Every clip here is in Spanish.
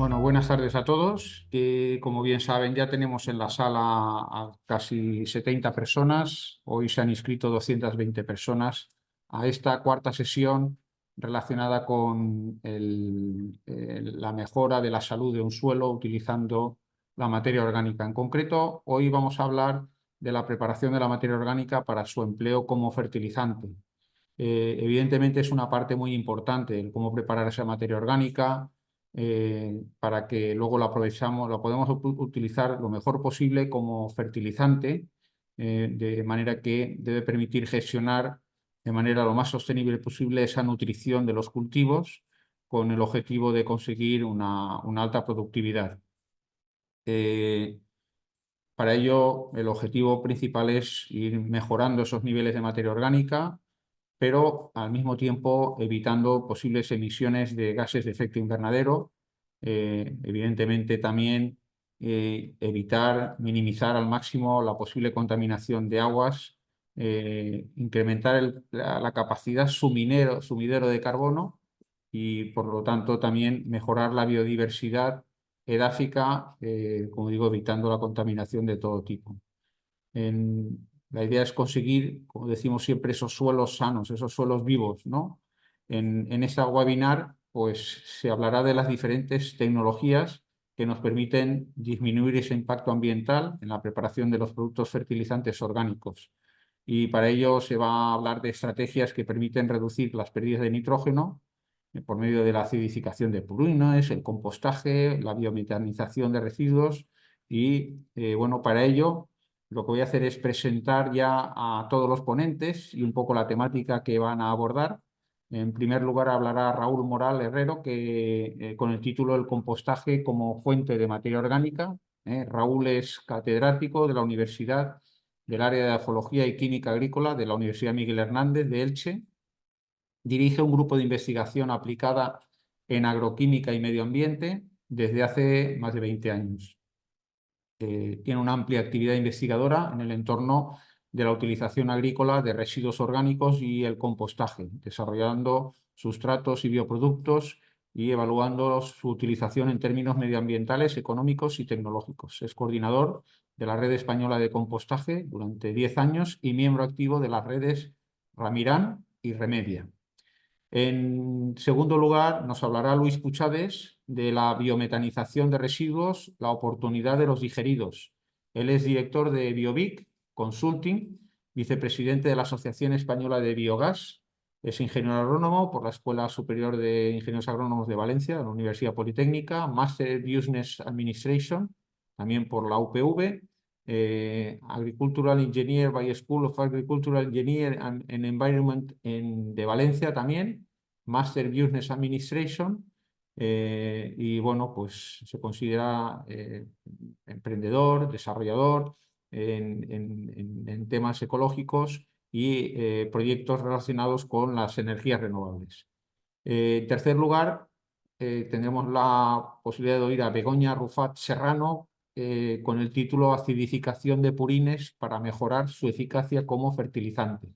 Bueno, buenas tardes a todos. Como bien saben, ya tenemos en la sala a casi 70 personas. Hoy se han inscrito 220 personas a esta cuarta sesión relacionada con la mejora de la salud de un suelo utilizando la materia orgánica. En concreto, hoy vamos a hablar de la preparación de la materia orgánica para su empleo como fertilizante. Evidentemente es una parte muy importante el cómo preparar esa materia orgánica para que luego la aprovechamos, la podemos utilizar lo mejor posible como fertilizante, de manera que debe permitir gestionar de manera lo más sostenible posible esa nutrición de los cultivos con el objetivo de conseguir una alta productividad. Eh, para ello, el objetivo principal es ir mejorando esos niveles de materia orgánica, pero al mismo tiempo evitando posibles emisiones de gases de efecto invernadero. Evidentemente también evitar, minimizar al máximo la posible contaminación de aguas, incrementar la capacidad sumidero de carbono y por lo tanto también mejorar la biodiversidad edáfica, como digo, evitando la contaminación de todo tipo. La idea es conseguir, como decimos siempre, esos suelos sanos, esos suelos vivos, ¿no? En esta webinar, pues se hablará de las diferentes tecnologías que nos permiten disminuir ese impacto ambiental en la preparación de los productos fertilizantes orgánicos. Y para ello se va a hablar de estrategias que permiten reducir las pérdidas de nitrógeno por medio de la acidificación de purines, el compostaje, la biometanización de residuos y, bueno, para ello lo que voy a hacer es presentar ya a todos los ponentes y un poco la temática que van a abordar. En primer lugar hablará Raúl Moral Herrero, con el título El compostaje como fuente de materia orgánica. Raúl es catedrático de la Universidad del área de Afología y Química Agrícola de la Universidad Miguel Hernández de Elche. Dirige un grupo de investigación aplicada en agroquímica y medio ambiente desde hace más de 20 años. Tiene una amplia actividad investigadora en el entorno de la utilización agrícola de residuos orgánicos y el compostaje, desarrollando sustratos y bioproductos y evaluando su utilización en términos medioambientales, económicos y tecnológicos. Es coordinador de la Red Española de Compostaje durante 10 años y miembro activo de las redes Ramirán y Remedia. En segundo lugar, nos hablará Luis Puchades de la biometanización de residuos, la oportunidad de los digeridos. Él es director de Biovic Consulting, vicepresidente de la Asociación Española de Biogás, es ingeniero agrónomo por la Escuela Superior de Ingenieros Agrónomos de Valencia, de la Universidad Politécnica, Master Business Administration, también por la UPV, Agricultural Engineer by School of Agricultural Engineer and Environment de Valencia también, Master Business Administration, y bueno, pues se considera emprendedor, desarrollador en temas ecológicos y proyectos relacionados con las energías renovables. En tercer lugar, tendremos la posibilidad de oír a Begoña Rufat Serrano con el título Acidificación de purines para mejorar su eficacia como fertilizante.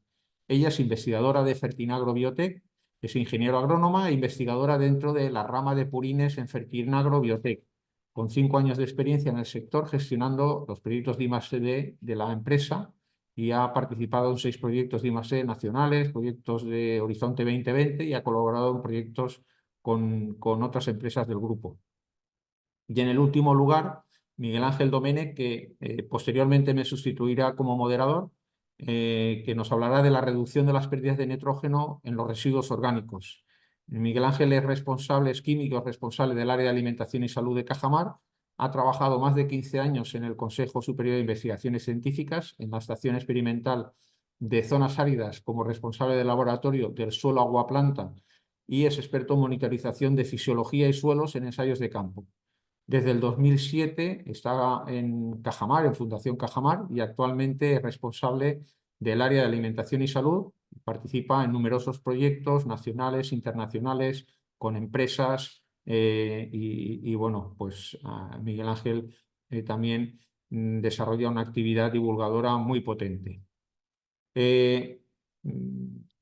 Ella es investigadora de Fertinagro Biotech, es ingeniero agrónoma e investigadora dentro de la rama de purines en Fertinagro Biotech, con 5 años de experiencia en el sector gestionando los proyectos de I+D de la empresa y ha participado en 6 proyectos de I+D nacionales, proyectos de Horizonte 2020 y ha colaborado en proyectos con otras empresas del grupo. Y en el último lugar, Miguel Ángel Domènech, que posteriormente me sustituirá como moderador, que nos hablará de la reducción de las pérdidas de nitrógeno en los residuos orgánicos. Miguel Ángel es químico responsable del área de alimentación y salud de Cajamar. Ha trabajado más de 15 años en el Consejo Superior de Investigaciones Científicas, en la Estación Experimental de Zonas Áridas, como responsable del laboratorio del suelo agua-planta, y es experto en monitorización de fisiología y suelos en ensayos de campo. Desde el 2007 está en Cajamar, en Fundación Cajamar, y actualmente es responsable del área de alimentación y salud. Participa en numerosos proyectos nacionales, internacionales, con empresas y bueno, pues Miguel Ángel también desarrolla una actividad divulgadora muy potente. Eh,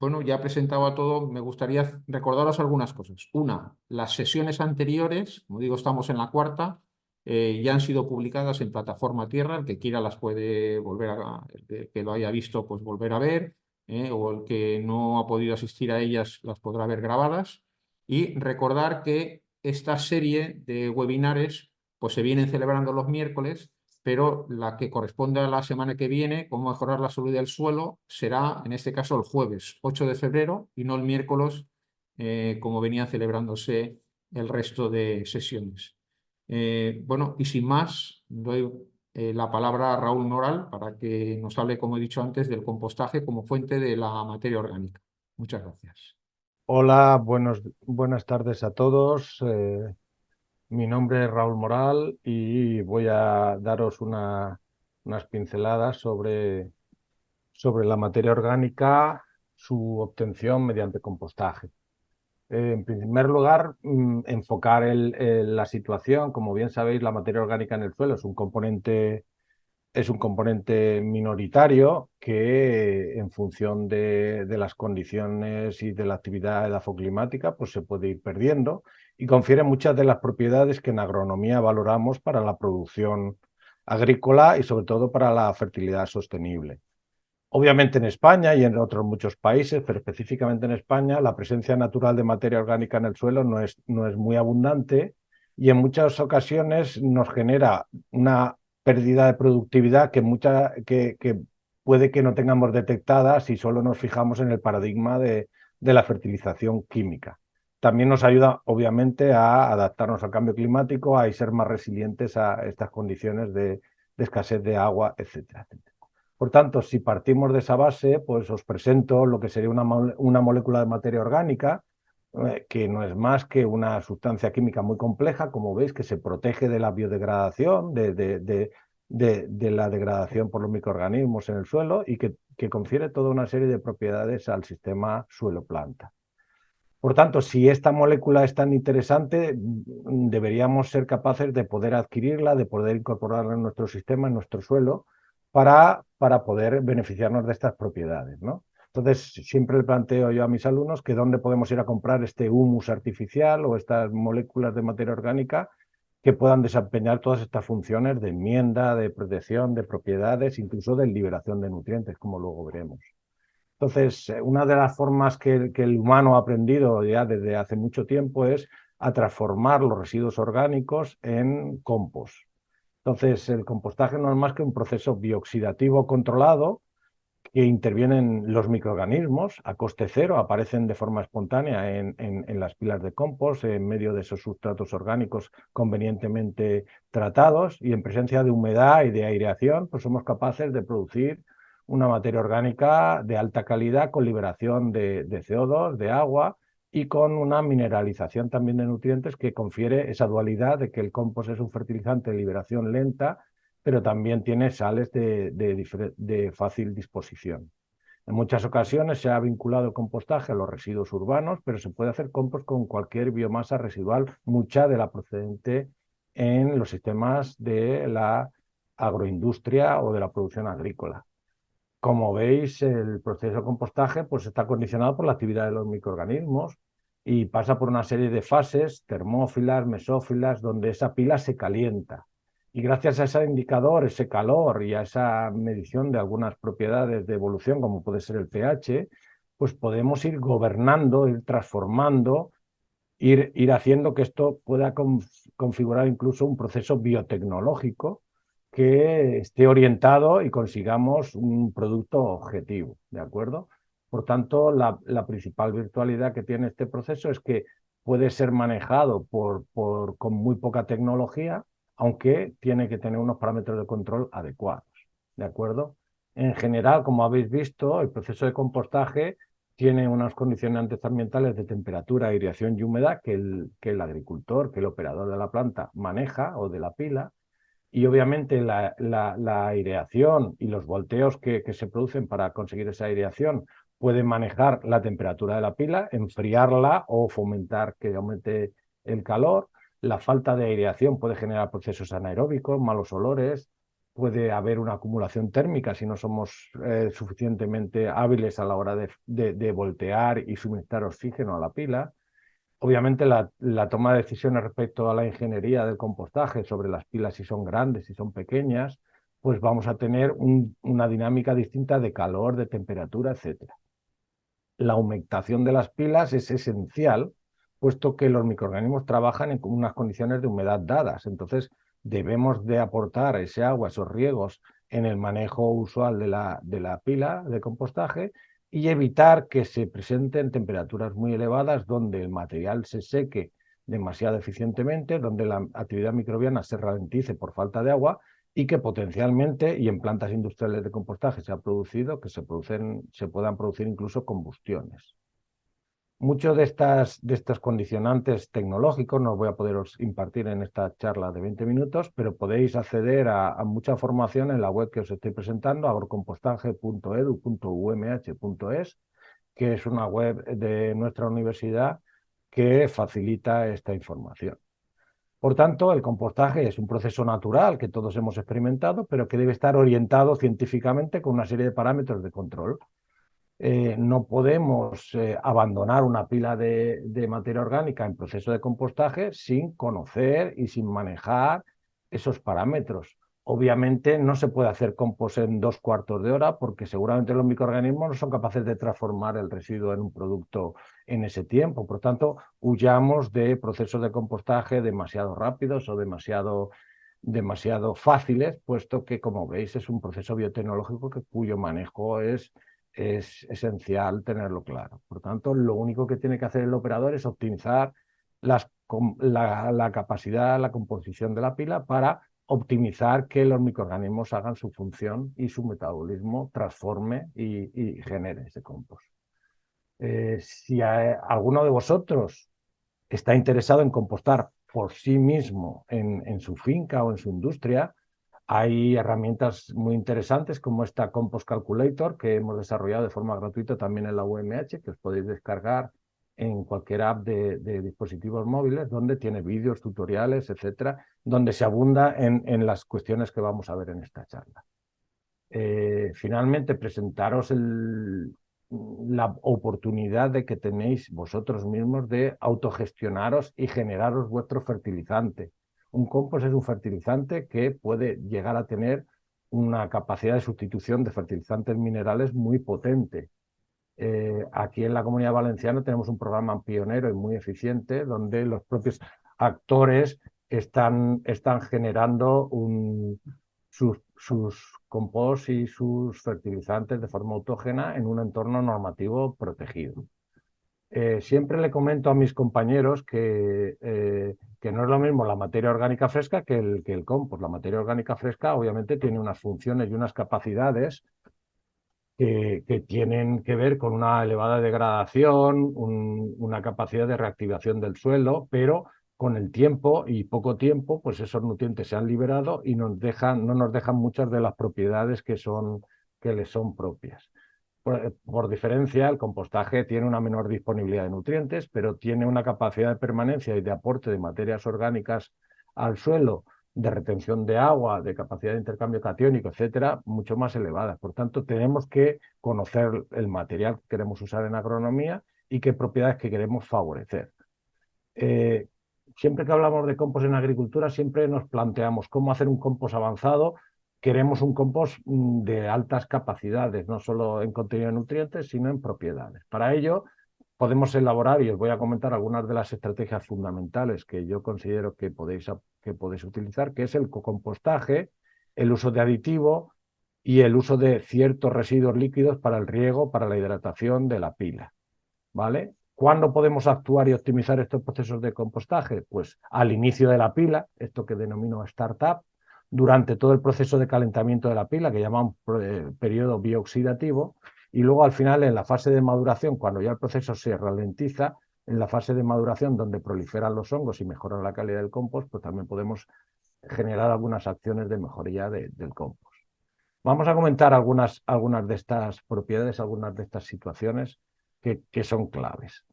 Bueno, ya presentaba todo, me gustaría recordaros algunas cosas. Una, las sesiones anteriores, como digo, estamos en la cuarta, ya han sido publicadas en Plataforma Tierra, el que quiera las puede volver el que lo haya visto, pues volver a ver, o el que no ha podido asistir a ellas las podrá ver grabadas. Y recordar que esta serie de webinares, pues se vienen celebrando los miércoles, pero la que corresponde a la semana que viene, cómo mejorar la salud del suelo, será en este caso el jueves 8 de febrero y no el miércoles, como venían celebrándose el resto de sesiones. Bueno, y sin más, doy la palabra a Raúl Moral para que nos hable, como he dicho antes, del compostaje como fuente de la materia orgánica. Muchas gracias. Hola, buenas tardes a todos. Mi nombre es Raúl Moral y voy a daros unas pinceladas sobre la materia orgánica, su obtención mediante compostaje. En primer lugar, enfocar la situación. Como bien sabéis, la materia orgánica en el suelo es un componente minoritario que en función de las condiciones y de la actividad edafoclimática pues se puede ir perdiendo y confiere muchas de las propiedades que en agronomía valoramos para la producción agrícola y sobre todo para la fertilidad sostenible. Obviamente en España y en otros muchos países, pero específicamente en España, la presencia natural de materia orgánica en el suelo no es muy abundante y en muchas ocasiones nos genera una pérdida de productividad que puede que no tengamos detectada si solo nos fijamos en el paradigma de la fertilización química. También nos ayuda, obviamente, a adaptarnos al cambio climático, a ser más resilientes a estas condiciones de escasez de agua, etcétera, etcétera. Por tanto, si partimos de esa base, pues os presento lo que sería una molécula de materia orgánica, que no es más que una sustancia química muy compleja, como veis, que se protege de la biodegradación, de la degradación por los microorganismos en el suelo y que confiere toda una serie de propiedades al sistema suelo-planta. Por tanto, si esta molécula es tan interesante, deberíamos ser capaces de poder adquirirla, de poder incorporarla en nuestro sistema, en nuestro suelo, para poder beneficiarnos de estas propiedades, ¿no? Entonces, siempre le planteo yo a mis alumnos que dónde podemos ir a comprar este humus artificial o estas moléculas de materia orgánica que puedan desempeñar todas estas funciones de enmienda, de protección, de propiedades, incluso de liberación de nutrientes, como luego veremos. Entonces, una de las formas que el humano ha aprendido ya desde hace mucho tiempo es a transformar los residuos orgánicos en compost. Entonces, el compostaje no es más que un proceso bioxidativo controlado que intervienen los microorganismos a coste cero, aparecen de forma espontánea en las pilas de compost, en medio de esos sustratos orgánicos convenientemente tratados y en presencia de humedad y de aireación, pues somos capaces de producir una materia orgánica de alta calidad con liberación de CO2, de agua y con una mineralización también de nutrientes que confiere esa dualidad de que el compost es un fertilizante de liberación lenta pero también tiene sales de fácil disposición. En muchas ocasiones se ha vinculado el compostaje a los residuos urbanos, pero se puede hacer compost con cualquier biomasa residual, mucha de la procedente en los sistemas de la agroindustria o de la producción agrícola. Como veis, el proceso de compostaje pues, está condicionado por la actividad de los microorganismos y pasa por una serie de fases termófilas, mesófilas, donde esa pila se calienta. Y gracias a ese indicador, ese calor y a esa medición de algunas propiedades de evolución, como puede ser el pH, pues podemos ir gobernando, ir transformando, ir haciendo que esto pueda configurar incluso un proceso biotecnológico que esté orientado y consigamos un producto objetivo, ¿de acuerdo? Por tanto, la principal virtualidad que tiene este proceso es que puede ser manejado con muy poca tecnología, aunque tiene que tener unos parámetros de control adecuados, ¿de acuerdo? En general, como habéis visto, el proceso de compostaje tiene unas condicionantes ambientales de temperatura, aireación y humedad que el agricultor, que el operador de la planta maneja o de la pila, y obviamente la aireación y los volteos que se producen para conseguir esa aireación pueden manejar la temperatura de la pila, enfriarla o fomentar que aumente el calor. La falta de aireación puede generar procesos anaeróbicos, malos olores, puede haber una acumulación térmica si no somos suficientemente hábiles a la hora de voltear y suministrar oxígeno a la pila. Obviamente la toma de decisiones respecto a la ingeniería del compostaje sobre las pilas, si son grandes, si son pequeñas, pues vamos a tener una dinámica distinta de calor, de temperatura, etcétera. La humectación de las pilas es esencial, puesto que los microorganismos trabajan en unas condiciones de humedad dadas. Entonces, debemos de aportar ese agua, esos riegos en el manejo usual de la pila de compostaje y evitar que se presenten temperaturas muy elevadas donde el material se seque demasiado eficientemente, donde la actividad microbiana se ralentice por falta de agua y que potencialmente, y en plantas industriales de compostaje se ha producido, que se puedan producir incluso combustiones. Muchos de estos condicionantes tecnológicos no os voy a poderos impartir en esta charla de 20 minutos, pero podéis acceder a mucha formación en la web que os estoy presentando, agrocompostaje.edu.umh.es, que es una web de nuestra universidad que facilita esta información. Por tanto, el compostaje es un proceso natural que todos hemos experimentado, pero que debe estar orientado científicamente con una serie de parámetros de control. No podemos abandonar una pila de materia orgánica en proceso de compostaje sin conocer y sin manejar esos parámetros. Obviamente no se puede hacer compost en 2/4 de hora porque seguramente los microorganismos no son capaces de transformar el residuo en un producto en ese tiempo. Por tanto, huyamos de procesos de compostaje demasiado rápidos o demasiado fáciles, puesto que, como veis, es un proceso biotecnológico cuyo manejo es esencial tenerlo claro. Por tanto, lo único que tiene que hacer el operador es optimizar la capacidad, la composición de la pila para optimizar que los microorganismos hagan su función y su metabolismo transforme y genere ese compost. Si alguno de vosotros está interesado en compostar por sí mismo en su finca o en su industria, hay herramientas muy interesantes como esta Compost Calculator que hemos desarrollado de forma gratuita también en la UMH, que os podéis descargar en cualquier app de dispositivos móviles, donde tiene vídeos, tutoriales, etcétera, donde se abunda en las cuestiones que vamos a ver en esta charla. Finalmente, presentaros la oportunidad de que tenéis vosotros mismos de autogestionaros y generaros vuestro fertilizante. Un compost es un fertilizante que puede llegar a tener una capacidad de sustitución de fertilizantes minerales muy potente. Aquí en la Comunidad Valenciana tenemos un programa pionero y muy eficiente donde los propios actores están generando sus compost y sus fertilizantes de forma autógena en un entorno normativo protegido. Siempre le comento a mis compañeros que no es lo mismo la materia orgánica fresca que el compost. La materia orgánica fresca obviamente tiene unas funciones y unas capacidades que tienen que ver con una elevada degradación, una capacidad de reactivación del suelo, pero con el tiempo y poco tiempo, pues esos nutrientes se han liberado y no nos dejan muchas de las propiedades que les son propias. Por diferencia, el compostaje tiene una menor disponibilidad de nutrientes, pero tiene una capacidad de permanencia y de aporte de materias orgánicas al suelo, de retención de agua, de capacidad de intercambio catiónico, etcétera, mucho más elevadas. Por tanto, tenemos que conocer el material que queremos usar en agronomía y qué propiedades que queremos favorecer. Siempre que hablamos de compost en agricultura, siempre nos planteamos cómo hacer un compost avanzado. Queremos un compost de altas capacidades, no solo en contenido de nutrientes, sino en propiedades. Para ello, podemos elaborar, y os voy a comentar algunas de las estrategias fundamentales que yo considero que podéis utilizar, que es el cocompostaje, el uso de aditivo y el uso de ciertos residuos líquidos para el riego, para la hidratación de la pila. ¿Vale? ¿Cuándo podemos actuar y optimizar estos procesos de compostaje? Pues al inicio de la pila, esto que denomino startup, durante todo el proceso de calentamiento de la pila, que llamamos periodo bioxidativo, y luego al final en la fase de maduración, cuando ya el proceso se ralentiza, en la fase de maduración donde proliferan los hongos y mejoran la calidad del compost, pues también podemos generar algunas acciones de mejoría del compost. Vamos a comentar algunas de estas propiedades, algunas de estas situaciones que son claves.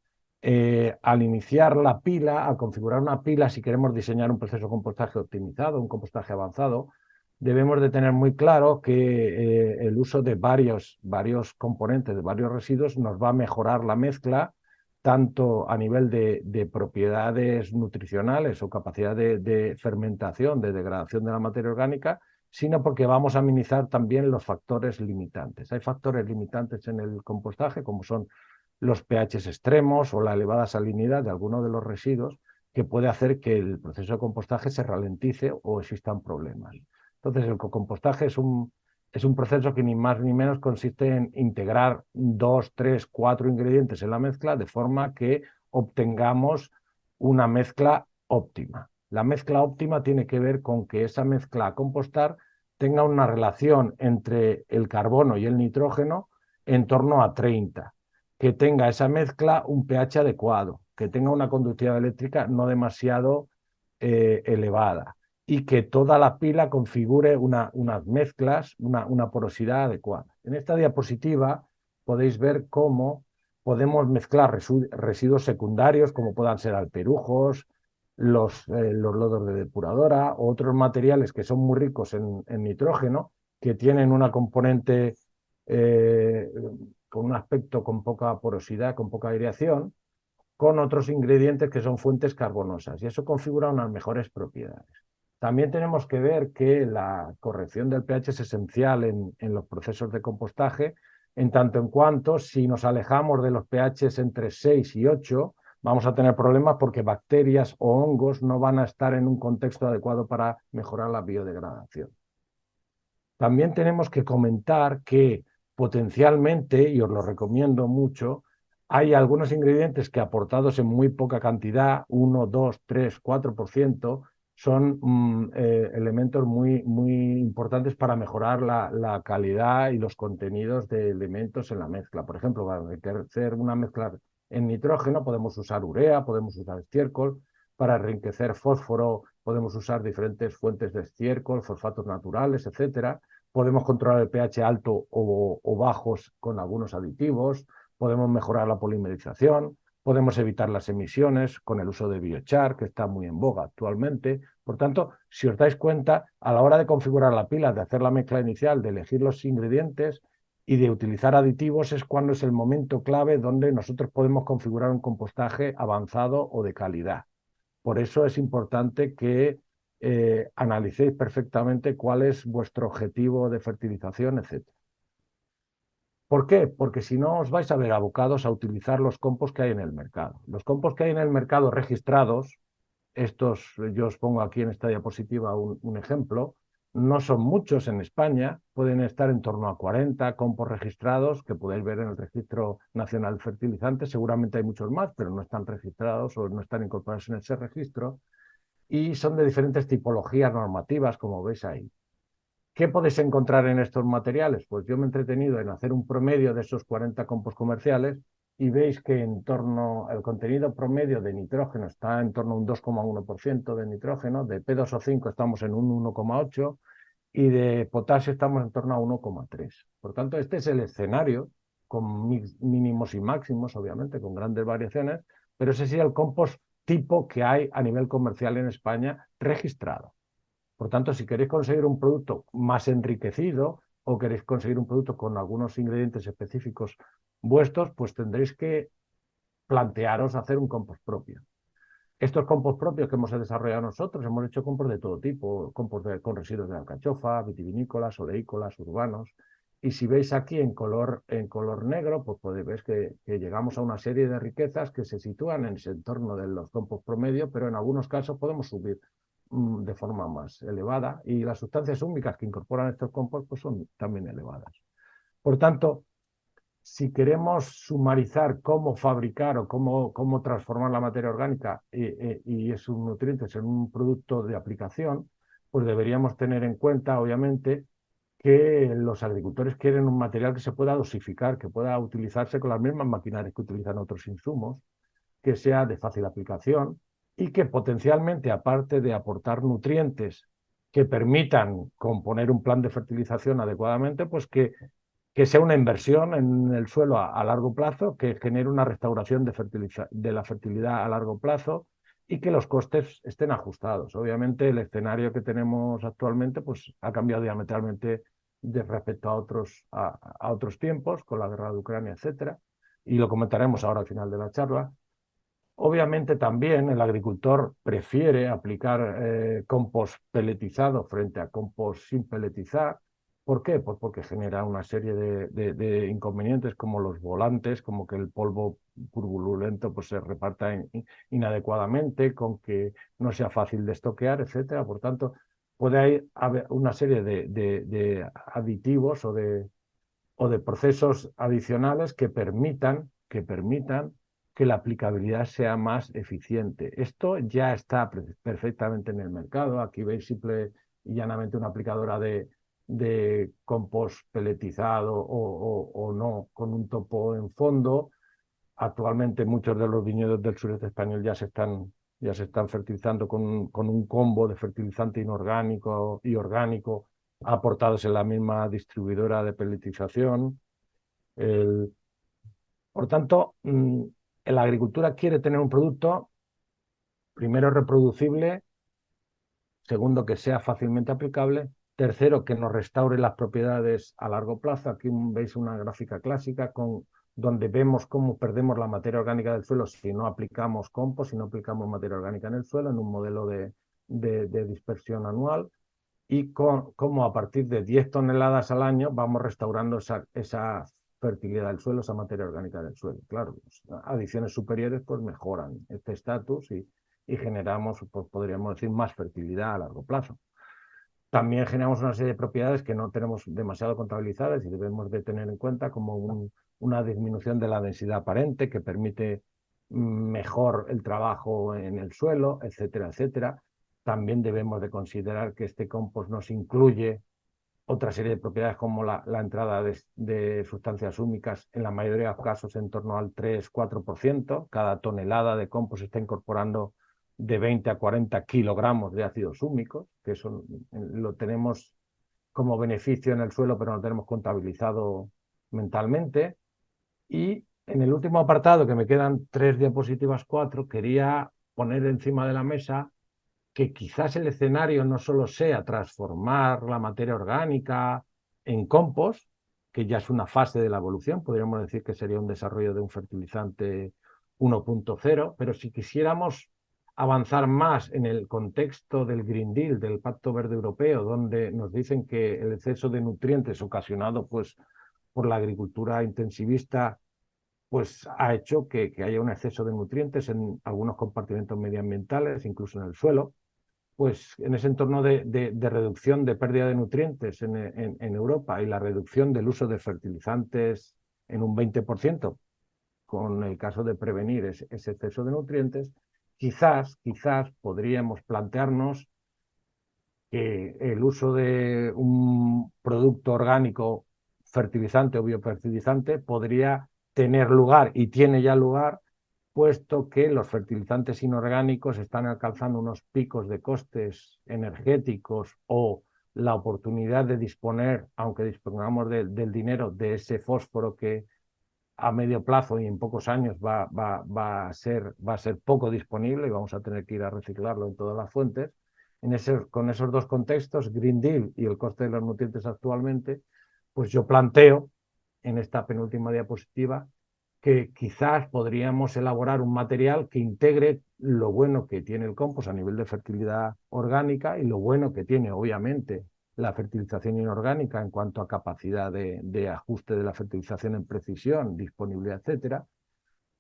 Al iniciar la pila, al configurar una pila, si queremos diseñar un proceso de compostaje optimizado, un compostaje avanzado, debemos de tener muy claro que el uso de varios componentes, de varios residuos, nos va a mejorar la mezcla, tanto a nivel de propiedades nutricionales o capacidad de fermentación, de degradación de la materia orgánica, sino porque vamos a minimizar también los factores limitantes. Hay factores limitantes en el compostaje, como son los pHs extremos o la elevada salinidad de algunos de los residuos, que puede hacer que el proceso de compostaje se ralentice o existan problemas. Entonces, el compostaje es un proceso que ni más ni menos consiste en integrar 2, 3, 4 ingredientes en la mezcla de forma que obtengamos una mezcla óptima. La mezcla óptima tiene que ver con que esa mezcla a compostar tenga una relación entre el carbono y el nitrógeno en torno a 30, que tenga esa mezcla un pH adecuado, que tenga una conductividad eléctrica no demasiado elevada y que toda la pila configure unas mezclas, una porosidad adecuada. En esta diapositiva podéis ver cómo podemos mezclar residuos secundarios, como puedan ser alperujos, los lodos de depuradora o otros materiales que son muy ricos en nitrógeno, que tienen una componente eh, con un aspecto con poca porosidad, con poca aireación, con otros ingredientes que son fuentes carbonosas, y eso configura unas mejores propiedades. También tenemos que ver que la corrección del pH es esencial en los procesos de compostaje, en tanto en cuanto si nos alejamos de los pHs entre 6 y 8, vamos a tener problemas porque bacterias o hongos no van a estar en un contexto adecuado para mejorar la biodegradación. También tenemos que comentar que potencialmente, y os lo recomiendo mucho, hay algunos ingredientes que aportados en muy poca cantidad, 1, 2, 3, 4%, son elementos muy importantes para mejorar la calidad y los contenidos de elementos en la mezcla. Por ejemplo, para hacer una mezcla en nitrógeno podemos usar urea, podemos usar estiércol. Para enriquecer fósforo podemos usar diferentes fuentes de estiércol, fosfatos naturales, etcétera. Podemos controlar el pH alto o bajos con algunos aditivos, podemos mejorar la polimerización, podemos evitar las emisiones con el uso de biochar, que está muy en boga actualmente. Por tanto, si os dais cuenta, a la hora de configurar la pila, de hacer la mezcla inicial, de elegir los ingredientes y de utilizar aditivos, es cuando es el momento clave donde nosotros podemos configurar un compostaje avanzado o de calidad. Por eso es importante que analicéis perfectamente cuál es vuestro objetivo de fertilización, etc. ¿Por qué? Porque si no os vais a ver abocados a utilizar los compost que hay en el mercado. Los compost que hay en el mercado registrados, estos, yo os pongo aquí en esta diapositiva un ejemplo, no son muchos en España, pueden estar en torno a 40 compost registrados que podéis ver en el Registro Nacional de Fertilizantes. Seguramente hay muchos más, pero no están registrados o no están incorporados en ese registro, y son de diferentes tipologías normativas, como veis ahí. ¿Qué podéis encontrar en estos materiales? Pues yo me he entretenido en hacer un promedio de esos 40 compost comerciales y veis que el contenido promedio de nitrógeno está en torno a un 2,1% de nitrógeno, de P2O5 estamos en un 1,8% y de potasio estamos en torno a 1,3%. Por tanto, este es el escenario, con mínimos y máximos, obviamente, con grandes variaciones, pero ese sí es el compost tipo que hay a nivel comercial en España registrado. Por tanto, si queréis conseguir un producto más enriquecido o queréis conseguir un producto con algunos ingredientes específicos vuestros, pues tendréis que plantearos hacer un compost propio. Estos compost propios que hemos desarrollado nosotros, hemos hecho compost de todo tipo, compost con residuos de alcachofa, vitivinícolas, oleícolas, urbanos. Y si veis aquí en color negro, pues podéis ver que llegamos a una serie de riquezas que se sitúan en ese entorno de los compost promedio, pero en algunos casos podemos subir de forma más elevada, y las sustancias húmicas que incorporan estos compost pues son también elevadas. Por tanto, si queremos sumarizar cómo fabricar o cómo transformar la materia orgánica y esos nutrientes en un producto de aplicación, pues deberíamos tener en cuenta, obviamente, que los agricultores quieren un material que se pueda dosificar, que pueda utilizarse con las mismas maquinarias que utilizan otros insumos, que sea de fácil aplicación y que potencialmente, aparte de aportar nutrientes que permitan componer un plan de fertilización adecuadamente, pues que sea una inversión en el suelo a largo plazo, que genere una restauración de la fertilidad a largo plazo y que los costes estén ajustados. Obviamente el escenario que tenemos actualmente pues, ha cambiado diametralmente respecto a otros tiempos, con la guerra de Ucrania, etcétera, y lo comentaremos ahora al final de la charla. Obviamente también el agricultor prefiere aplicar compost peletizado frente a compost sin peletizar. ¿Por qué? Pues porque genera una serie de inconvenientes como los volantes, como que el polvo turbulento pues, se reparta inadecuadamente, con que no sea fácil de estoquear, etcétera. Por tanto, puede haber una serie de aditivos o de procesos adicionales que permitan que la aplicabilidad sea más eficiente. Esto ya está perfectamente en el mercado. Aquí veis simple y llanamente una aplicadora de compost peletizado o no, con un topo en fondo. Actualmente muchos de los viñedos del sureste español ya se están fertilizando con un combo de fertilizante inorgánico y orgánico aportados en la misma distribuidora de peletización. El, por tanto, la agricultura quiere tener un producto, primero, reproducible, segundo, que sea fácilmente aplicable, tercero, que nos restaure las propiedades a largo plazo. Aquí veis una gráfica clásica donde vemos cómo perdemos la materia orgánica del suelo si no aplicamos compost, si no aplicamos materia orgánica en el suelo, en un modelo de dispersión anual, y cómo a partir de 10 toneladas al año vamos restaurando esa fertilidad del suelo, esa materia orgánica del suelo. Claro, pues, adiciones superiores pues mejoran este estatus y generamos, pues podríamos decir, más fertilidad a largo plazo. También generamos una serie de propiedades que no tenemos demasiado contabilizadas y debemos de tener en cuenta, como una disminución de la densidad aparente que permite mejor el trabajo en el suelo, etcétera, etcétera. También debemos de considerar que este compost nos incluye otra serie de propiedades como la entrada de sustancias húmicas, en la mayoría de los casos en torno al 3-4%. Cada tonelada de compost está incorporando de 20 a 40 kilogramos de ácidos húmicos, que eso lo tenemos como beneficio en el suelo, pero no lo tenemos contabilizado mentalmente. Y en el último apartado, que me quedan 3 diapositivas, 4, quería poner encima de la mesa que quizás el escenario no solo sea transformar la materia orgánica en compost, que ya es una fase de la evolución, podríamos decir que sería un desarrollo de un fertilizante 1.0, pero si quisiéramos avanzar más en el contexto del Green Deal, del Pacto Verde Europeo, donde nos dicen que el exceso de nutrientes ocasionado pues, por la agricultura intensivista pues ha hecho que haya un exceso de nutrientes en algunos compartimentos medioambientales, incluso en el suelo, pues en ese entorno de reducción de pérdida de nutrientes en Europa y la reducción del uso de fertilizantes en un 20%, con el caso de prevenir ese exceso de nutrientes, quizás podríamos plantearnos que el uso de un producto orgánico fertilizante o biofertilizante podría tener lugar y tiene ya lugar, puesto que los fertilizantes inorgánicos están alcanzando unos picos de costes energéticos o la oportunidad de disponer, aunque dispongamos del dinero, de ese fósforo que a medio plazo y en pocos años va a ser poco disponible y vamos a tener que ir a reciclarlo en todas las fuentes. Con esos dos contextos, Green Deal y el coste de los nutrientes actualmente, pues yo planteo en esta penúltima diapositiva que quizás podríamos elaborar un material que integre lo bueno que tiene el compost a nivel de fertilidad orgánica y lo bueno que tiene, obviamente, la fertilización inorgánica en cuanto a capacidad de ajuste de la fertilización en precisión, disponibilidad, etcétera.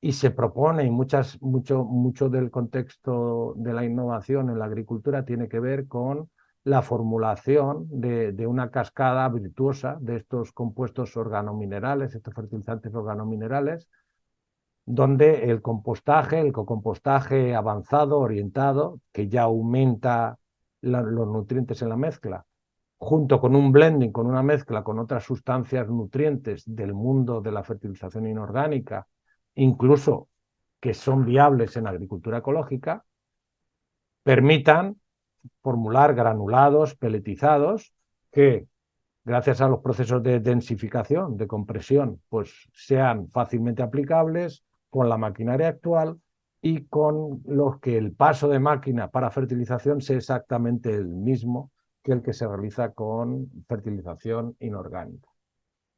Y se propone, y mucho del contexto de la innovación en la agricultura tiene que ver con la formulación de una cascada virtuosa de estos compuestos organominerales, estos fertilizantes organominerales, donde el compostaje, el cocompostaje avanzado, orientado, que ya aumenta los nutrientes en la mezcla, junto con un blending, con una mezcla con otras sustancias nutrientes del mundo de la fertilización inorgánica, incluso que son viables en agricultura ecológica, permitan formular granulados peletizados que, gracias a los procesos de densificación, de compresión, pues sean fácilmente aplicables con la maquinaria actual y con los que el paso de máquina para fertilización sea exactamente el mismo que el que se realiza con fertilización inorgánica.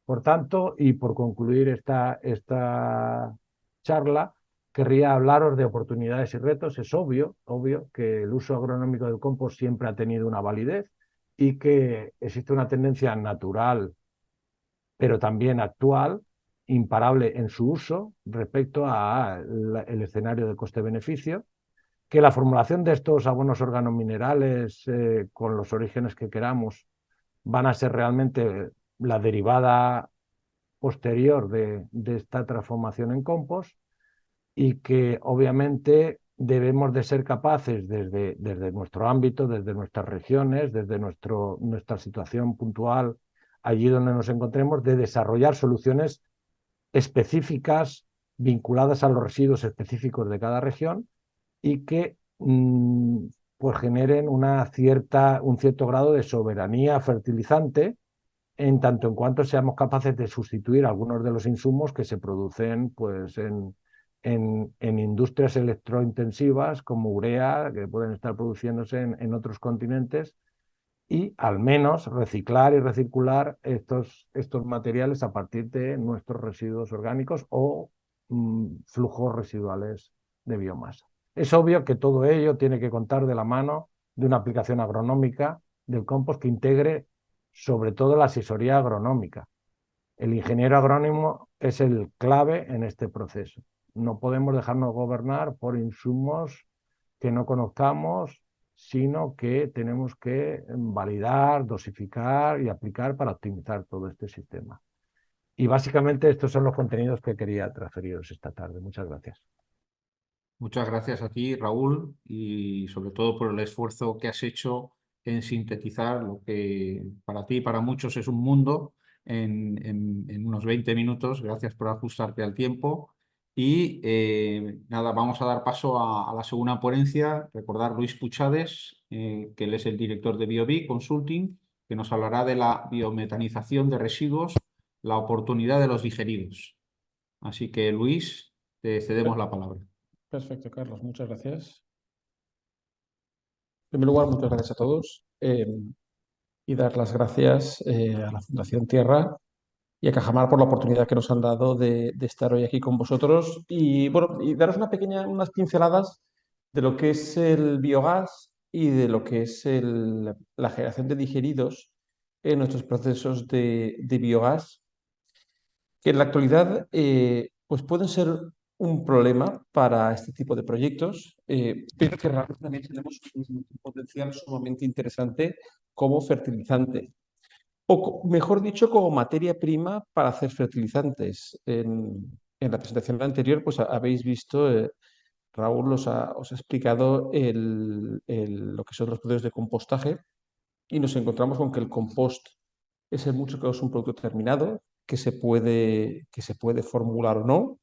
Por tanto, y por concluir esta charla, querría hablaros de oportunidades y retos. Es obvio que el uso agronómico del compost siempre ha tenido una validez y que existe una tendencia natural, pero también actual, imparable en su uso respecto al escenario de coste-beneficio, que la formulación de estos abonos organominerales con los orígenes que queramos van a ser realmente la derivada posterior de esta transformación en compost y que obviamente debemos de ser capaces desde nuestro ámbito, desde nuestras regiones, desde nuestra situación puntual, allí donde nos encontremos, de desarrollar soluciones específicas vinculadas a los residuos específicos de cada región y que pues generen un cierto grado de soberanía fertilizante en tanto en cuanto seamos capaces de sustituir algunos de los insumos que se producen pues, en industrias electrointensivas como urea, que pueden estar produciéndose en otros continentes, y al menos reciclar y recircular estos materiales a partir de nuestros residuos orgánicos o flujos residuales de biomasa. Es obvio que todo ello tiene que contar de la mano de una aplicación agronómica del compost que integre sobre todo la asesoría agronómica. El ingeniero agrónomo es el clave en este proceso. No podemos dejarnos gobernar por insumos que no conozcamos, sino que tenemos que validar, dosificar y aplicar para optimizar todo este sistema. Y básicamente estos son los contenidos que quería transferiros esta tarde. Muchas gracias. Muchas gracias a ti, Raúl, y sobre todo por el esfuerzo que has hecho en sintetizar lo que para ti y para muchos es un mundo en unos 20 minutos. Gracias por ajustarte al tiempo. Y nada, vamos a dar paso a la segunda ponencia. Recordar Luis Puchades, que él es el director de BioBi Consulting, que nos hablará de la biometanización de residuos, la oportunidad de los digeridos. Así que, Luis, te cedemos la palabra. Perfecto, Carlos, muchas gracias. En primer lugar, muchas gracias a todos y dar las gracias a la Fundación Tierra y a Cajamar por la oportunidad que nos han dado de estar hoy aquí con vosotros y, bueno, y daros unas pinceladas de lo que es el biogás y de lo que es la generación de digeridos en nuestros procesos de biogás, que en la actualidad pues pueden ser un problema para este tipo de proyectos, pero que realmente también tenemos un potencial sumamente interesante como fertilizante, o mejor dicho, como materia prima para hacer fertilizantes. En la presentación anterior, pues habéis visto, Raúl os ha explicado lo que son los procesos de compostaje y nos encontramos con que el compost es en muchos casos un producto terminado que se puede formular o no,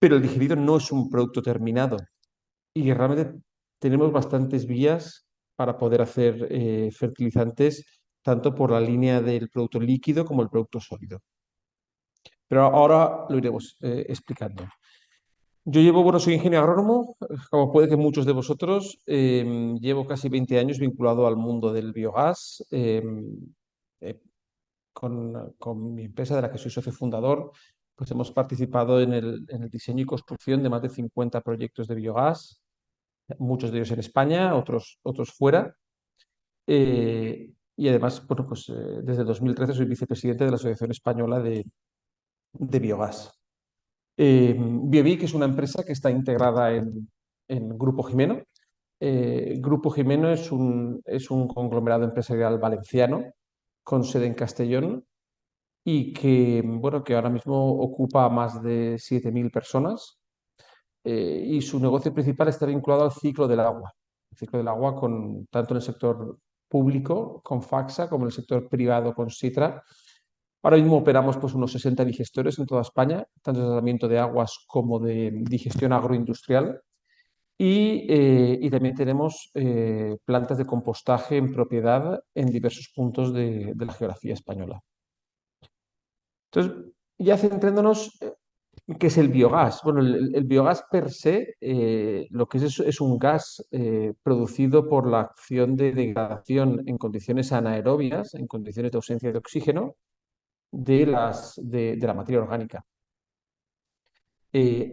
pero el digerido no es un producto terminado y realmente tenemos bastantes vías para poder hacer fertilizantes tanto por la línea del producto líquido como el producto sólido. Pero ahora lo iremos explicando. Bueno, soy ingeniero agrónomo, como puede que muchos de vosotros. Llevo casi 20 años vinculado al mundo del biogás. Eh, con mi empresa, de la que soy socio fundador, pues hemos participado en el diseño y construcción de más de 50 proyectos de biogás, muchos de ellos en España, otros fuera. Y además, bueno, pues desde 2013 soy vicepresidente de la Asociación Española de Biogás. Biovi, que es una empresa que está integrada en Grupo Jimeno. Grupo Jimeno es un conglomerado empresarial valenciano con sede en Castellón y que, bueno, que ahora mismo ocupa a más de 7.000 personas, y su negocio principal está vinculado al ciclo del agua. El ciclo del agua tanto en el sector público con Faxa como en el sector privado con Sitra. Ahora mismo operamos pues, unos 60 digestores en toda España, tanto de tratamiento de aguas como de digestión agroindustrial. Y también tenemos plantas de compostaje en propiedad en diversos puntos de la geografía española. Entonces, ya centrándonos, ¿Qué es el biogás? Bueno, el biogás per se, lo que es un gas producido por la acción de degradación en condiciones anaerobias, en condiciones de ausencia de oxígeno, de la materia orgánica.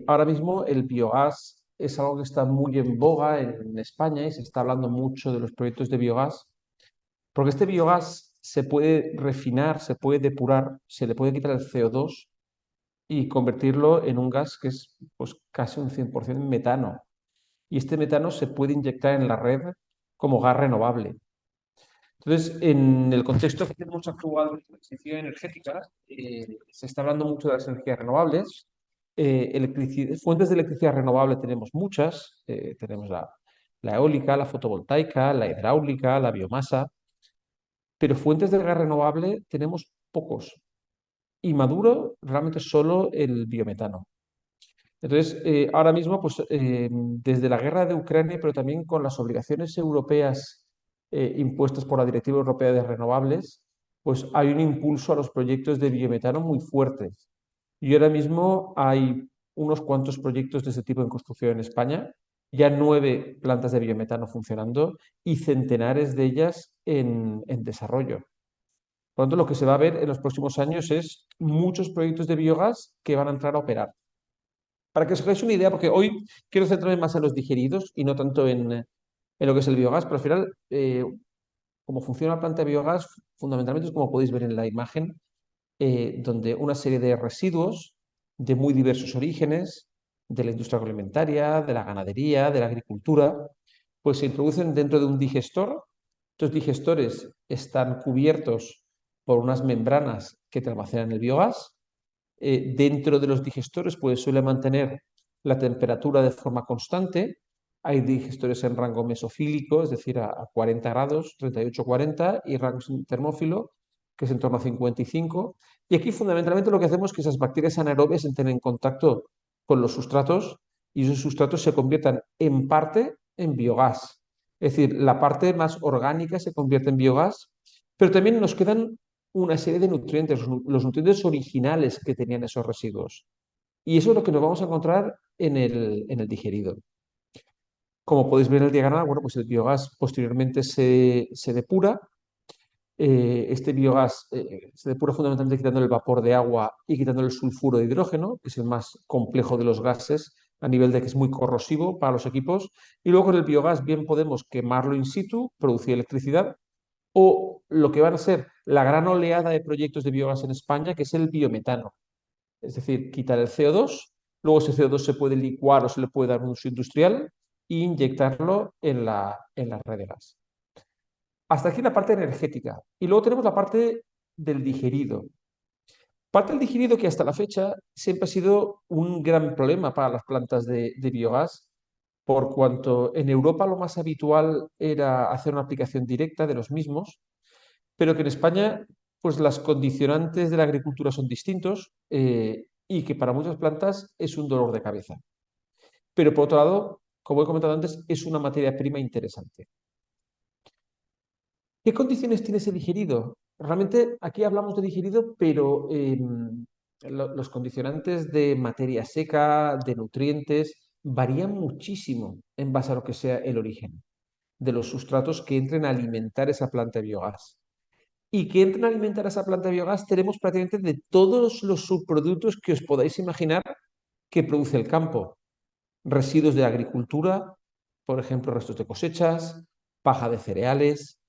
Ahora mismo el biogás es algo que está muy en boga en España y se está hablando mucho de los proyectos de biogás, porque este biogás se puede refinar, se puede depurar, se le puede quitar el CO2 y convertirlo en un gas que es pues, casi un 100% metano. Y este metano se puede inyectar en la red como gas renovable. Entonces, en el contexto que tenemos actual de transición energética, se está hablando mucho de las energías renovables. Fuentes de electricidad renovable tenemos muchas. Tenemos la eólica, la fotovoltaica, la hidráulica, la biomasa. Pero fuentes de gas renovable tenemos pocos. Y maduro realmente solo el biometano. Entonces, ahora mismo, pues, desde la guerra de Ucrania, pero también con las obligaciones europeas impuestas por la Directiva Europea de Renovables, pues hay un impulso a los proyectos de biometano muy fuertes. Y ahora mismo hay unos cuantos proyectos de este tipo en construcción en España, ya 9 plantas de biometano funcionando y centenares de ellas en desarrollo. Por lo tanto, lo que se va a ver en los próximos años es muchos proyectos de biogás que van a entrar a operar. Para que os hagáis una idea, porque hoy quiero centrarme más en los digeridos y no tanto en lo que es el biogás, pero al final, cómo funciona la planta de biogás, fundamentalmente es como podéis ver en la imagen, donde una serie de residuos de muy diversos orígenes, de la industria agroalimentaria, de la ganadería, de la agricultura, pues se introducen dentro de un digestor. Estos digestores están cubiertos por unas membranas que te almacenan el biogás. Dentro de los digestores pues suele mantener la temperatura de forma constante. Hay digestores en rango mesofílico, es decir, a 40 grados, 38-40, y rango termófilo, que es en torno a 55. Y aquí fundamentalmente lo que hacemos es que esas bacterias anaerobias entren en contacto con los sustratos y esos sustratos se conviertan en parte en biogás. Es decir, la parte más orgánica se convierte en biogás, pero también nos quedan una serie de nutrientes, los nutrientes originales que tenían esos residuos. Y eso es lo que nos vamos a encontrar en el digerido. Como podéis ver en el diagrama, bueno, pues el biogás posteriormente se depura. Este biogás se depura fundamentalmente quitando el vapor de agua y quitando el sulfuro de hidrógeno, que es el más complejo de los gases, a nivel de que es muy corrosivo para los equipos. Y luego con el biogás bien podemos quemarlo in situ, producir electricidad, o lo que van a ser la gran oleada de proyectos de biogás en España, que es el biometano. Es decir, quitar el CO2, luego ese CO2 se puede licuar o se le puede dar un uso industrial e inyectarlo en la red de gas. Hasta aquí la parte energética. Y luego tenemos la parte del digerido. Parte del digerido que hasta la fecha siempre ha sido un gran problema para las plantas de biogás, por cuanto en Europa lo más habitual era hacer una aplicación directa de los mismos, pero que en España, pues las condicionantes de la agricultura son distintos, y que para muchas plantas es un dolor de cabeza. Pero por otro lado, como he comentado antes, es una materia prima interesante. ¿Qué condiciones tiene ese digerido? Realmente aquí hablamos de digerido, pero los condicionantes de materia seca, de nutrientes, varían muchísimo en base a lo que sea el origen de los sustratos que entren a alimentar esa planta de biogás. Y que entren a alimentar esa planta de biogás tenemos prácticamente de todos los subproductos que os podáis imaginar que produce el campo. Residuos de agricultura, por ejemplo, restos de cosechas, paja de cereales,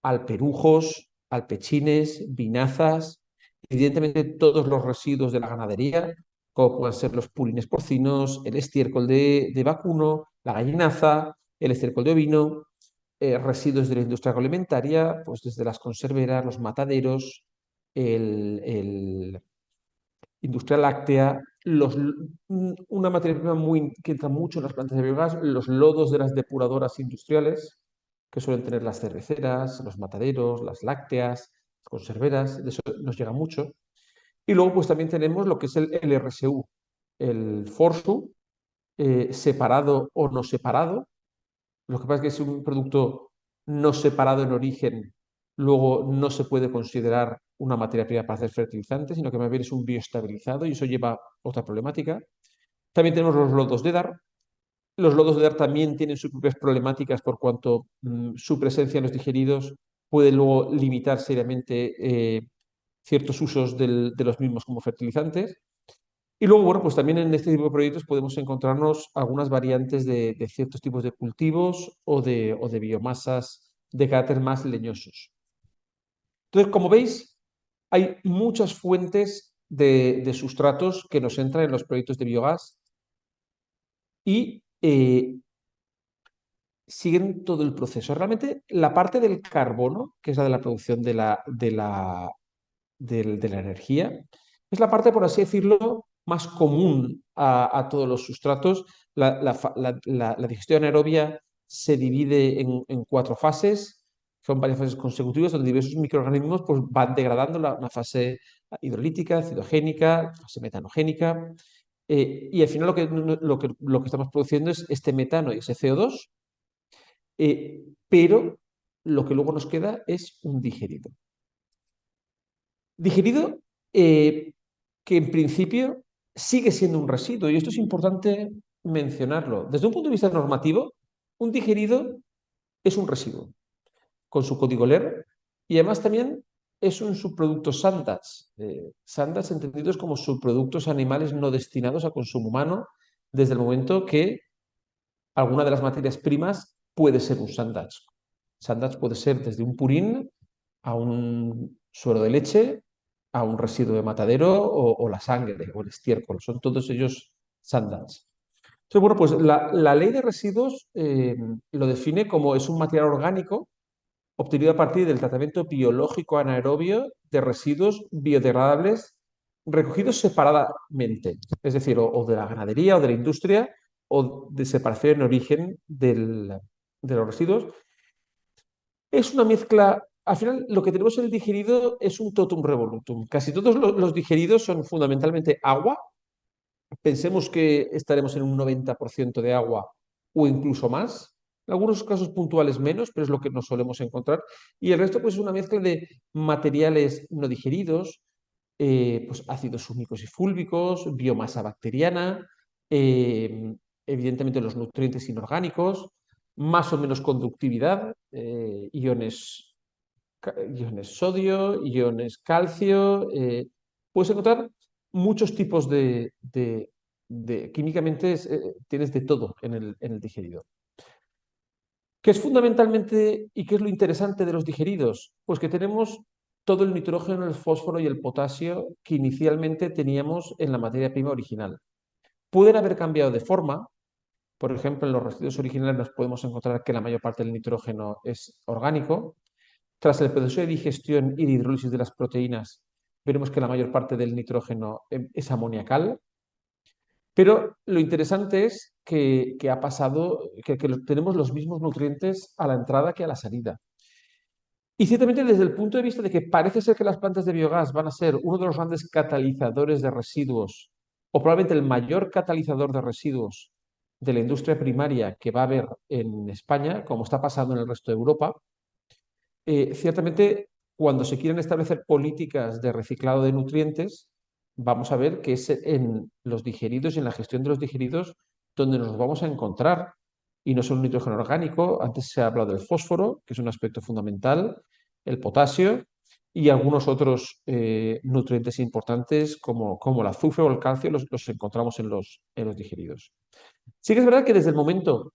alperujos, alpechines, vinazas, evidentemente todos los residuos de la ganadería, como pueden ser los purines porcinos, el estiércol de vacuno, la gallinaza, el estiércol de ovino, residuos de la industria agroalimentaria, pues desde las conserveras, los mataderos, el industria láctea, una materia prima que entra mucho en las plantas de biogás, los lodos de las depuradoras industriales, que suelen tener las cerveceras, los mataderos, las lácteas, las conserveras, de eso nos llega mucho. Y luego pues también tenemos lo que es el RSU, el FORSU, separado o no separado. Lo que pasa es que es un producto no separado en origen, luego no se puede considerar una materia prima para hacer fertilizantes, sino que más bien es un bioestabilizado y eso lleva otra problemática. También tenemos los lodos DEDAR. Los lodos DEDAR también tienen sus propias problemáticas por cuanto su presencia en los digeridos puede luego limitar seriamente ciertos usos de los mismos como fertilizantes. Y luego, bueno, pues también en este tipo de proyectos podemos encontrarnos algunas variantes de ciertos tipos de cultivos o de biomasas de carácter más leñosos. Entonces, como veis, hay muchas fuentes de sustratos que nos entran en los proyectos de biogás y siguen todo el proceso. Realmente, la parte del carbono, que es la de la producción de la energía, es la parte, por así decirlo, más común a todos los sustratos. La digestión anaerobia se divide en 4 fases, son varias fases consecutivas donde diversos microorganismos pues, van degradando una fase hidrolítica, citogénica, fase metanogénica, y al final lo que estamos produciendo es este metano y ese CO2, pero lo que luego nos queda es un digerido. Digerido que en principio sigue siendo un residuo, y esto es importante mencionarlo. Desde un punto de vista normativo, un digerido es un residuo, con su código LER, y además también es un subproducto SANDAS. SANDAS entendidos como subproductos animales no destinados a consumo humano, desde el momento que alguna de las materias primas puede ser un SANDAS. SANDAS puede ser desde un purín a un suero de leche, a un residuo de matadero o la sangre o el estiércol. Son todos ellos SANDAS. Entonces, bueno, pues la ley de residuos lo define como es un material orgánico obtenido a partir del tratamiento biológico anaerobio de residuos biodegradables recogidos separadamente, es decir, o de la ganadería o de la industria o de separación en origen de los residuos. Es una mezcla, al final lo que tenemos en el digerido es un totum revolutum. Casi todos los digeridos son fundamentalmente agua. Pensemos que estaremos en un 90% de agua o incluso más. En algunos casos puntuales menos, pero es lo que nos solemos encontrar. Y el resto pues es una mezcla de materiales no digeridos, pues ácidos húmicos y fúlbicos, biomasa bacteriana, eh, evidentemente los nutrientes inorgánicos, más o menos conductividad, iones sodio, iones calcio. Puedes encontrar muchos tipos químicamente tienes de todo en el digerido. ¿Qué es fundamentalmente y qué es lo interesante de los digeridos? Pues que tenemos todo el nitrógeno, el fósforo y el potasio que inicialmente teníamos en la materia prima original. Pueden haber cambiado de forma. Por ejemplo, en los residuos originales nos podemos encontrar que la mayor parte del nitrógeno es orgánico. Tras el proceso de digestión y de hidrólisis de las proteínas, veremos que la mayor parte del nitrógeno es amoniacal. Pero lo interesante es que ha pasado, que tenemos los mismos nutrientes a la entrada que a la salida. Y ciertamente desde el punto de vista de que parece ser que las plantas de biogás van a ser uno de los grandes catalizadores de residuos, o probablemente el mayor catalizador de residuos de la industria primaria que va a haber en España, como está pasando en el resto de Europa, ciertamente cuando se quieren establecer políticas de reciclado de nutrientes, vamos a ver que es en los digeridos y en la gestión de los digeridos donde nos vamos a encontrar. Y no solo el nitrógeno orgánico, antes se ha hablado del fósforo, que es un aspecto fundamental, el potasio y algunos otros nutrientes importantes como el azufre o el calcio los encontramos en los digeridos. Sí que es verdad que desde el momento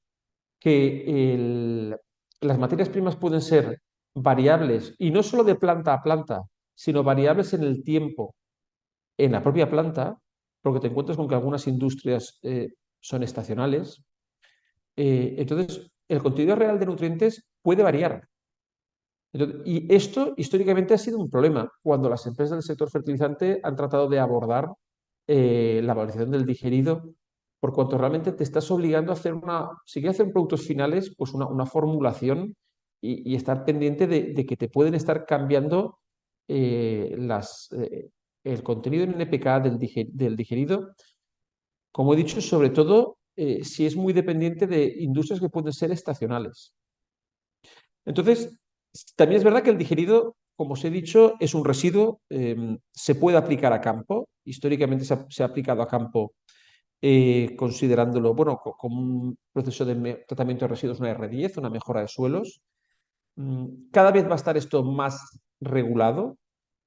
que las materias primas pueden ser variables y no solo de planta a planta, sino variables en el tiempo en la propia planta, porque te encuentras con que algunas industrias son estacionales. Entonces, el contenido real de nutrientes puede variar. Y esto históricamente ha sido un problema cuando las empresas del sector fertilizante han tratado de abordar la valorización del digerido, por cuanto realmente te estás obligando a hacer si quieres hacer productos finales, pues una formulación y estar pendiente de que te pueden estar cambiando el contenido en NPK del digerido, como he dicho, sobre todo si es muy dependiente de industrias que pueden ser estacionales. Entonces, También es verdad que el digerido, como os he dicho, es un residuo, se puede aplicar a campo. Históricamente se ha aplicado a campo considerándolo, bueno, como un proceso de tratamiento de residuos, una R10, una mejora de suelos. Cada vez va a estar esto más regulado,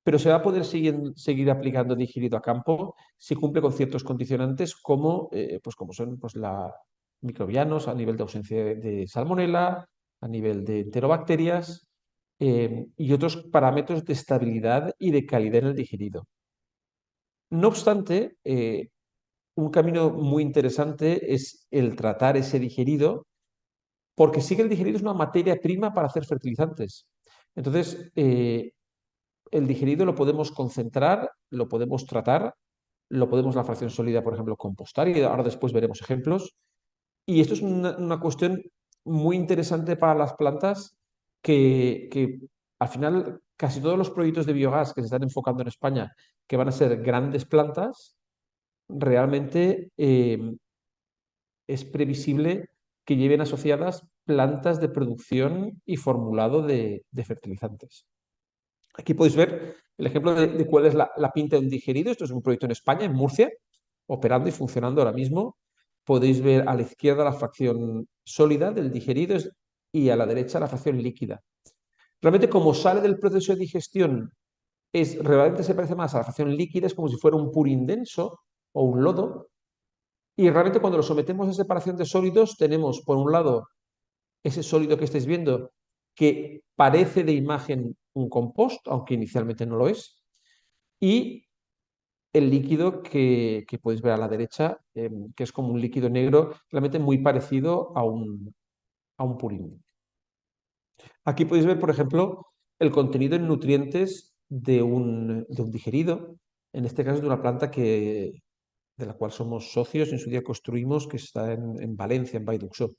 pero se va a poder seguir aplicando digerido a campo si cumple con ciertos condicionantes como son pues, microbianos a nivel de ausencia de salmonela, a nivel de enterobacterias y otros parámetros de estabilidad y de calidad en el digerido. No obstante, un camino muy interesante es el tratar ese digerido, porque sí que el digerido es una materia prima para hacer fertilizantes. Entonces, el digerido lo podemos concentrar, lo podemos tratar, lo podemos la fracción sólida, por ejemplo, compostar, y ahora después veremos ejemplos. Y esto es una cuestión muy interesante para las plantas que al final casi todos los proyectos de biogás que se están enfocando en España, que van a ser grandes plantas, realmente es previsible que lleven asociadas plantas de producción y formulado de fertilizantes. Aquí podéis ver el ejemplo de cuál es la pinta de un digerido. Esto es un proyecto en España, en Murcia, operando y funcionando ahora mismo. Podéis ver a la izquierda la fracción sólida del digerido y a la derecha la fracción líquida. Realmente, como sale del proceso de digestión, realmente se parece más a la fracción líquida, es como si fuera un purín denso o un lodo. Y realmente cuando lo sometemos a separación de sólidos, tenemos por un lado ese sólido que estáis viendo que parece de imagen un compost, aunque inicialmente no lo es, y el líquido que podéis ver a la derecha, que es como un líquido negro, realmente muy parecido a un purín. Aquí podéis ver, por ejemplo, el contenido en nutrientes de un digerido, en este caso de una planta de la cual somos socios, en su día construimos, que está en Valencia, en Vall-d'Uixó,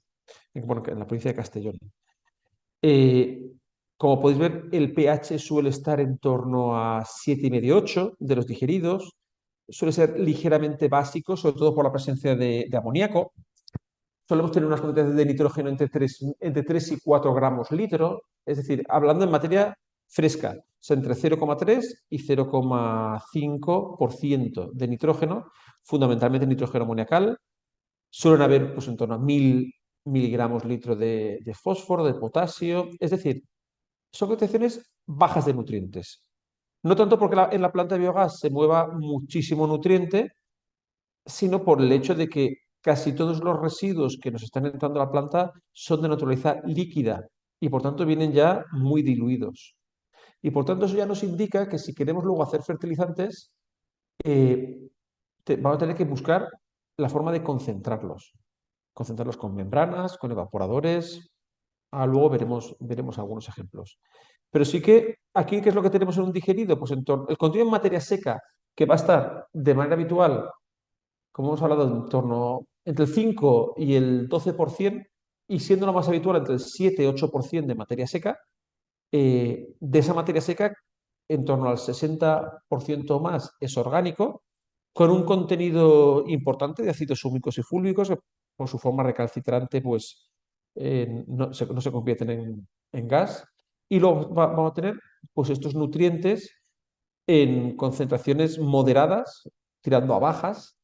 en la provincia de Castellón. Eh, Como podéis ver, el pH suele estar en torno a 7,5-8 de los digeridos. Suele ser ligeramente básico, sobre todo por la presencia de amoníaco. Solemos tener unas concentraciones de nitrógeno entre 3 y 4 gramos litro. Es decir, hablando en materia fresca, entre 0,3 y 0,5% de nitrógeno, fundamentalmente nitrógeno amoniacal. Suelen haber pues, en torno a 1.000 miligramos litro de fósforo, de potasio. Es decir, son concentraciones bajas de nutrientes. No tanto porque en la planta de biogás se mueva muchísimo nutriente, sino por el hecho de que casi todos los residuos que nos están entrando a la planta son de naturaleza líquida y por tanto vienen ya muy diluidos. Y por tanto eso ya nos indica que si queremos luego hacer fertilizantes, eh, vamos a tener que buscar la forma de concentrarlos. Concentrarlos con membranas, con evaporadores. Luego veremos algunos ejemplos. Pero sí que aquí, ¿qué es lo que tenemos en un digerido? Pues el contenido en materia seca, que va a estar de manera habitual, como hemos hablado, en torno entre el 5 y el 12%, y siendo lo más habitual entre el 7 y 8% de materia seca, de esa materia seca, en torno al 60% más es orgánico, con un contenido importante de ácidos húmicos y fúlvicos, que por su forma recalcitrante, pues no se convierten en gas. Y luego vamos a tener pues, estos nutrientes en concentraciones moderadas, tirando a bajas,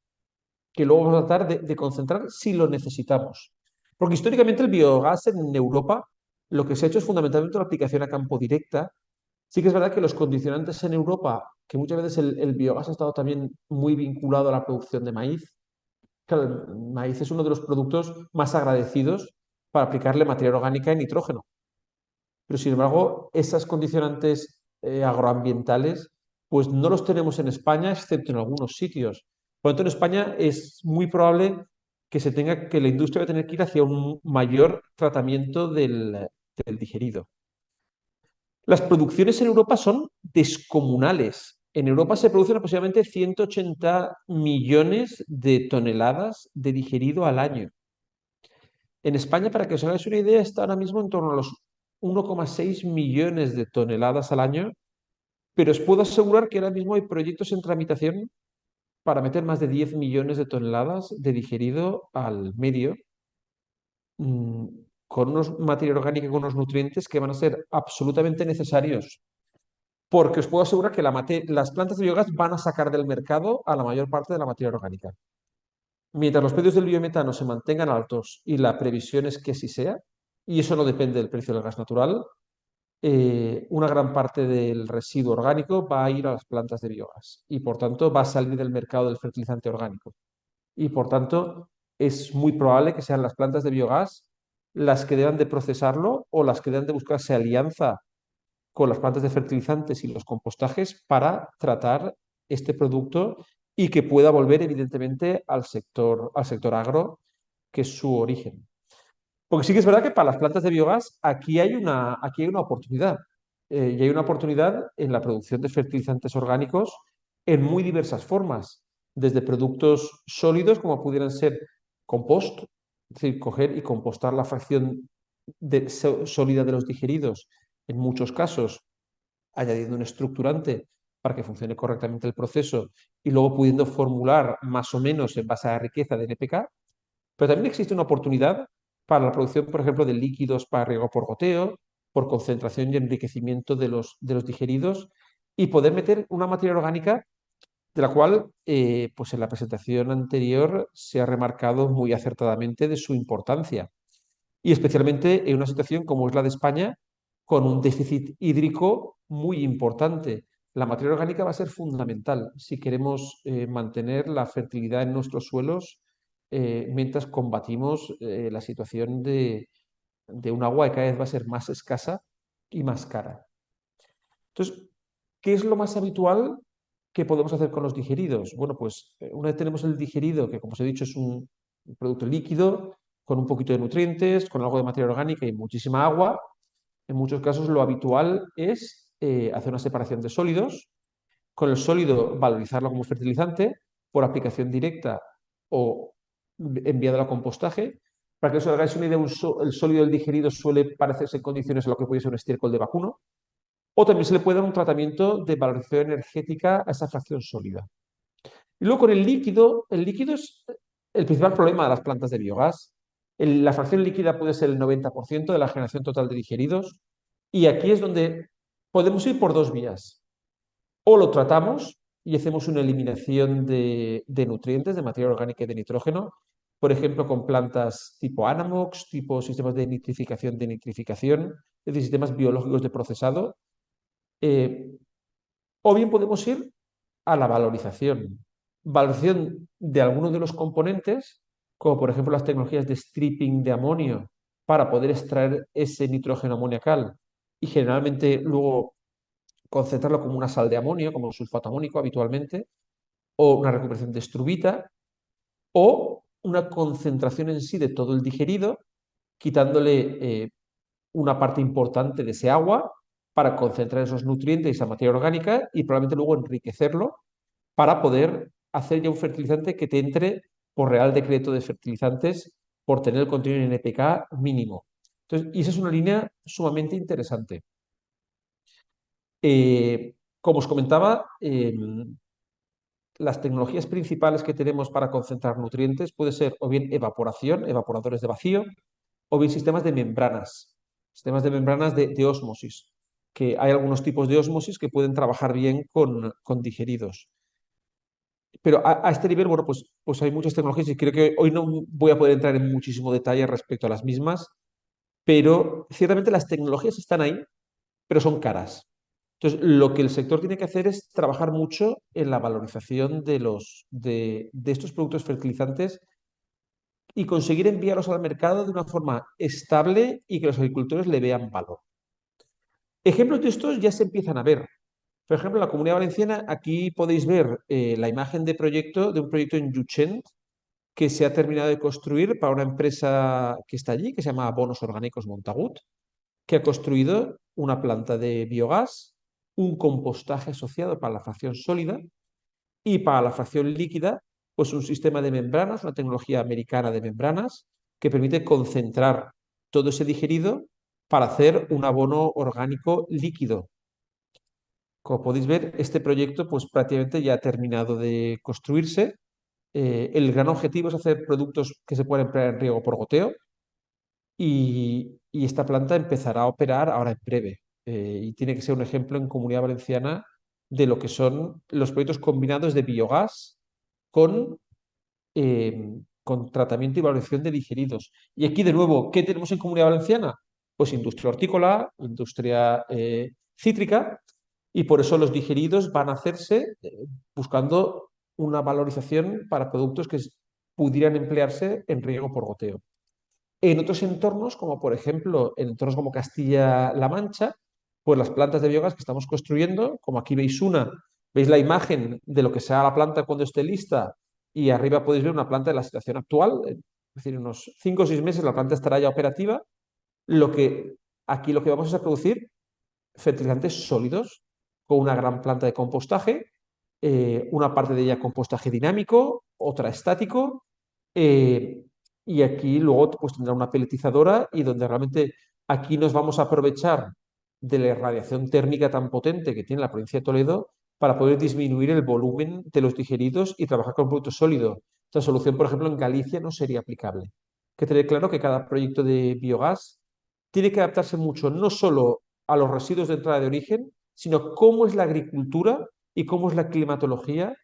que luego vamos a tratar de concentrar si lo necesitamos. Porque históricamente el biogás en Europa lo que se ha hecho es fundamentalmente una aplicación a campo directa. Sí que es verdad que los condicionantes en Europa, que muchas veces el biogás ha estado también muy vinculado a la producción de maíz. Claro, el maíz es uno de los productos más agradecidos para aplicarle materia orgánica y nitrógeno. Pero sin embargo, esas condicionantes agroambientales, pues no los tenemos en España, excepto en algunos sitios. Por lo tanto, en España es muy probable que la industria va a tener que ir hacia un mayor tratamiento del digerido. Las producciones en Europa son descomunales. En Europa se producen aproximadamente 180 millones de toneladas de digerido al año. En España, para que os hagáis una idea, está ahora mismo en torno a los 1,6 millones de toneladas al año, pero os puedo asegurar que ahora mismo hay proyectos en tramitación para meter más de 10 millones de toneladas de digerido al medio, con unos materia orgánica y con unos nutrientes que van a ser absolutamente necesarios. Porque os puedo asegurar que las plantas de biogás van a sacar del mercado a la mayor parte de la materia orgánica. Mientras los precios del biometano se mantengan altos y la previsión es que así sea, y eso no depende del precio del gas natural, una gran parte del residuo orgánico va a ir a las plantas de biogás y por tanto va a salir del mercado del fertilizante orgánico. Y por tanto es muy probable que sean las plantas de biogás las que deban de procesarlo o las que deban de buscarse alianza con las plantas de fertilizantes y los compostajes para tratar este producto y que pueda volver evidentemente al sector agro, que es su origen. Porque sí que es verdad que para las plantas de biogás aquí hay una oportunidad. Y hay una oportunidad en la producción de fertilizantes orgánicos en muy diversas formas, desde productos sólidos como pudieran ser compost, es decir, coger y compostar la fracción sólida de los digeridos, en muchos casos añadiendo un estructurante para que funcione correctamente el proceso y luego pudiendo formular más o menos en base a la riqueza de NPK, pero también existe una oportunidad para la producción, por ejemplo, de líquidos para riego por goteo, por concentración y enriquecimiento de los digeridos y poder meter una materia orgánica de la cual, pues en la presentación anterior se ha remarcado muy acertadamente de su importancia. Y especialmente en una situación como es la de España, con un déficit hídrico muy importante. La materia orgánica va a ser fundamental si queremos mantener la fertilidad en nuestros suelos mientras combatimos la situación de un agua que cada vez va a ser más escasa y más cara. Entonces, ¿qué es lo más habitual que podemos hacer con los digeridos? Bueno, pues una vez tenemos el digerido, que como os he dicho es un producto líquido, con un poquito de nutrientes, con algo de materia orgánica y muchísima agua, en muchos casos lo habitual es hacer una separación de sólidos, con el sólido valorizarlo como fertilizante por aplicación directa o enviándolo a compostaje. Para que os hagáis una idea, el sólido del digerido suele parecerse en condiciones a lo que puede ser un estiércol de vacuno, o también se le puede dar un tratamiento de valorización energética a esa fracción sólida. Y luego con el líquido es el principal problema de las plantas de biogás. La fracción líquida puede ser el 90% de la generación total de digeridos y aquí es donde podemos ir por dos vías. O lo tratamos y hacemos una eliminación de nutrientes, de materia orgánica y de nitrógeno, por ejemplo, con plantas tipo Anamox, tipo sistemas de nitrificación, es decir, sistemas biológicos de procesado, o bien podemos ir a la valorización. Valorización de algunos de los componentes, como por ejemplo las tecnologías de stripping de amonio para poder extraer ese nitrógeno amoniacal y generalmente luego concentrarlo como una sal de amonio, como el sulfato amónico habitualmente, o una recuperación de estrubita, o una concentración en sí de todo el digerido, quitándole una parte importante de ese agua para concentrar esos nutrientes y esa materia orgánica y probablemente luego enriquecerlo para poder hacer ya un fertilizante que te entre por Real Decreto de Fertilizantes por tener el contenido en NPK mínimo. Entonces, y esa es una línea sumamente interesante. Como os comentaba, las tecnologías principales que tenemos para concentrar nutrientes puede ser o bien evaporación, evaporadores de vacío, o bien sistemas de membranas de ósmosis, que hay algunos tipos de ósmosis que pueden trabajar bien con digeridos. Pero a este nivel, bueno, pues hay muchas tecnologías y creo que hoy no voy a poder entrar en muchísimo detalle respecto a las mismas, pero ciertamente las tecnologías están ahí, pero son caras. Entonces, lo que el sector tiene que hacer es trabajar mucho en la valorización de estos productos fertilizantes y conseguir enviarlos al mercado de una forma estable y que los agricultores le vean valor. Ejemplos de estos ya se empiezan a ver. Por ejemplo, en la Comunidad Valenciana, aquí podéis ver la imagen de un proyecto en Llutxent que se ha terminado de construir para una empresa que está allí, que se llama Bonos Orgánicos Montagut, que ha construido una planta de biogás, un compostaje asociado para la fracción sólida y para la fracción líquida, pues un sistema de membranas, una tecnología americana de membranas que permite concentrar todo ese digerido para hacer un abono orgánico líquido. Como podéis ver, este proyecto pues prácticamente ya ha terminado de construirse. El gran objetivo es hacer productos que se puedan emplear en riego por goteo, y esta planta empezará a operar ahora en breve. Y tiene que ser un ejemplo en Comunidad Valenciana de lo que son los proyectos combinados de biogás con, con tratamiento y valoración de digeridos. Y aquí, de nuevo, ¿qué tenemos en Comunidad Valenciana? Pues industria hortícola, industria cítrica, y por eso los digeridos van a hacerse buscando una valorización para productos que pudieran emplearse en riego por goteo. En otros entornos, como por ejemplo en entornos como Castilla-La Mancha, pues las plantas de biogás que estamos construyendo, como aquí veis una, veis la imagen de lo que será la planta cuando esté lista y arriba podéis ver una planta de la situación actual, es decir, unos 5 o 6 meses la planta estará ya operativa. Aquí lo que vamos es a producir fertilizantes sólidos con una gran planta de compostaje, una parte de ella compostaje dinámico, otra estático, eh, y aquí luego pues tendrá una peletizadora y donde realmente aquí nos vamos a aprovechar de la irradiación térmica tan potente que tiene la provincia de Toledo para poder disminuir el volumen de los digeridos y trabajar con producto sólido. Esta solución, por ejemplo, en Galicia no sería aplicable. Hay que tener claro que cada proyecto de biogás tiene que adaptarse mucho, no solo a los residuos de entrada de origen, sino cómo es la agricultura y cómo es la climatología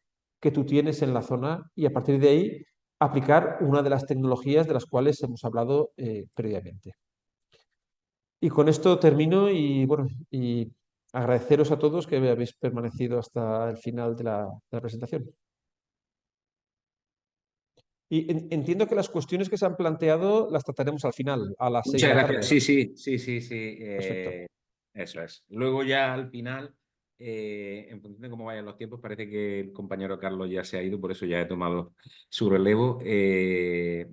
que tú tienes en la zona y a partir de ahí aplicar una de las tecnologías de las cuales hemos hablado previamente. Y con esto termino y bueno, y agradeceros a todos que habéis permanecido hasta el final de la presentación. Y entiendo que las cuestiones que se han planteado las trataremos al final, a las 6 Muchas de la gracias. tarde. Sí. Perfecto. Eso es. Luego ya al final, en función de cómo vayan los tiempos, parece que el compañero Carlos ya se ha ido, por eso ya he tomado su relevo.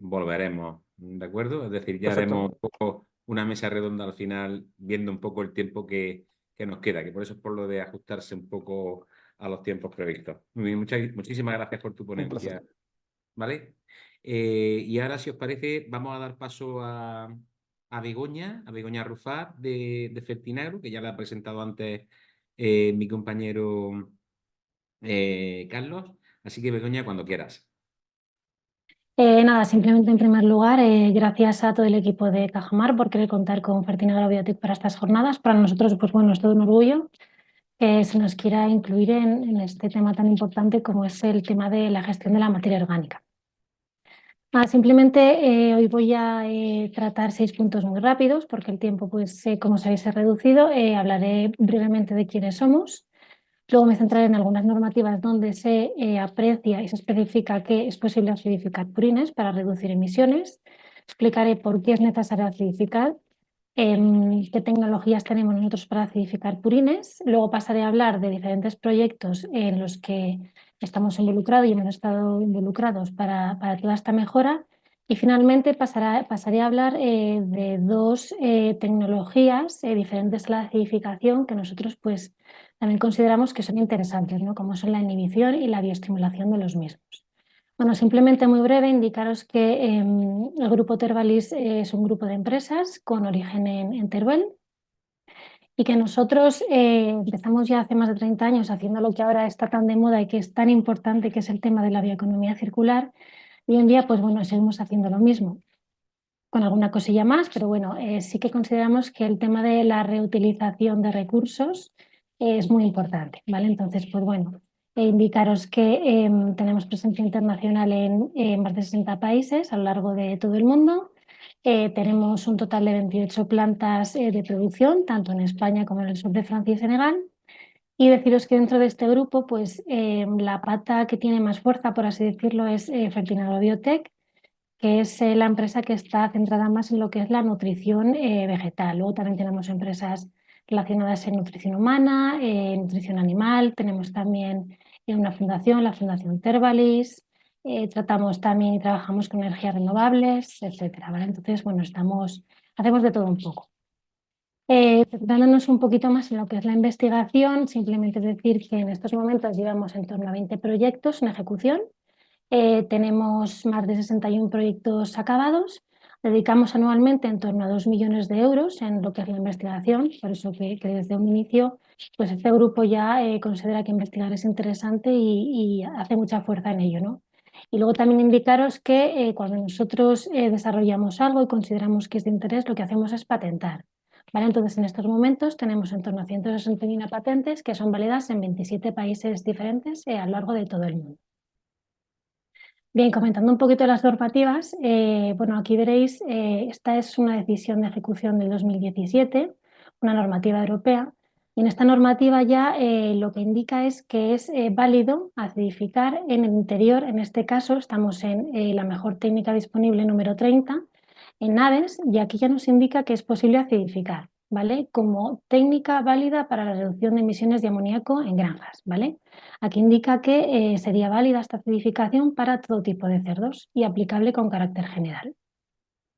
Volveremos, ¿de acuerdo? Es decir, ya haremos Perfecto. un poco una mesa redonda al final, viendo un poco el tiempo que nos queda, que por eso es por lo de ajustarse un poco a los tiempos previstos. Muchísimas gracias por tu Un placer. ponencia, ¿vale? Y ahora, si os parece, vamos a dar paso a Begoña Rufat de Fertinagro, que ya la ha presentado antes mi compañero Carlos. Así que, Begoña, cuando quieras. Nada, simplemente en primer lugar, gracias a todo el equipo de Cajamar por querer contar con Fertinagro Biotech para estas jornadas. Para nosotros, pues bueno, es todo un orgullo que se nos quiera incluir en este tema tan importante como es el tema de la gestión de la materia orgánica. Simplemente hoy voy a tratar 6 puntos muy rápidos porque el tiempo, pues como sabéis, es reducido. Hablaré brevemente de quiénes somos. Luego me centraré en algunas normativas donde se aprecia y se especifica que es posible acidificar purines para reducir emisiones. Explicaré por qué es necesario acidificar, qué tecnologías tenemos nosotros para acidificar purines. Luego pasaré a hablar de diferentes proyectos en los que estamos involucrados y hemos estado involucrados para toda esta mejora. Y finalmente pasaré a hablar de 2 tecnologías diferentes a la acidificación que nosotros pues también consideramos que son interesantes, ¿no? Como son la inhibición y la bioestimulación de los mismos. Bueno, simplemente muy breve, indicaros que el grupo Tervalis es un grupo de empresas con origen en Teruel y que nosotros empezamos ya hace más de 30 años haciendo lo que ahora está tan de moda y que es tan importante, que es el tema de la bioeconomía circular. Y hoy en día, pues bueno, seguimos haciendo lo mismo, con alguna cosilla más, pero bueno, sí que consideramos que el tema de la reutilización de recursos es muy importante, ¿vale? Entonces, pues bueno, indicaros que tenemos presencia internacional en más de 60 países a lo largo de todo el mundo. Tenemos un total de 28 plantas de producción, tanto en España como en el sur de Francia y Senegal. Y deciros que dentro de este grupo, pues la pata que tiene más fuerza, por así decirlo, es Fertinagro Biotech, que es la empresa que está centrada más en lo que es la nutrición vegetal. Luego también tenemos empresas relacionadas en nutrición humana, nutrición animal, tenemos también una fundación, la Fundación Tervalis, tratamos también y trabajamos con energías renovables, etcétera, ¿vale? Entonces, bueno, hacemos de todo un poco. Centrándonos un poquito más en lo que es la investigación, simplemente decir que en estos momentos llevamos en torno a 20 proyectos en ejecución. Tenemos más de 61 proyectos acabados, dedicamos anualmente en torno a 2 millones de euros en lo que es la investigación, por eso que desde un inicio pues este grupo ya considera que investigar es interesante y hace mucha fuerza en ello, ¿no? Y luego también indicaros que cuando nosotros desarrollamos algo y consideramos que es de interés, lo que hacemos es patentar. ¿Vale? Entonces, en estos momentos tenemos en torno a 161 patentes que son válidas en 27 países diferentes a lo largo de todo el mundo. Bien, comentando un poquito las normativas, bueno, aquí veréis, esta es una decisión de ejecución del 2017, una normativa europea, y en esta normativa ya lo que indica es que es válido acidificar en el interior, en este caso estamos en la mejor técnica disponible número 30, en naves, y aquí ya nos indica que es posible acidificar, ¿vale? Como técnica válida para la reducción de emisiones de amoníaco en granjas, ¿vale? Aquí indica que sería válida esta acidificación para todo tipo de cerdos y aplicable con carácter general.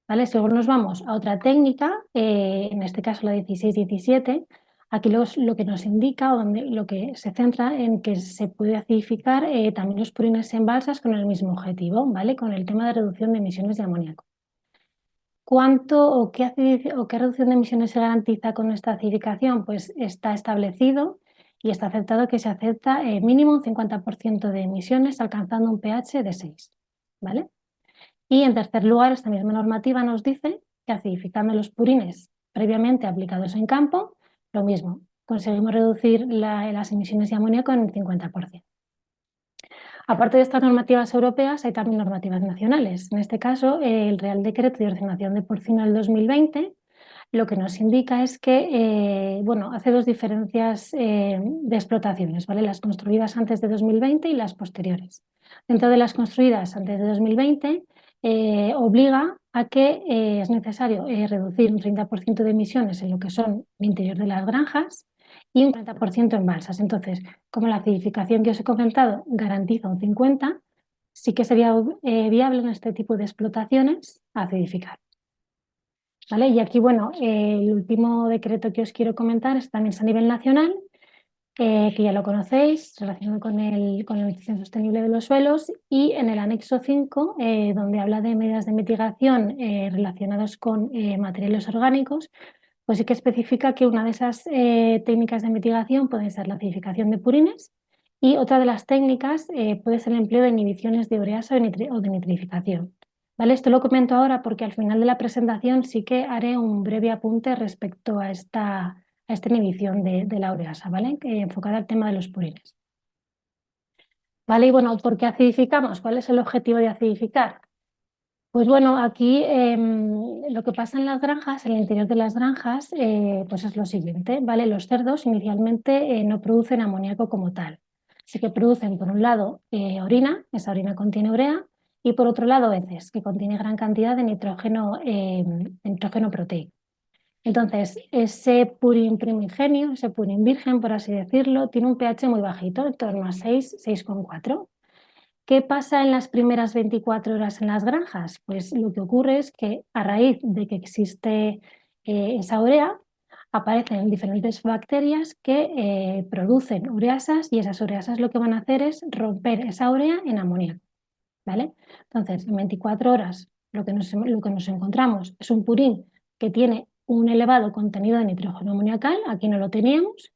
¿Vale? Si luego nos vamos a otra técnica, en este caso la 1617, aquí lo que nos indica, o lo que se centra en que se puede acidificar también los purines en balsas con el mismo objetivo, ¿vale? Con el tema de reducción de emisiones de amoníaco. ¿Cuánto o qué reducción de emisiones se garantiza con esta acidificación? Pues está establecido y está aceptado que se acepta mínimo un 50% de emisiones alcanzando un pH de 6, ¿vale? Y en tercer lugar, esta misma normativa nos dice que acidificando los purines previamente aplicados en campo, lo mismo, conseguimos reducir las emisiones de amoníaco en un 50%. Aparte de estas normativas europeas, hay también normativas nacionales. En este caso, el Real Decreto de Ordenación de Porcino del 2020 lo que nos indica es que bueno, hace dos diferencias de explotaciones, ¿vale? Las construidas antes de 2020 y las posteriores. Dentro de las construidas antes de 2020, obliga a que es necesario reducir un 30% de emisiones en lo que son el interior de las granjas y un 40% en balsas. Entonces, como la acidificación que os he comentado garantiza un 50%, sí que sería viable en este tipo de explotaciones acidificar. ¿Vale? Y aquí, bueno, el último decreto que os quiero comentar es también a nivel nacional, que ya lo conocéis, relacionado con la nutrición sostenible de los suelos, y en el anexo 5, donde habla de medidas de mitigación relacionadas con materiales orgánicos, pues sí que especifica que una de esas técnicas de mitigación puede ser la acidificación de purines y otra de las técnicas puede ser el empleo de inhibiciones de ureasa o de nitrificación. ¿Vale? Esto lo comento ahora porque al final de la presentación sí que haré un breve apunte respecto a esta inhibición de la ureasa, ¿vale? Enfocada al tema de los purines. ¿Vale? Y bueno, ¿por qué acidificamos? ¿Cuál es el objetivo de acidificar? Pues bueno, aquí lo que pasa en las granjas, en el interior de las granjas, pues es lo siguiente, ¿vale? Los cerdos inicialmente no producen amoníaco como tal. Sí que producen, por un lado, orina, esa orina contiene urea, y por otro lado, heces, que contiene gran cantidad de nitrógeno proteico. Entonces, ese purín primigenio, ese purín virgen, por así decirlo, tiene un pH muy bajito, en torno a 6, 6,4. ¿Qué pasa en las primeras 24 horas en las granjas? Pues lo que ocurre es que a raíz de que existe esa urea, aparecen diferentes bacterias que producen ureasas y esas ureasas lo que van a hacer es romper esa urea en amoníaco, ¿vale? Entonces, en 24 horas lo que nos encontramos es un purín que tiene un elevado contenido de nitrógeno amoniacal, aquí no lo teníamos,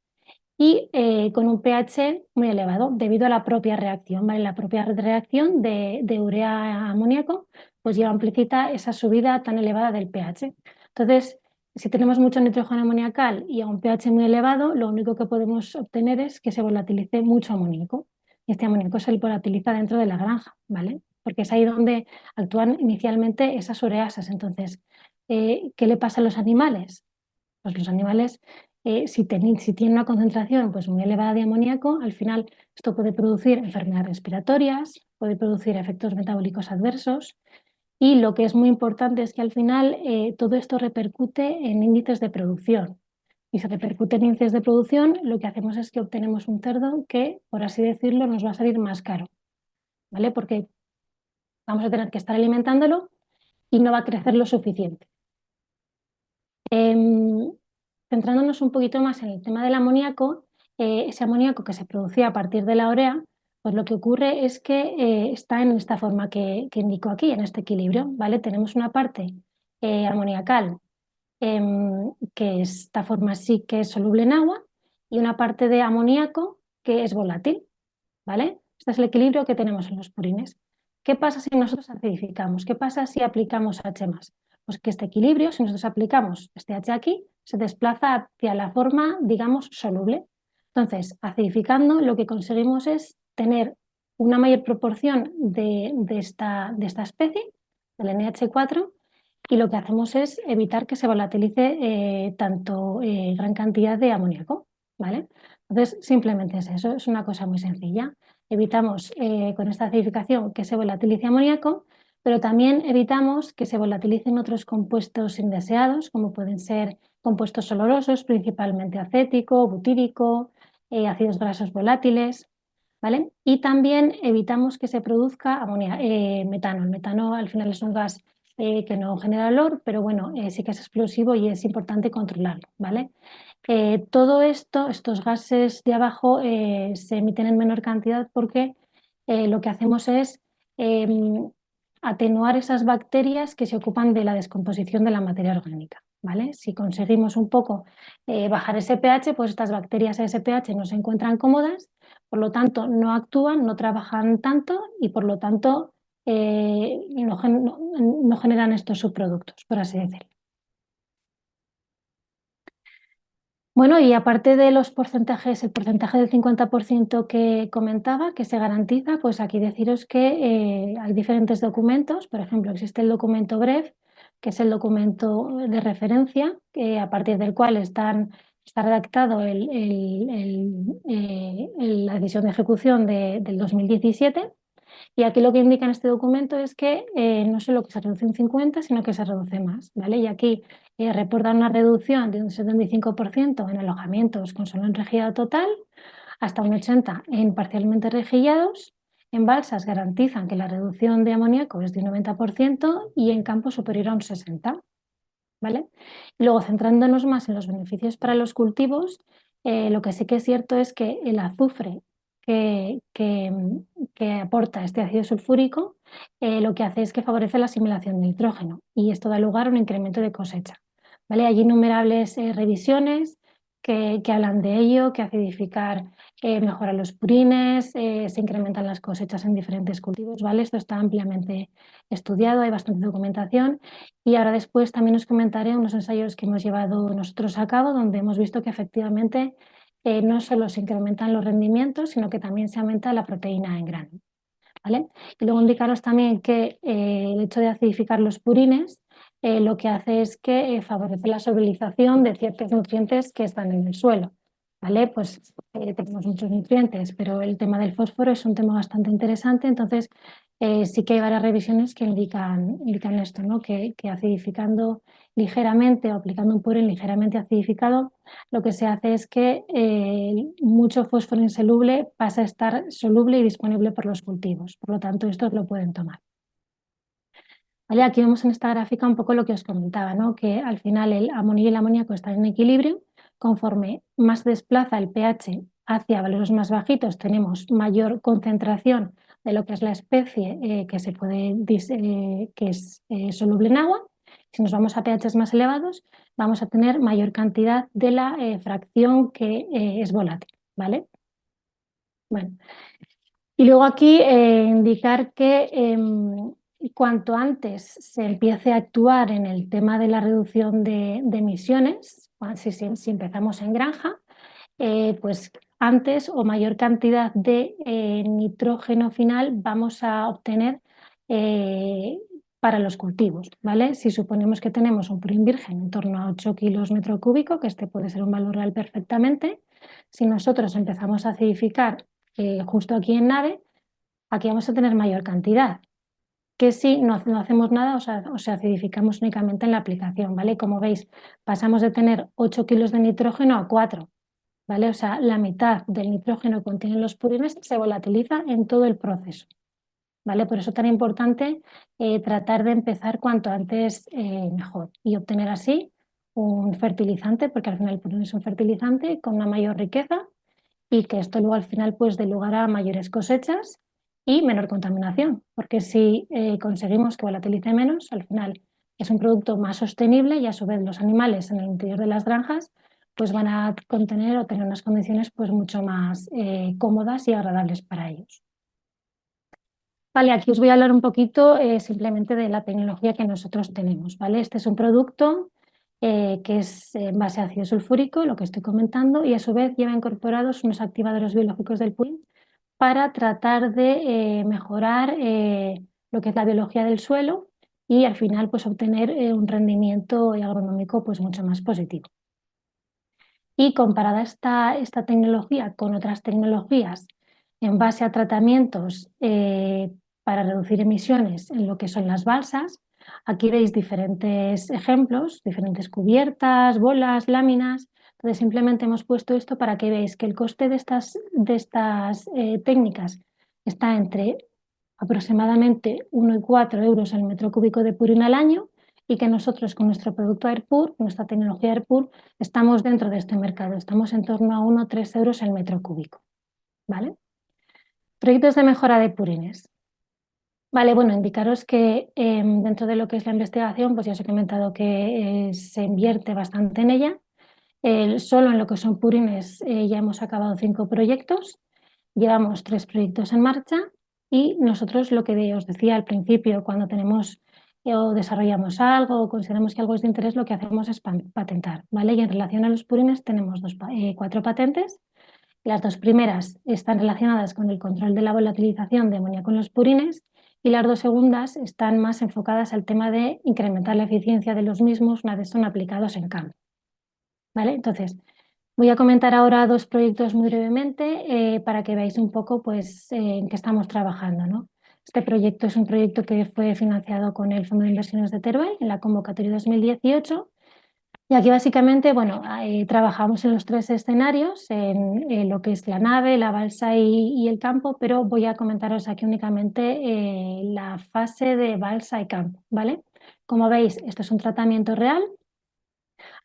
y con un pH muy elevado debido a la propia reacción, ¿vale? La propia reacción de urea a amoníaco pues lleva implícita esa subida tan elevada del pH. Entonces, si tenemos mucho nitrógeno amoniacal y a un pH muy elevado, lo único que podemos obtener es que se volatilice mucho amoníaco. Y este amoníaco se volatiliza dentro de la granja, ¿vale? Porque es ahí donde actúan inicialmente esas ureasas. Entonces, ¿qué le pasa a los animales? Pues los animales si tienen una concentración pues, muy elevada de amoníaco, al final esto puede producir enfermedades respiratorias, puede producir efectos metabólicos adversos y lo que es muy importante es que al final todo esto repercute en índices de producción. Y si repercute en índices de producción, lo que hacemos es que obtenemos un cerdo que, por así decirlo, nos va a salir más caro, ¿vale? Porque vamos a tener que estar alimentándolo y no va a crecer lo suficiente. Centrándonos un poquito más en el tema del amoníaco, ese amoníaco que se producía a partir de la urea, pues lo que ocurre es que está en esta forma que indico aquí, en este equilibrio, ¿vale? Tenemos una parte amoniacal que esta forma sí que es soluble en agua y una parte de amoníaco que es volátil, ¿vale? Este es el equilibrio que tenemos en los purines. ¿Qué pasa si nosotros acidificamos? ¿Qué pasa si aplicamos H+? Pues que este equilibrio, si nosotros aplicamos este H aquí, se desplaza hacia la forma, digamos, soluble. Entonces, acidificando, lo que conseguimos es tener una mayor proporción de esta especie, del NH4, y lo que hacemos es evitar que se volatilice tanto gran cantidad de amoníaco, ¿vale? Entonces, simplemente es eso, es una cosa muy sencilla. Evitamos con esta acidificación que se volatilice amoníaco, pero también evitamos que se volatilicen otros compuestos indeseados, como pueden ser compuestos olorosos, principalmente acético, butírico, ácidos grasos volátiles, ¿vale? Y también evitamos que se produzca metano. El metano al final es un gas que no genera olor, pero bueno, sí que es explosivo y es importante controlarlo, ¿vale? Todo esto, estos gases de abajo, se emiten en menor cantidad porque lo que hacemos es atenuar esas bacterias que se ocupan de la descomposición de la materia orgánica, ¿vale? Si conseguimos un poco bajar ese pH, pues estas bacterias a ese pH no se encuentran cómodas, por lo tanto no actúan, no trabajan tanto y por lo tanto no generan estos subproductos, por así decirlo. Bueno, y aparte de los porcentajes, el porcentaje del 50% que comentaba, que se garantiza, pues aquí deciros que hay diferentes documentos. Por ejemplo, existe el documento BREF, que es el documento de referencia, a partir del cual está redactado la decisión de ejecución del 2017. Y aquí lo que indica en este documento es que no solo que se reduce un 50, sino que se reduce más, ¿vale? Y aquí reportan una reducción de un 75% en alojamientos con suelo enrejillado total, hasta un 80% en parcialmente rejillados. En balsas garantizan que la reducción de amoníaco es de un 90% y en campo superior a un 60%, ¿vale? Y luego, centrándonos más en los beneficios para los cultivos, lo que sí que es cierto es que el azufre que aporta este ácido sulfúrico lo que hace es que favorece la asimilación de nitrógeno y esto da lugar a un incremento de cosecha, ¿vale? Hay innumerables revisiones que hablan de ello, que acidificar mejora los purines, se incrementan las cosechas en diferentes cultivos, ¿vale? Esto está ampliamente estudiado, hay bastante documentación y ahora después también os comentaré unos ensayos que hemos llevado nosotros a cabo donde hemos visto que efectivamente no solo se incrementan los rendimientos, sino que también se aumenta la proteína en grano, ¿vale? Y luego indicaros también que el hecho de acidificar los purines lo que hace es que favorece la solubilización de ciertos nutrientes que están en el suelo, ¿vale? Pues tenemos muchos nutrientes, pero el tema del fósforo es un tema bastante interesante, entonces sí que hay varias revisiones que indican esto, ¿no? Que acidificando ligeramente o aplicando un purín ligeramente acidificado, lo que se hace es que mucho fósforo insoluble pasa a estar soluble y disponible por los cultivos. Por lo tanto, estos lo pueden tomar. ¿Vale? Aquí vemos en esta gráfica un poco lo que os comentaba, ¿no? Que al final el amonio y el amoníaco están en equilibrio. Conforme más desplaza el pH hacia valores más bajitos, tenemos mayor concentración de lo que es la especie que es soluble en agua. Si nos vamos a pHs más elevados, vamos a tener mayor cantidad de la fracción que es volátil, ¿vale? Bueno, y luego aquí indicar que cuanto antes se empiece a actuar en el tema de la reducción de emisiones, si empezamos en granja, pues antes o mayor cantidad de nitrógeno final vamos a obtener para los cultivos, ¿vale? Si suponemos que tenemos un purín virgen en torno a 8 kilos metro cúbico, que este puede ser un valor real perfectamente, si nosotros empezamos a acidificar justo aquí en nave, aquí vamos a tener mayor cantidad, que si no hacemos nada, o sea, acidificamos únicamente en la aplicación, ¿vale? Como veis, pasamos de tener 8 kilos de nitrógeno a 4, ¿vale? O sea, la mitad del nitrógeno que contienen los purines se volatiliza en todo el proceso, ¿vale? Por eso tan importante tratar de empezar cuanto antes mejor y obtener así un fertilizante, porque al final el purín es un fertilizante con una mayor riqueza y que esto luego al final pues dé lugar a mayores cosechas y menor contaminación, porque si conseguimos que volatilice menos, al final es un producto más sostenible y a su vez los animales en el interior de las granjas pues van a contener o tener unas condiciones pues mucho más cómodas y agradables para ellos. Vale, aquí os voy a hablar un poquito simplemente de la tecnología que nosotros tenemos, ¿vale? Este es un producto que es en base a ácido sulfúrico, lo que estoy comentando, y a su vez lleva incorporados unos activadores biológicos del purín para tratar de mejorar lo que es la biología del suelo y al final pues obtener un rendimiento agronómico pues mucho más positivo. Y comparada esta tecnología con otras tecnologías en base a tratamientos para reducir emisiones en lo que son las balsas, aquí veis diferentes ejemplos, diferentes cubiertas, bolas, láminas. Entonces simplemente hemos puesto esto para que veáis que el coste de estas técnicas está entre aproximadamente 1,4 euros al metro cúbico de purín al año y que nosotros con nuestro producto AirPur, nuestra tecnología AirPur, estamos dentro de este mercado, estamos en torno a 1,3 euros al metro cúbico. ¿Vale? Proyectos de mejora de purines. Vale, bueno, indicaros que dentro de lo que es la investigación, pues ya os he comentado que se invierte bastante en ella. Solo en lo que son purines ya hemos acabado 5 proyectos, llevamos 3 proyectos en marcha y nosotros lo que os decía al principio, cuando tenemos o desarrollamos algo o consideramos que algo es de interés, lo que hacemos es patentar, ¿vale? Y en relación a los purines tenemos 4 patentes. Las 2 primeras están relacionadas con el control de la volatilización de amoníaco en los purines y las 2 segundas están más enfocadas al tema de incrementar la eficiencia de los mismos una vez son aplicados en campo. ¿Vale? Entonces, voy a comentar ahora 2 proyectos muy brevemente para que veáis un poco pues, en qué estamos trabajando, ¿no? Este proyecto es un proyecto que fue financiado con el Fondo de Inversiones de Teruel en la convocatoria 2018 y aquí básicamente, bueno, trabajamos en los 3 escenarios, en lo que es la nave, la balsa y el campo, pero voy a comentaros aquí únicamente la fase de balsa y campo, ¿vale? Como veis, esto es un tratamiento real.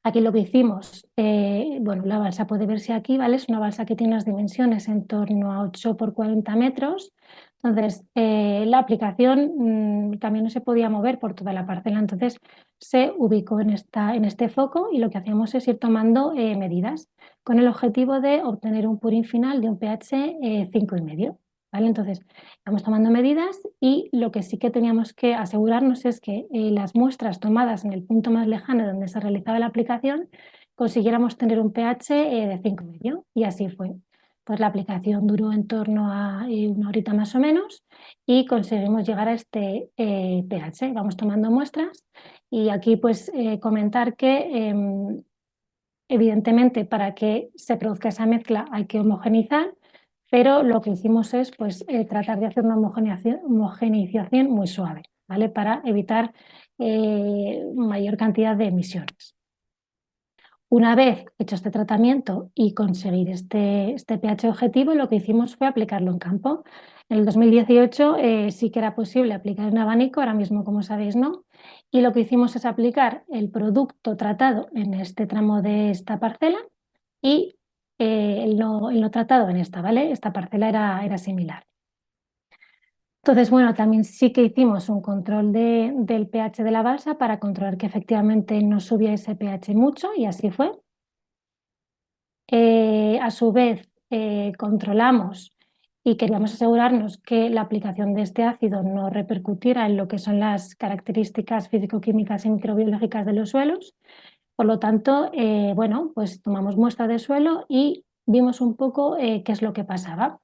Aquí lo que hicimos, bueno, la balsa puede verse aquí, ¿vale? Es una balsa que tiene las dimensiones en torno a 8 por 40 metros. Entonces, la aplicación también no se podía mover por toda la parcela, entonces se ubicó en este foco y lo que hacíamos es ir tomando medidas con el objetivo de obtener un purín final de un pH 5,5, ¿vale? Entonces, vamos tomando medidas y lo que sí que teníamos que asegurarnos es que las muestras tomadas en el punto más lejano donde se realizaba la aplicación consiguiéramos tener un pH de 5,5 y así fue. Pues la aplicación duró en torno a 1 horita más o menos y conseguimos llegar a este pH. Vamos tomando muestras y aquí pues comentar que evidentemente para que se produzca esa mezcla hay que homogeneizar, pero lo que hicimos es pues, tratar de hacer una homogeneización muy suave, ¿vale? Para evitar mayor cantidad de emisiones. Una vez hecho este tratamiento y conseguir este pH objetivo, lo que hicimos fue aplicarlo en campo. En el 2018 sí que era posible aplicar en abanico, ahora mismo, como sabéis, no. Y lo que hicimos es aplicar el producto tratado en este tramo de esta parcela y el no tratado en esta, ¿vale? Esta parcela era similar. Entonces, bueno, también sí que hicimos un control del pH de la balsa para controlar que efectivamente no subía ese pH mucho y así fue. A su vez, controlamos y queríamos asegurarnos que la aplicación de este ácido no repercutiera en lo que son las características físico-químicas y microbiológicas de los suelos. Por lo tanto, bueno, pues tomamos muestra de suelo y vimos un poco qué es lo que pasaba.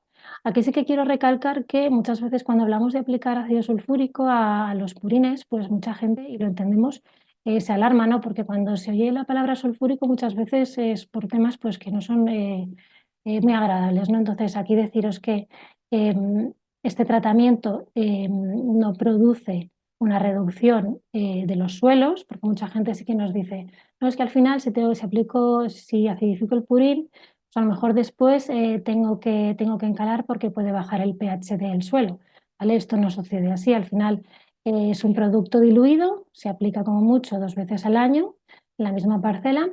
Aquí sí que quiero recalcar que muchas veces cuando hablamos de aplicar ácido sulfúrico a los purines, pues mucha gente, y lo entendemos, se alarma, ¿no? Porque cuando se oye la palabra sulfúrico muchas veces es por temas pues, que no son muy agradables, ¿no? Entonces aquí deciros que este tratamiento no produce una reducción de los suelos, porque mucha gente sí que nos dice, no, es que al final si acidifico el purín, pues a lo mejor después tengo que encalar porque puede bajar el pH del suelo, ¿vale? Esto no sucede así, al final es un producto diluido, se aplica como mucho 2 veces al año en la misma parcela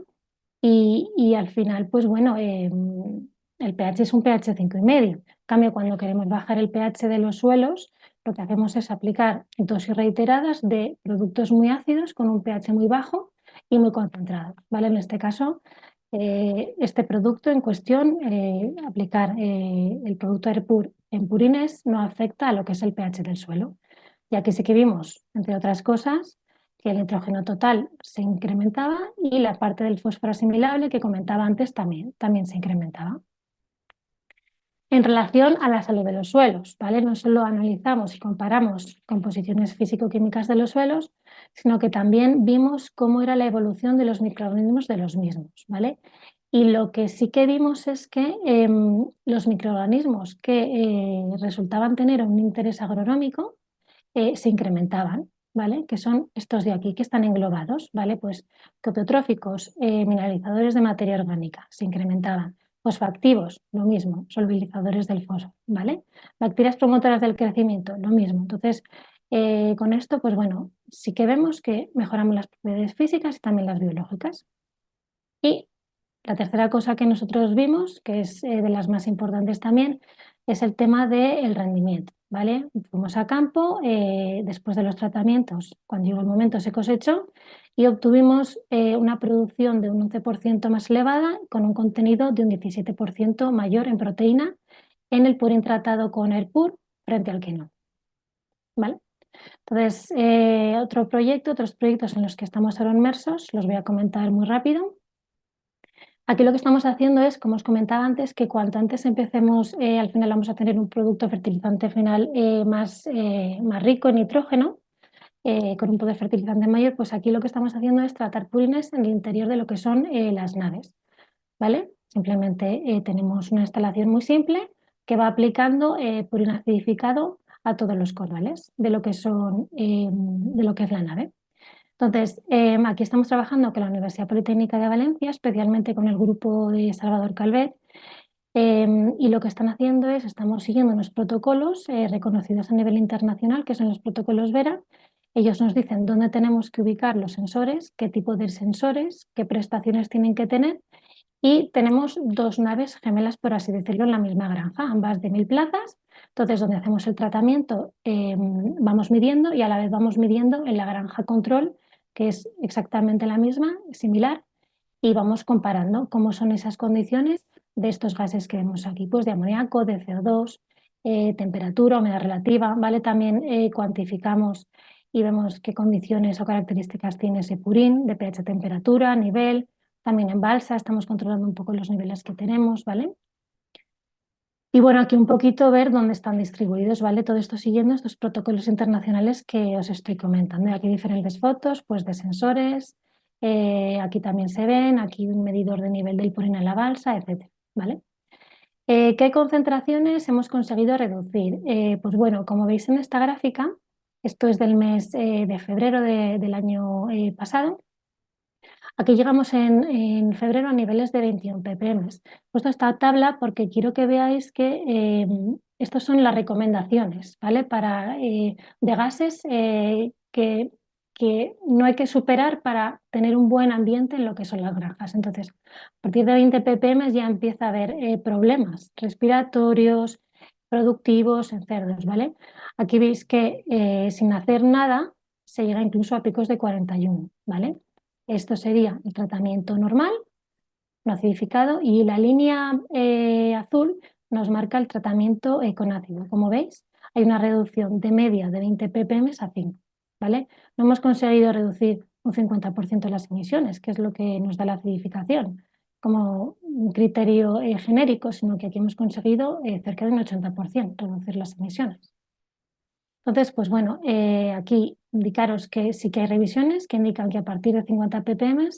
y al final, pues bueno, el pH es un pH 5,5. En cambio, cuando queremos bajar el pH de los suelos, lo que hacemos es aplicar dosis reiteradas de productos muy ácidos con un pH muy bajo y muy concentrado, ¿vale? En este caso, este producto en cuestión, aplicar el producto Airpur en purines no afecta a lo que es el pH del suelo. Y aquí sí que vimos, entre otras cosas, que el nitrógeno total se incrementaba y la parte del fósforo asimilable que comentaba antes también se incrementaba. En relación a la salud de los suelos, ¿vale? No solo analizamos y comparamos composiciones físico-químicas de los suelos, sino que también vimos cómo era la evolución de los microorganismos de los mismos, ¿vale? Y lo que sí que vimos es que los microorganismos que resultaban tener un interés agronómico se incrementaban, ¿vale? Que son estos de aquí, que están englobados, ¿vale? Pues copiotróficos, mineralizadores de materia orgánica, se incrementaban. Fosfoactivos, lo mismo, solubilizadores del fosfo, ¿vale? Bacterias promotoras del crecimiento, lo mismo. Entonces, con esto, pues bueno, sí que vemos que mejoramos las propiedades físicas y también las biológicas. Y la tercera cosa que nosotros vimos, que es de las más importantes también, es el tema del rendimiento, ¿vale? Fuimos a campo después de los tratamientos, cuando llegó el momento se cosechó y obtuvimos una producción de un 11% más elevada con un contenido de un 17% mayor en proteína en el purín tratado con Airpur frente al que no, ¿vale? Entonces, otros proyectos en los que estamos ahora inmersos, los voy a comentar muy rápido. Aquí lo que estamos haciendo es, como os comentaba antes, que cuanto antes empecemos, al final vamos a tener un producto fertilizante final más rico en nitrógeno, con un poder fertilizante mayor, pues aquí lo que estamos haciendo es tratar purines en el interior de lo que son las naves, ¿vale? Simplemente tenemos una instalación muy simple que va aplicando purín acidificado a todos los cordales de lo que son, de lo que es la nave. Entonces, aquí estamos trabajando con la Universidad Politécnica de Valencia, especialmente con el grupo de Salvador Calvet, y lo que están haciendo es, estamos siguiendo unos protocolos reconocidos a nivel internacional, que son los protocolos Vera. Ellos nos dicen dónde tenemos que ubicar los sensores, qué tipo de sensores, qué prestaciones tienen que tener, y tenemos dos naves gemelas, por así decirlo, en la misma granja, ambas de 1000 plazas. Entonces, donde hacemos el tratamiento, vamos midiendo y a la vez vamos midiendo en la granja control, que es exactamente la misma, similar, y vamos comparando cómo son esas condiciones de estos gases que vemos aquí, pues de amoníaco, de CO2, temperatura, humedad relativa, ¿vale? También cuantificamos y vemos qué condiciones o características tiene ese purín, de pH, temperatura, nivel, también en balsa, estamos controlando un poco los niveles que tenemos, ¿vale? Y bueno, aquí un poquito ver dónde están distribuidos, ¿vale? Todo esto siguiendo estos protocolos internacionales que os estoy comentando. Aquí diferentes fotos, pues de sensores, aquí también se ven, aquí un medidor de nivel del purín en la balsa, etcétera, ¿vale? ¿Qué concentraciones hemos conseguido reducir? Pues bueno, como veis en esta gráfica, esto es del mes de febrero del año pasado. Aquí llegamos en febrero a niveles de 21 ppm. He puesto esta tabla porque quiero que veáis que estas son las recomendaciones, ¿vale? De gases que no hay que superar para tener un buen ambiente en lo que son las granjas. Entonces, a partir de 20 ppm ya empieza a haber problemas respiratorios, productivos en cerdos, ¿vale? Aquí veis que sin hacer nada se llega incluso a picos de 41, ¿vale? Esto sería el tratamiento normal, no acidificado, y la línea azul nos marca el tratamiento con ácido. Como veis, hay una reducción de media de 20 ppm a 5, ¿vale? No hemos conseguido reducir un 50% las emisiones, que es lo que nos da la acidificación, como un criterio genérico, sino que aquí hemos conseguido cerca de un 80% reducir las emisiones. Entonces, pues bueno, aquí indicaros que sí que hay revisiones que indican que a partir de 50 ppm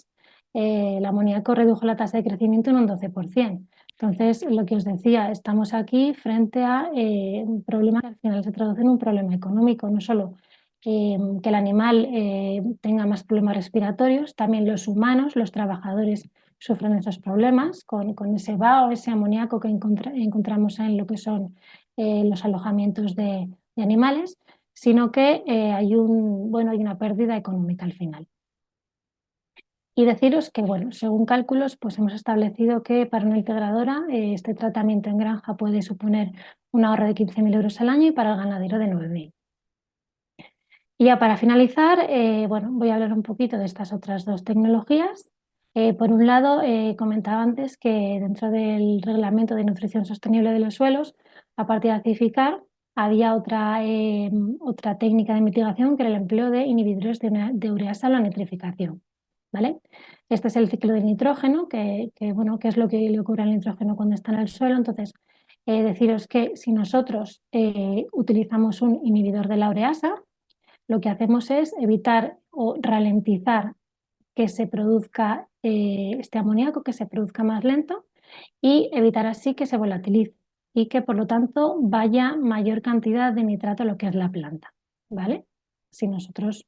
el amoníaco redujo la tasa de crecimiento en un 12%. Entonces, lo que os decía, estamos aquí frente a un problema que al final se traduce en un problema económico, no solo que el animal tenga más problemas respiratorios, también los humanos, los trabajadores sufren esos problemas con ese vaho, ese amoníaco que encontramos en lo que son los alojamientos de animales, sino que hay una pérdida económica al final. Y deciros que, bueno, según cálculos, pues hemos establecido que para una integradora este tratamiento en granja puede suponer un ahorro de 15.000 euros al año y para el ganadero de 9.000. Y ya para finalizar, bueno, voy a hablar un poquito de estas otras dos tecnologías. Por un lado, comentaba antes que dentro del Reglamento de Nutrición Sostenible de los Suelos, aparte de acidificar, había otra técnica de mitigación que era el empleo de inhibidores de ureasa o la nitrificación, ¿vale? Este es el ciclo del nitrógeno, bueno, que es lo que le ocurre al nitrógeno cuando está en el suelo. Entonces, deciros que si nosotros utilizamos un inhibidor de la ureasa, lo que hacemos es evitar o ralentizar que se produzca este amoníaco, que se produzca más lento, y evitar así que se volatilice y que por lo tanto vaya mayor cantidad de nitrato a lo que es la planta, ¿vale? Si nosotros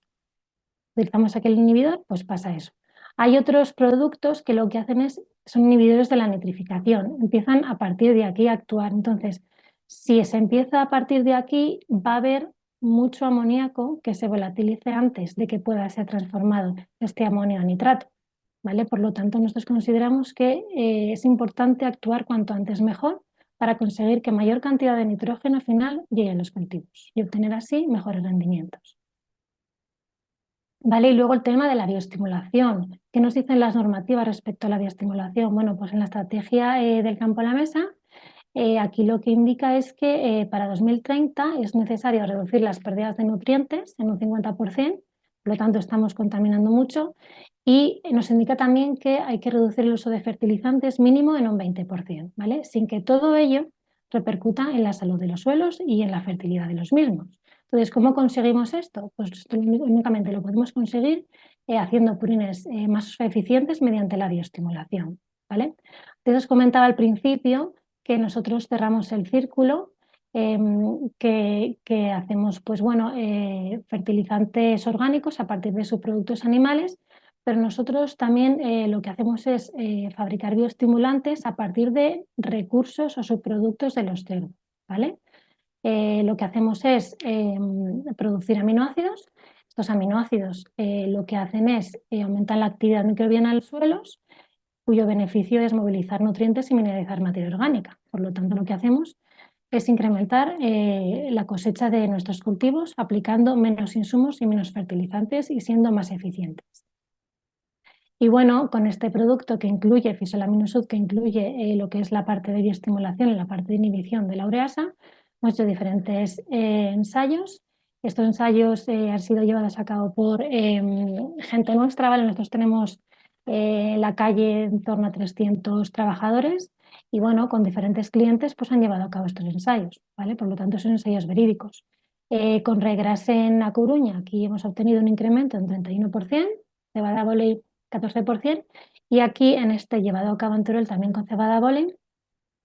utilizamos aquel inhibidor, pues pasa eso. Hay otros productos que lo que hacen son inhibidores de la nitrificación, empiezan a partir de aquí a actuar. Entonces, si se empieza a partir de aquí, va a haber mucho amoníaco que se volatilice antes de que pueda ser transformado este amonio a nitrato, ¿vale? Por lo tanto, nosotros consideramos que es importante actuar cuanto antes mejor para conseguir que mayor cantidad de nitrógeno final llegue a los cultivos y obtener así mejores rendimientos. Vale, y luego el tema de la bioestimulación. ¿Qué nos dicen las normativas respecto a la bioestimulación? Bueno, pues en la estrategia del campo a la mesa, aquí lo que indica es que para 2030 es necesario reducir las pérdidas de nutrientes en un 50%, por lo tanto estamos contaminando mucho, y nos indica también que hay que reducir el uso de fertilizantes mínimo en un 20%, ¿vale? Sin que todo ello repercuta en la salud de los suelos y en la fertilidad de los mismos. Entonces, ¿cómo conseguimos esto? Pues esto únicamente lo podemos conseguir haciendo purines más eficientes mediante la bioestimulación, ¿vale? Entonces, os comentaba al principio que nosotros cerramos el círculo, que hacemos pues, bueno, fertilizantes orgánicos a partir de subproductos animales, pero nosotros también lo que hacemos es fabricar bioestimulantes a partir de recursos o subproductos de los cerdos, ¿vale? Lo que hacemos es producir aminoácidos. Estos aminoácidos lo que hacen es aumentar la actividad microbiana en los suelos, cuyo beneficio es movilizar nutrientes y mineralizar materia orgánica. Por lo tanto, lo que hacemos es incrementar la cosecha de nuestros cultivos aplicando menos insumos y menos fertilizantes y siendo más eficientes. Y bueno, con este producto que incluye Fisolamino-Sud, que incluye lo que es la parte de bioestimulación y la parte de inhibición de la ureasa, hemos hecho diferentes ensayos. Estos ensayos han sido llevados a cabo por gente nuestra, ¿vale? Nosotros tenemos la calle en torno a 300 trabajadores y bueno, con diferentes clientes pues han llevado a cabo estos ensayos, ¿vale? Por lo tanto son ensayos verídicos. Con Regras en A Coruña, aquí hemos obtenido un incremento en 31%, cebada Boley 14%, y aquí en este llevado a cabo en Teruel también con cebada Boley,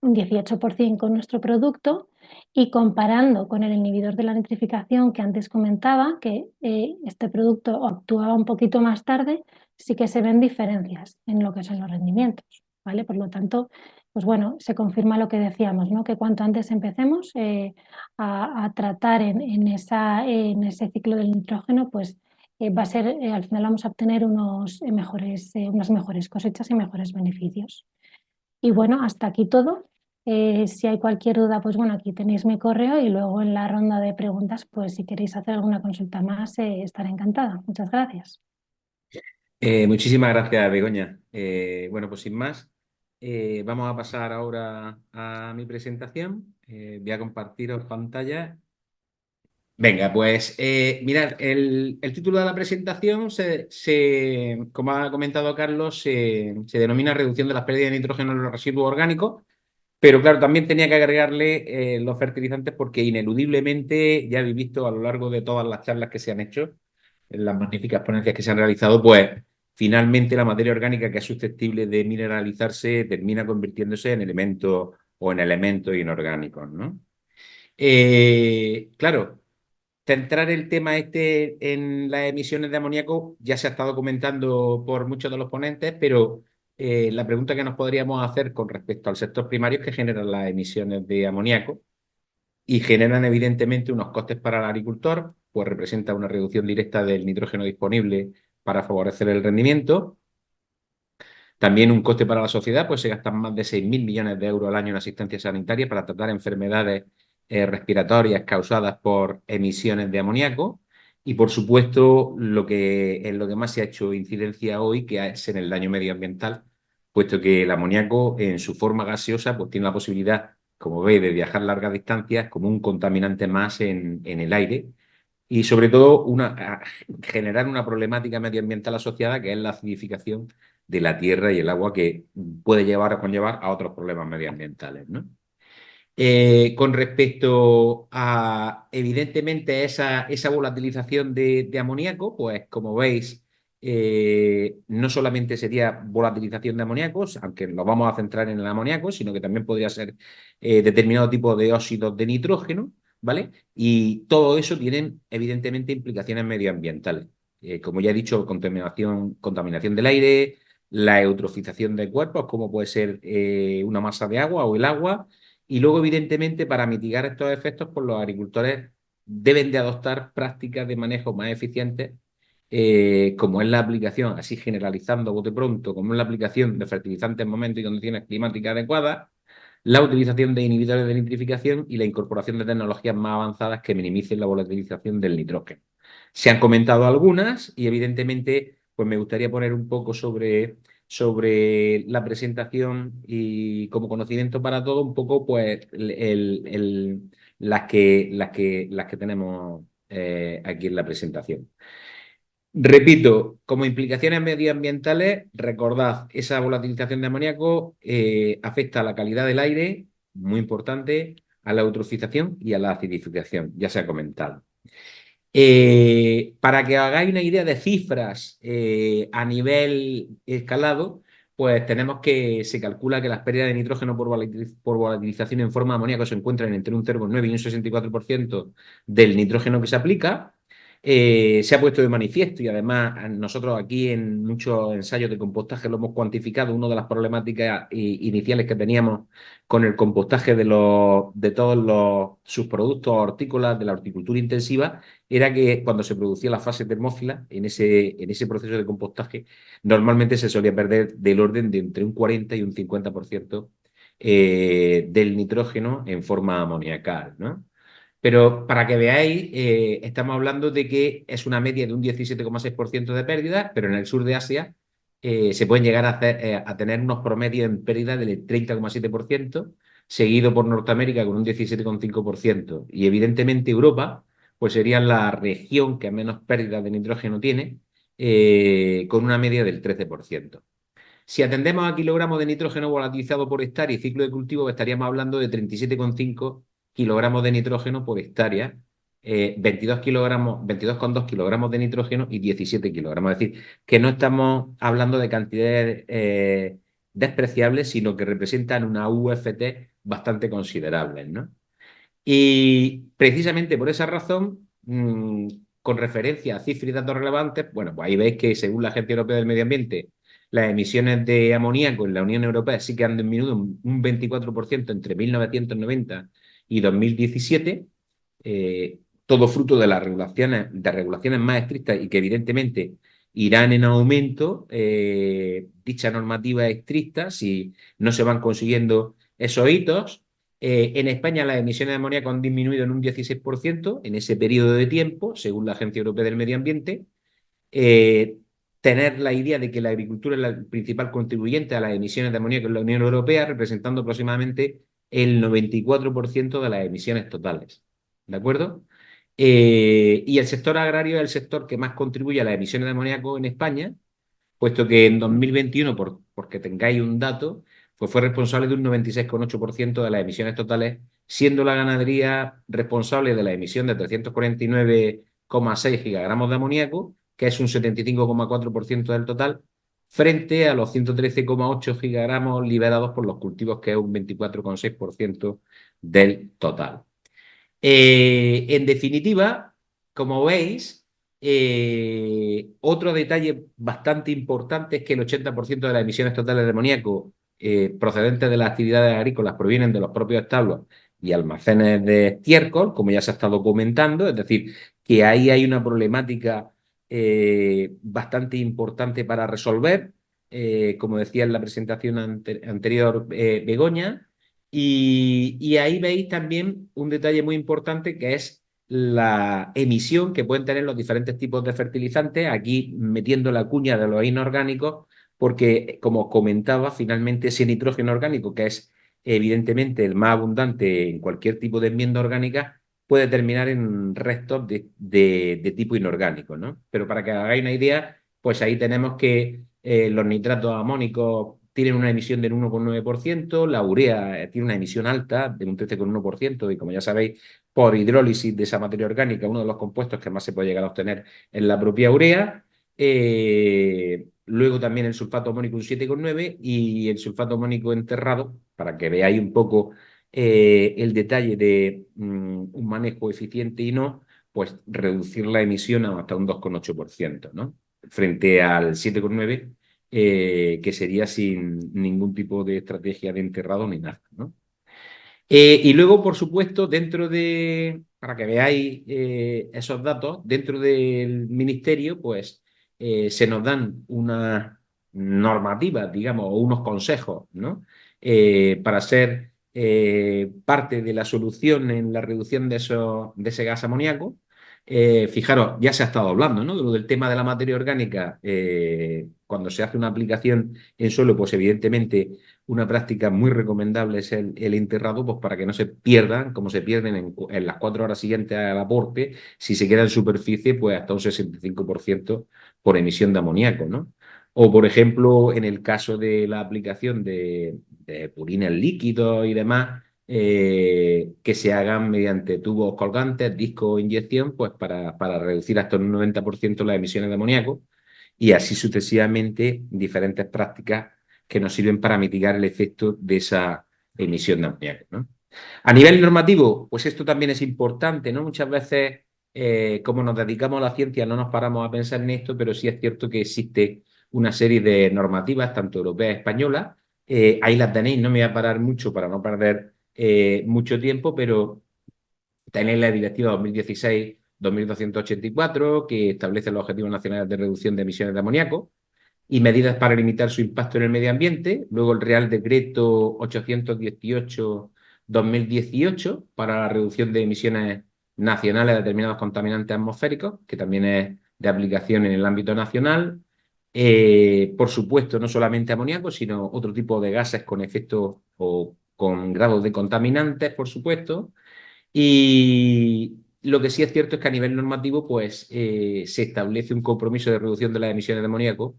un 18% con nuestro producto, y comparando con el inhibidor de la nitrificación que antes comentaba, que este producto actuaba un poquito más tarde, sí que se ven diferencias en lo que son los rendimientos, ¿vale? Por lo tanto, pues bueno, se confirma lo que decíamos, ¿no? Que cuanto antes empecemos a tratar en ese ciclo del nitrógeno, pues va a ser, al final vamos a obtener unas mejores cosechas y mejores beneficios. Y bueno, hasta aquí todo. Si hay cualquier duda, pues bueno, aquí tenéis mi correo y luego en la ronda de preguntas, pues si queréis hacer alguna consulta más, estaré encantada. Muchas gracias. Muchísimas gracias, Begoña. Bueno, pues sin más, vamos a pasar ahora a mi presentación. Voy a compartiros pantalla. Venga, pues mirad, el título de la presentación, como ha comentado Carlos, se denomina reducción de las pérdidas de nitrógeno en los residuos orgánicos, pero claro, también tenía que agregarle los fertilizantes porque ineludiblemente ya habéis visto a lo largo de todas las charlas que se han hecho, en las magníficas ponencias que se han realizado, pues finalmente la materia orgánica que es susceptible de mineralizarse termina convirtiéndose en elementos o en elementos inorgánicos, ¿no? Claro. Centrar el tema este en las emisiones de amoníaco ya se ha estado comentando por muchos de los ponentes, pero la pregunta que nos podríamos hacer con respecto al sector primario es que generan las emisiones de amoníaco y generan evidentemente unos costes para el agricultor, pues representa una reducción directa del nitrógeno disponible para favorecer el rendimiento. También un coste para la sociedad, pues se gastan más de 6.000 millones de euros al año en asistencia sanitaria para tratar enfermedades respiratorias causadas por emisiones de amoníaco. Y por supuesto, en lo que más se ha hecho incidencia hoy, que es en el daño medioambiental, puesto que el amoníaco en su forma gaseosa pues tiene la posibilidad, como veis, de viajar largas distancias como un contaminante más en el aire y sobre todo generar una problemática medioambiental asociada que es la acidificación de la tierra y el agua que puede llevar o conllevar a otros problemas medioambientales, ¿no? Con respecto a, evidentemente, esa volatilización de amoníaco, pues como veis, no solamente sería volatilización de amoníacos, aunque nos vamos a centrar en el amoníaco, sino que también podría ser determinado tipo de óxidos de nitrógeno, ¿vale? Y todo eso tiene, evidentemente, implicaciones medioambientales. Como ya he dicho, contaminación del aire, la eutrofización de cuerpos, como puede ser una masa de agua o el agua. Y luego, evidentemente, para mitigar estos efectos, pues los agricultores deben de adoptar prácticas de manejo más eficientes, como es la aplicación, así generalizando bote pronto, como es la aplicación de fertilizantes en momentos y condiciones climáticas adecuadas, la utilización de inhibidores de nitrificación y la incorporación de tecnologías más avanzadas que minimicen la volatilización del nitrógeno. Se han comentado algunas y, evidentemente, pues me gustaría poner un poco sobre la presentación y como conocimiento para todo, un poco pues las que tenemos aquí en la presentación. Repito, como implicaciones medioambientales, recordad, esa volatilización de amoníaco afecta a la calidad del aire, muy importante, a la eutrofización y a la acidificación, ya se ha comentado. Para que hagáis una idea de cifras a nivel escalado, pues tenemos que se calcula que las pérdidas de nitrógeno por volatilización en forma de amoníaco se encuentran entre un 0,9 y un 64% del nitrógeno que se aplica. Se ha puesto de manifiesto y además nosotros aquí en muchos ensayos de compostaje lo hemos cuantificado. Una de las problemáticas iniciales que teníamos con el compostaje de todos los subproductos hortícolas de la horticultura intensiva era que cuando se producía la fase termófila, en ese proceso de compostaje, normalmente se solía perder del orden de entre un 40 y un 50% del nitrógeno en forma amoniacal, ¿no? Pero para que veáis, estamos hablando de que es una media de un 17,6% de pérdidas, pero en el sur de Asia se pueden llegar a tener unos promedios en pérdida del 30,7%, seguido por Norteamérica con un 17,5%. Y evidentemente Europa, pues sería la región que menos pérdidas de nitrógeno tiene, con una media del 13%. Si atendemos a kilogramos de nitrógeno volatilizado por hectárea y ciclo de cultivo, estaríamos hablando de 37,5 kilogramos de nitrógeno por hectárea, 22,2 kilogramos de nitrógeno y 17 kilogramos. Es decir, que no estamos hablando de cantidades despreciables, sino que representan una UFT bastante considerable, ¿no? Y precisamente por esa razón, con referencia a cifras y datos relevantes, bueno, pues ahí veis que según la Agencia Europea del Medio Ambiente, las emisiones de amoníaco en la Unión Europea sí que han disminuido un 24% entre 1990 y 2017, todo fruto de las regulaciones más estrictas y que evidentemente irán en aumento. Dicha normativa estricta si no se van consiguiendo esos hitos. En España las emisiones de amoníaco han disminuido en un 16% en ese periodo de tiempo, según la Agencia Europea del Medio Ambiente. Tener la idea de que la agricultura es la principal contribuyente a las emisiones de amoníaco en la Unión Europea, representando aproximadamente el 94% de las emisiones totales. ¿De acuerdo? Y el sector agrario es el sector que más contribuye a las emisiones de amoníaco en España, puesto que en 2021, porque tengáis un dato, pues fue responsable de un 96,8% de las emisiones totales, siendo la ganadería responsable de la emisión de 349,6 gigagramos de amoníaco, que es un 75,4% del total, frente a los 113,8 gigagramos liberados por los cultivos, que es un 24,6% del total. En definitiva, como veis, otro detalle bastante importante es que el 80% de las emisiones totales de amoníaco procedentes de las actividades agrícolas provienen de los propios establos y almacenes de estiércol, como ya se ha estado comentando, es decir, que ahí hay una problemática bastante importante para resolver, como decía en la presentación anterior Begoña. Y ahí veis también un detalle muy importante que es la emisión que pueden tener los diferentes tipos de fertilizantes, aquí metiendo la cuña de los inorgánicos, porque, como comentaba, finalmente ese nitrógeno orgánico, que es evidentemente el más abundante en cualquier tipo de enmienda orgánica, puede terminar en restos de tipo inorgánico, ¿no? Pero para que hagáis una idea, pues ahí tenemos que los nitratos amónicos tienen una emisión del 1,9%, la urea tiene una emisión alta de un 13,1%, y como ya sabéis, por hidrólisis de esa materia orgánica, uno de los compuestos que más se puede llegar a obtener es la propia urea. Luego también el sulfato amónico un 7,9 y el sulfato amónico enterrado, para que veáis un poco el detalle de un manejo eficiente y no, pues reducir la emisión hasta un 2,8%, ¿no? Frente al 7,9, que sería sin ningún tipo de estrategia de enterrado ni nada, ¿no? Y luego, por supuesto, para que veáis esos datos, dentro del ministerio, pues se nos dan unas normativas, digamos, o unos consejos, ¿no? Para ser parte de la solución en la reducción de ese gas amoníaco. Fijaros, ya se ha estado hablando, ¿no? De lo del tema de la materia orgánica. Cuando se hace una aplicación en suelo, pues evidentemente una práctica muy recomendable es el enterrado, pues para que no se pierdan, como se pierden en las 4 horas siguientes al aporte, si se queda en superficie, pues hasta un 65% por emisión de amoníaco, ¿no? O, por ejemplo, en el caso de la aplicación de purines líquidos y demás, que se hagan mediante tubos colgantes, disco o inyección, pues para reducir hasta un 90% las emisiones de amoníaco, y así sucesivamente diferentes prácticas que nos sirven para mitigar el efecto de esa emisión de amoníaco, ¿no? A nivel normativo, pues esto también es importante, ¿no? Muchas veces, como nos dedicamos a la ciencia, no nos paramos a pensar en esto, pero sí es cierto que existe una serie de normativas, tanto europeas como españolas. Ahí las tenéis, no me voy a parar mucho para no perder mucho tiempo, pero tenéis la Directiva 2016-2284, que establece los Objetivos Nacionales de Reducción de Emisiones de Amoníaco y medidas para limitar su impacto en el medio ambiente. Luego el Real Decreto 818-2018 para la reducción de emisiones nacionales de determinados contaminantes atmosféricos, que también es de aplicación en el ámbito nacional. Por supuesto, no solamente amoníaco, sino otro tipo de gases con efectos o con grados de contaminantes, por supuesto. Y lo que sí es cierto es que a nivel normativo, pues se establece un compromiso de reducción de las emisiones de amoníaco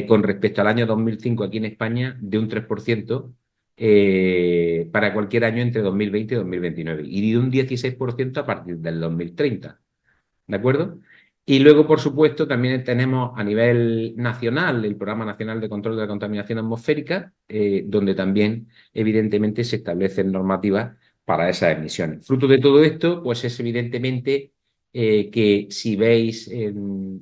con respecto al año 2005 aquí en España de un 3% para cualquier año entre 2020 y 2029 y de un 16% a partir del 2030. ¿De acuerdo? Y luego, por supuesto, también tenemos a nivel nacional el Programa Nacional de Control de la Contaminación Atmosférica, donde también, evidentemente, se establecen normativas para esas emisiones. Fruto de todo esto, pues es evidentemente que si veis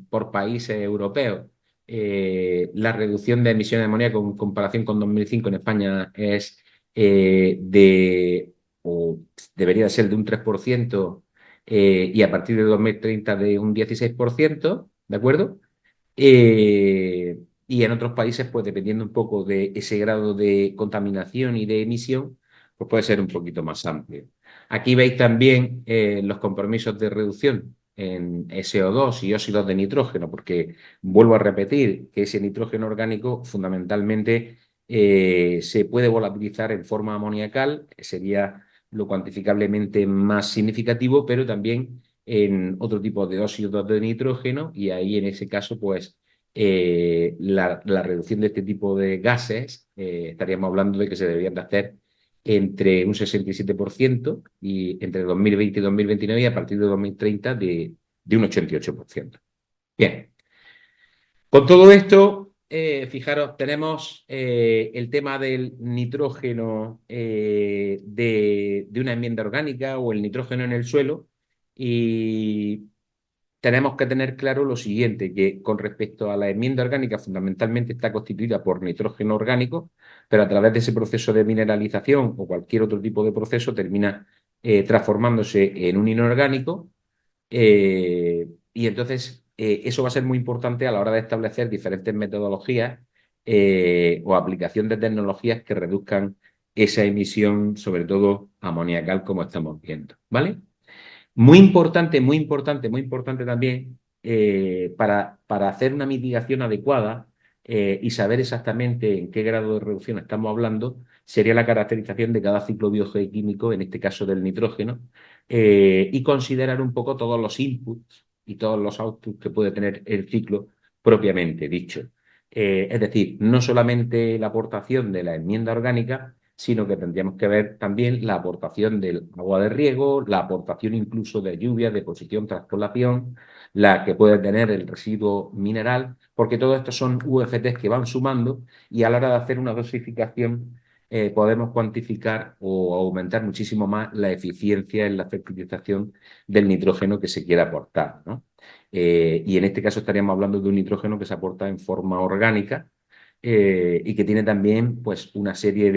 por países europeos, la reducción de emisiones de amoníaco en comparación con 2005 en España es o debería ser de un 3%, y a partir de 2030 de un 16%, ¿de acuerdo? Y en otros países, pues dependiendo un poco de ese grado de contaminación y de emisión, pues puede ser un poquito más amplio. Aquí veis también los compromisos de reducción en SO2 y óxidos de nitrógeno, porque vuelvo a repetir que ese nitrógeno orgánico fundamentalmente se puede volatilizar en forma amoníacal, que sería lo cuantificablemente más significativo, pero también en otro tipo de óxidos de nitrógeno, y ahí en ese caso, pues la reducción de este tipo de gases, estaríamos hablando de que se deberían de hacer entre un 67% y entre 2020 y 2029 y a partir de 2030 de un 88%. Bien. Con todo esto, fijaros, tenemos el tema del nitrógeno de una enmienda orgánica o el nitrógeno en el suelo, y tenemos que tener claro lo siguiente, que con respecto a la enmienda orgánica fundamentalmente está constituida por nitrógeno orgánico, pero a través de ese proceso de mineralización o cualquier otro tipo de proceso termina transformándose en un inorgánico. Y entonces eso va a ser muy importante a la hora de establecer diferentes metodologías o aplicación de tecnologías que reduzcan esa emisión, sobre todo amoníacal, como estamos viendo, ¿vale? Muy importante, muy importante, muy importante también para hacer una mitigación adecuada y saber exactamente en qué grado de reducción estamos hablando, sería la caracterización de cada ciclo biogeoquímico, en este caso del nitrógeno, y considerar un poco todos los inputs y todos los outputs que puede tener el ciclo propiamente dicho. Es decir, no solamente la aportación de la enmienda orgánica, sino que tendríamos que ver también la aportación del agua de riego, la aportación incluso de lluvia, deposición, transpolación, la que puede tener el residuo mineral, porque todo esto son UFTs que van sumando y a la hora de hacer una dosificación podemos cuantificar o aumentar muchísimo más la eficiencia en la fertilización del nitrógeno que se quiera aportar, ¿no? Y en este caso estaríamos hablando de un nitrógeno que se aporta en forma orgánica y que tiene también pues, una serie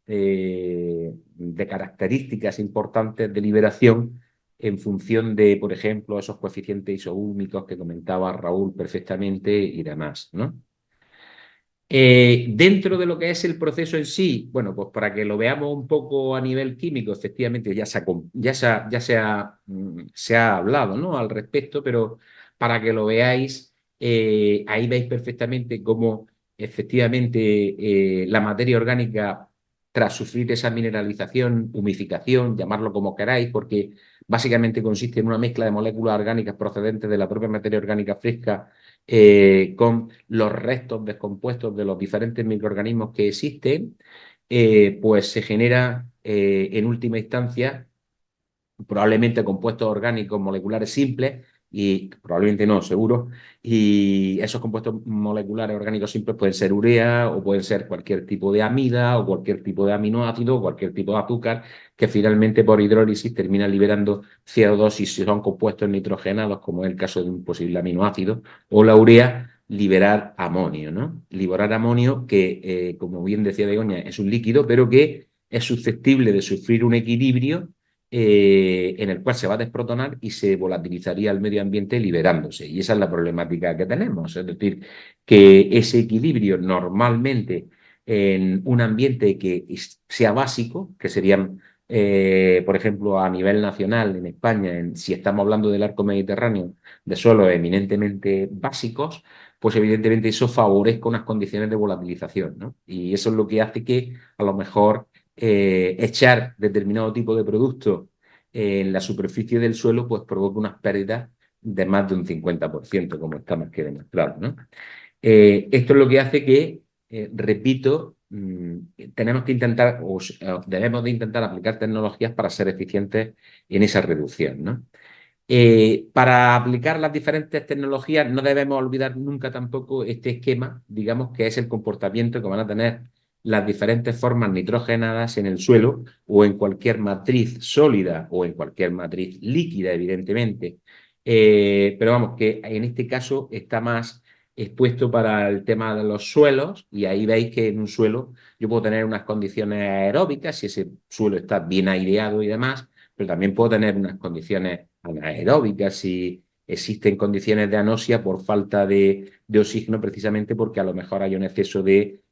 de características importantes de liberación en función de, por ejemplo, esos coeficientes isoúnicos que comentaba Raúl perfectamente y demás, ¿no? Dentro de lo que es el proceso en sí, bueno, pues para que lo veamos un poco a nivel químico, efectivamente se ha hablado, ¿no? Al respecto, pero para que lo veáis, ahí veis perfectamente cómo efectivamente la materia orgánica, tras sufrir esa mineralización, humificación, llamarlo como queráis, porque básicamente consiste en una mezcla de moléculas orgánicas procedentes de la propia materia orgánica fresca con los restos descompuestos de los diferentes microorganismos que existen, pues se genera en última instancia probablemente compuestos orgánicos moleculares simples y probablemente no, seguro. Y esos compuestos moleculares orgánicos simples pueden ser urea o pueden ser cualquier tipo de amida o cualquier tipo de aminoácido o cualquier tipo de azúcar que finalmente por hidrólisis termina liberando CO2 y si son compuestos nitrogenados, como es el caso de un posible aminoácido, o la urea liberar amonio, ¿no? Liberar amonio que, como bien decía Begoña, es un líquido, pero que es susceptible de sufrir un equilibrio en el cual se va a desprotonar y se volatilizaría el medio ambiente liberándose. Y esa es la problemática que tenemos. Es decir, que ese equilibrio normalmente en un ambiente que sea básico, que serían, por ejemplo, a nivel nacional en España, si estamos hablando del arco mediterráneo, de suelos eminentemente básicos, pues evidentemente eso favorezca unas condiciones de volatilización, ¿no? Y eso es lo que hace que a lo mejor echar determinado tipo de producto en la superficie del suelo, pues provoca unas pérdidas de más de un 50%, como está más que demostrado, ¿no? Esto es lo que hace que, repito, tenemos que intentar o debemos de intentar aplicar tecnologías para ser eficientes en esa reducción, ¿no? Para aplicar las diferentes tecnologías no debemos olvidar nunca tampoco este esquema, digamos, que es el comportamiento que van a tener las diferentes formas nitrogenadas en el suelo o en cualquier matriz sólida o en cualquier matriz líquida, evidentemente. Pero vamos, que en este caso está más expuesto para el tema de los suelos y ahí veis que en un suelo yo puedo tener unas condiciones aeróbicas si ese suelo está bien aireado y demás, pero también puedo tener unas condiciones anaeróbicas si existen condiciones de anoxia por falta de oxígeno, precisamente porque a lo mejor hay un exceso de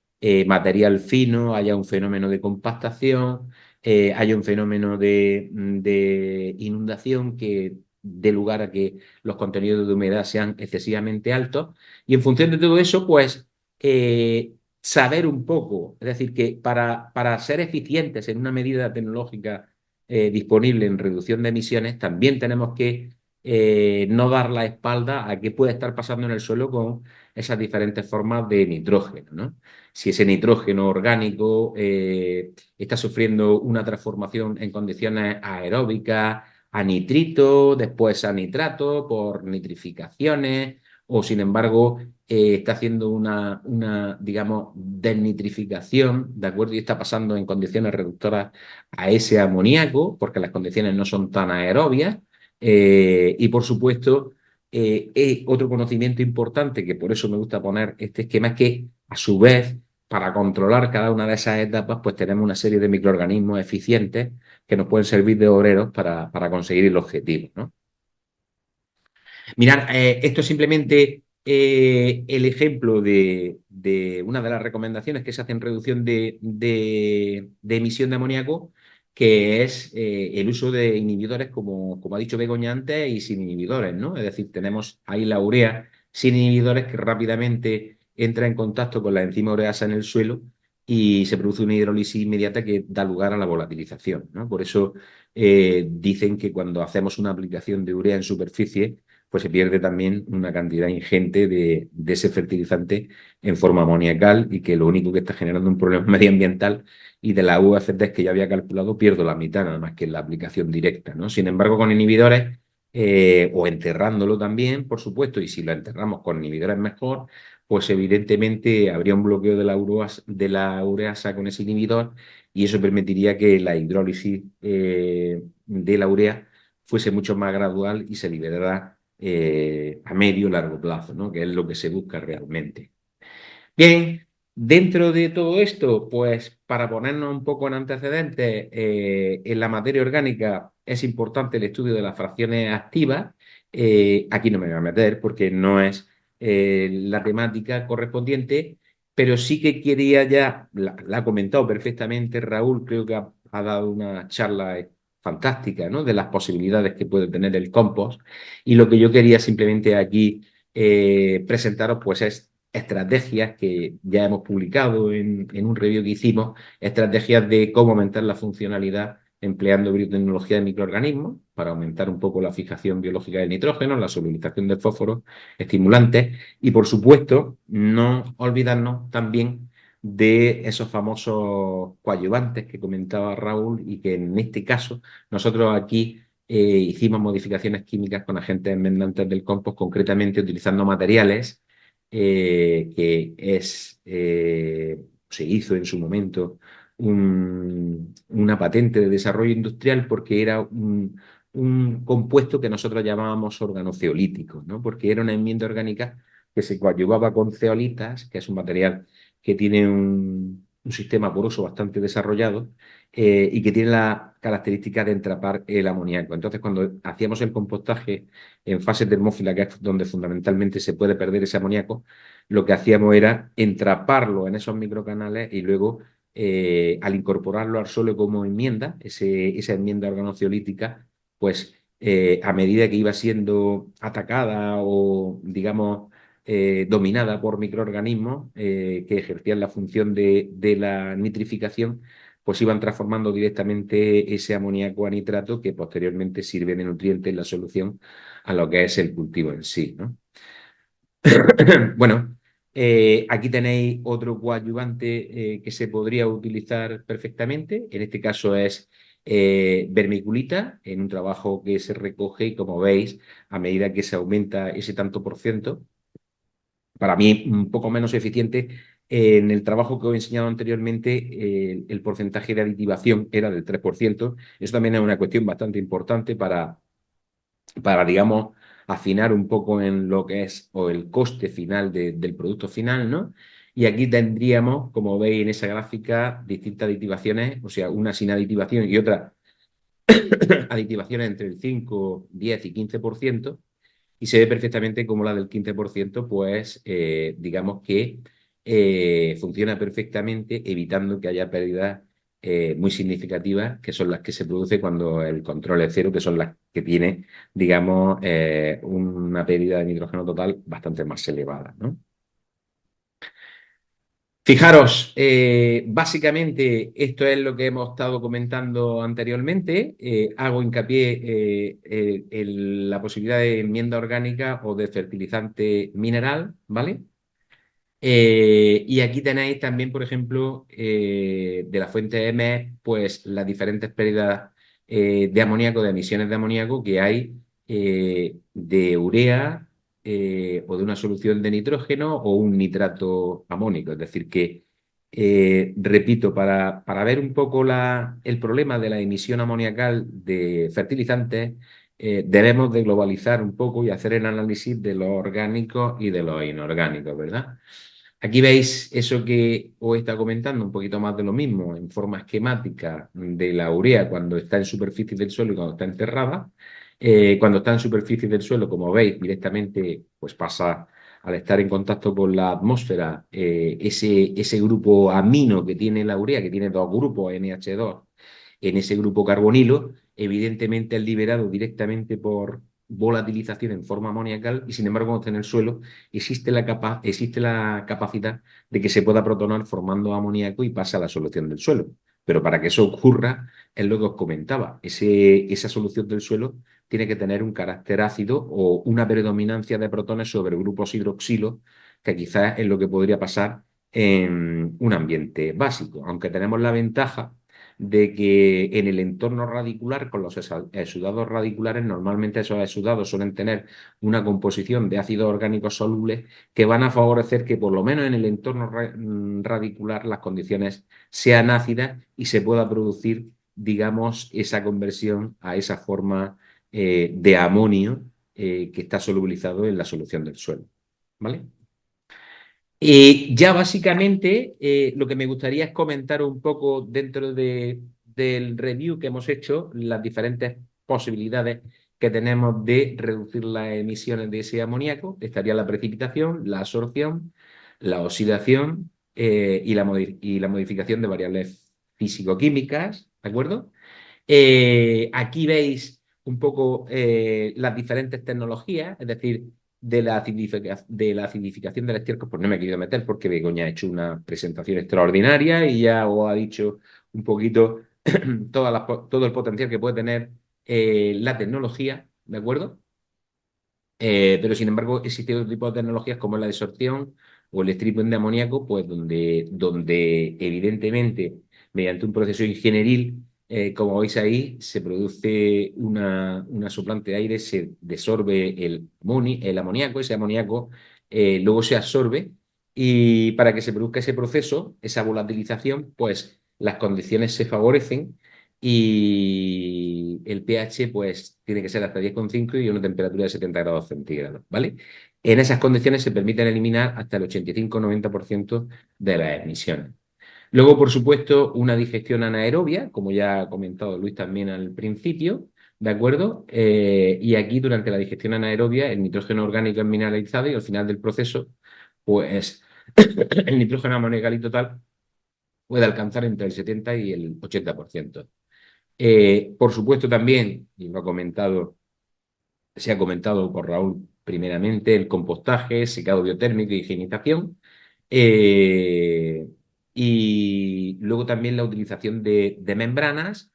material fino, haya un fenómeno de compactación, haya un fenómeno de inundación que dé lugar a que los contenidos de humedad sean excesivamente altos. Y en función de todo eso, pues saber un poco, es decir, que para ser eficientes en una medida tecnológica disponible en reducción de emisiones, también tenemos que no dar la espalda a qué puede estar pasando en el suelo con esas diferentes formas de nitrógeno, ¿no? Si ese nitrógeno orgánico está sufriendo una transformación en condiciones aeróbicas a nitrito, después a nitrato por nitrificaciones, o sin embargo está haciendo digamos, desnitrificación, ¿de acuerdo? Y está pasando en condiciones reductoras a ese amoníaco, porque las condiciones no son tan aerobias. Y por supuesto, otro conocimiento importante, que por eso me gusta poner este esquema, es que a su vez, para controlar cada una de esas etapas, pues tenemos una serie de microorganismos eficientes que nos pueden servir de obreros para conseguir el objetivo, ¿no? Mirad, esto es simplemente el ejemplo de una de las recomendaciones que se hace en reducción de emisión de amoníaco que es el uso de inhibidores, como ha dicho Begoña antes, y sin inhibidores, ¿no? Es decir, tenemos ahí la urea sin inhibidores que rápidamente entra en contacto con la enzima ureasa en el suelo y se produce una hidrólisis inmediata que da lugar a la volatilización, ¿no? Por eso dicen que cuando hacemos una aplicación de urea en superficie, pues se pierde también una cantidad ingente de ese fertilizante en forma amoniacal y que lo único que está generando un problema medioambiental, y de las UFTs que ya había calculado pierdo la mitad nada más que en la aplicación directa, ¿no? Sin embargo, con inhibidores o enterrándolo también, por supuesto, y si lo enterramos con inhibidores mejor, pues evidentemente habría un bloqueo de la ureasa con ese inhibidor y eso permitiría que la hidrólisis de la urea fuese mucho más gradual y se liberara a medio y largo plazo, ¿no? Que es lo que se busca realmente. Bien, dentro de todo esto, pues para ponernos un poco en antecedentes, en la materia orgánica es importante el estudio de las fracciones activas. Aquí no me voy a meter porque no es la temática correspondiente, pero sí que quería ya, la ha comentado perfectamente Raúl, creo que ha dado una charla fantástica, ¿no? De las posibilidades que puede tener el compost. Y lo que yo quería simplemente aquí presentaros, pues es estrategias que ya hemos publicado en un review que hicimos, estrategias de cómo aumentar la funcionalidad empleando biotecnología de microorganismos para aumentar un poco la fijación biológica del nitrógeno, la solubilización del fósforo, estimulantes y, por supuesto, no olvidarnos también de esos famosos coadyuvantes que comentaba Raúl y que en este caso nosotros aquí hicimos modificaciones químicas con agentes enmendantes del compost, concretamente utilizando materiales se hizo en su momento una patente de desarrollo industrial porque era un compuesto que nosotros llamábamos organoceolítico, ¿no? Porque era una enmienda orgánica que se coadyuvaba con zeolitas, que es un material que tiene un sistema poroso bastante desarrollado y que tiene la característica de entrapar el amoníaco. Entonces, cuando hacíamos el compostaje en fase termófila, que es donde fundamentalmente se puede perder ese amoníaco, lo que hacíamos era entraparlo en esos microcanales y luego, al incorporarlo al suelo como enmienda, esa enmienda organoceolítica, pues a medida que iba siendo atacada o, digamos, dominada por microorganismos que ejercían la función de la nitrificación, pues iban transformando directamente ese amoníaco a nitrato que posteriormente sirve de nutriente en la solución a lo que es el cultivo en sí, ¿no? Bueno, aquí tenéis otro coadyuvante que se podría utilizar perfectamente. En este caso es vermiculita, en un trabajo que se recoge y, como veis, a medida que se aumenta ese tanto por ciento, para mí un poco menos eficiente. En el trabajo que os he enseñado anteriormente, el porcentaje de aditivación era del 3%. Eso también es una cuestión bastante importante para digamos, afinar un poco en lo que es o el coste final del producto final, ¿no? Y aquí tendríamos, como veis en esa gráfica, distintas aditivaciones, o sea, una sin aditivación y otra aditivaciones entre el 5, 10 y 15%, y se ve perfectamente como la del 15%, pues digamos que funciona perfectamente, evitando que haya pérdidas muy significativas, que son las que se produce cuando el control es cero, que son las que tiene, digamos, una pérdida de nitrógeno total bastante más elevada, ¿no? Fijaros, básicamente esto es lo que hemos estado comentando anteriormente. Hago hincapié en la posibilidad de enmienda orgánica o de fertilizante mineral, ¿vale? Y aquí tenéis también, por ejemplo, de la fuente M, pues las diferentes pérdidas de amoníaco, de emisiones de amoníaco que hay de urea o de una solución de nitrógeno o un nitrato amónico. Es decir, que, repito, para ver un poco el problema de la emisión amoniacal de fertilizantes, debemos de globalizar un poco y hacer el análisis de los orgánicos y de los inorgánicos, ¿verdad? Aquí veis eso que os está comentando, un poquito más de lo mismo, en forma esquemática de la urea cuando está en superficie del suelo y cuando está enterrada. Cuando está en superficie del suelo, como veis, directamente pues pasa, al estar en contacto con la atmósfera, ese grupo amino que tiene la urea, que tiene dos grupos, NH2, en ese grupo carbonilo, evidentemente es liberado directamente por volatilización en forma amoniacal y sin embargo cuando está en el suelo existe la capacidad de que se pueda protonar formando amoníaco y pasa a la solución del suelo. Pero para que eso ocurra, es lo que os comentaba, esa solución del suelo tiene que tener un carácter ácido o una predominancia de protones sobre grupos hidroxilo, que quizás es lo que podría pasar en un ambiente básico, aunque tenemos la ventaja de que en el entorno radicular, con los exudados radiculares, normalmente esos exudados suelen tener una composición de ácidos orgánicos solubles que van a favorecer que por lo menos en el entorno radicular las condiciones sean ácidas y se pueda producir, digamos, esa conversión a esa forma de amonio que está solubilizado en la solución del suelo. ¿Vale? Ya básicamente lo que me gustaría es comentar un poco dentro del review que hemos hecho, las diferentes posibilidades que tenemos de reducir las emisiones de ese amoníaco. Estaría la precipitación, la absorción, la oxidación y la modificación de variables físico-químicas, ¿de acuerdo? Aquí veis un poco las diferentes tecnologías, es decir, de la acidificación del estiércol, pues no me he querido meter porque Begoña ha hecho una presentación extraordinaria y ya os ha dicho un poquito todo el potencial que puede tener la tecnología, ¿de acuerdo? Pero sin embargo existe otro tipo de tecnologías como la desorción o el stripping de amoníaco, pues donde evidentemente mediante un proceso ingenieril, como veis ahí, se produce una soplante de aire, se desorbe el amoníaco, ese amoníaco luego se absorbe y para que se produzca ese proceso, esa volatilización, pues las condiciones se favorecen y el pH pues tiene que ser hasta 10,5 y una temperatura de 70 grados centígrados, ¿vale? En esas condiciones se permiten eliminar hasta el 85-90% de las emisiones. Luego, por supuesto, una digestión anaerobia, como ya ha comentado Luis también al principio, ¿de acuerdo? Y aquí, durante la digestión anaerobia, el nitrógeno orgánico es mineralizado y al final del proceso, pues el nitrógeno amoníaco total puede alcanzar entre el 70 y el 80%. Por supuesto también, y lo ha comentado, se ha comentado por Raúl primeramente, el compostaje, secado biotérmico y higienización. Y luego también la utilización de membranas,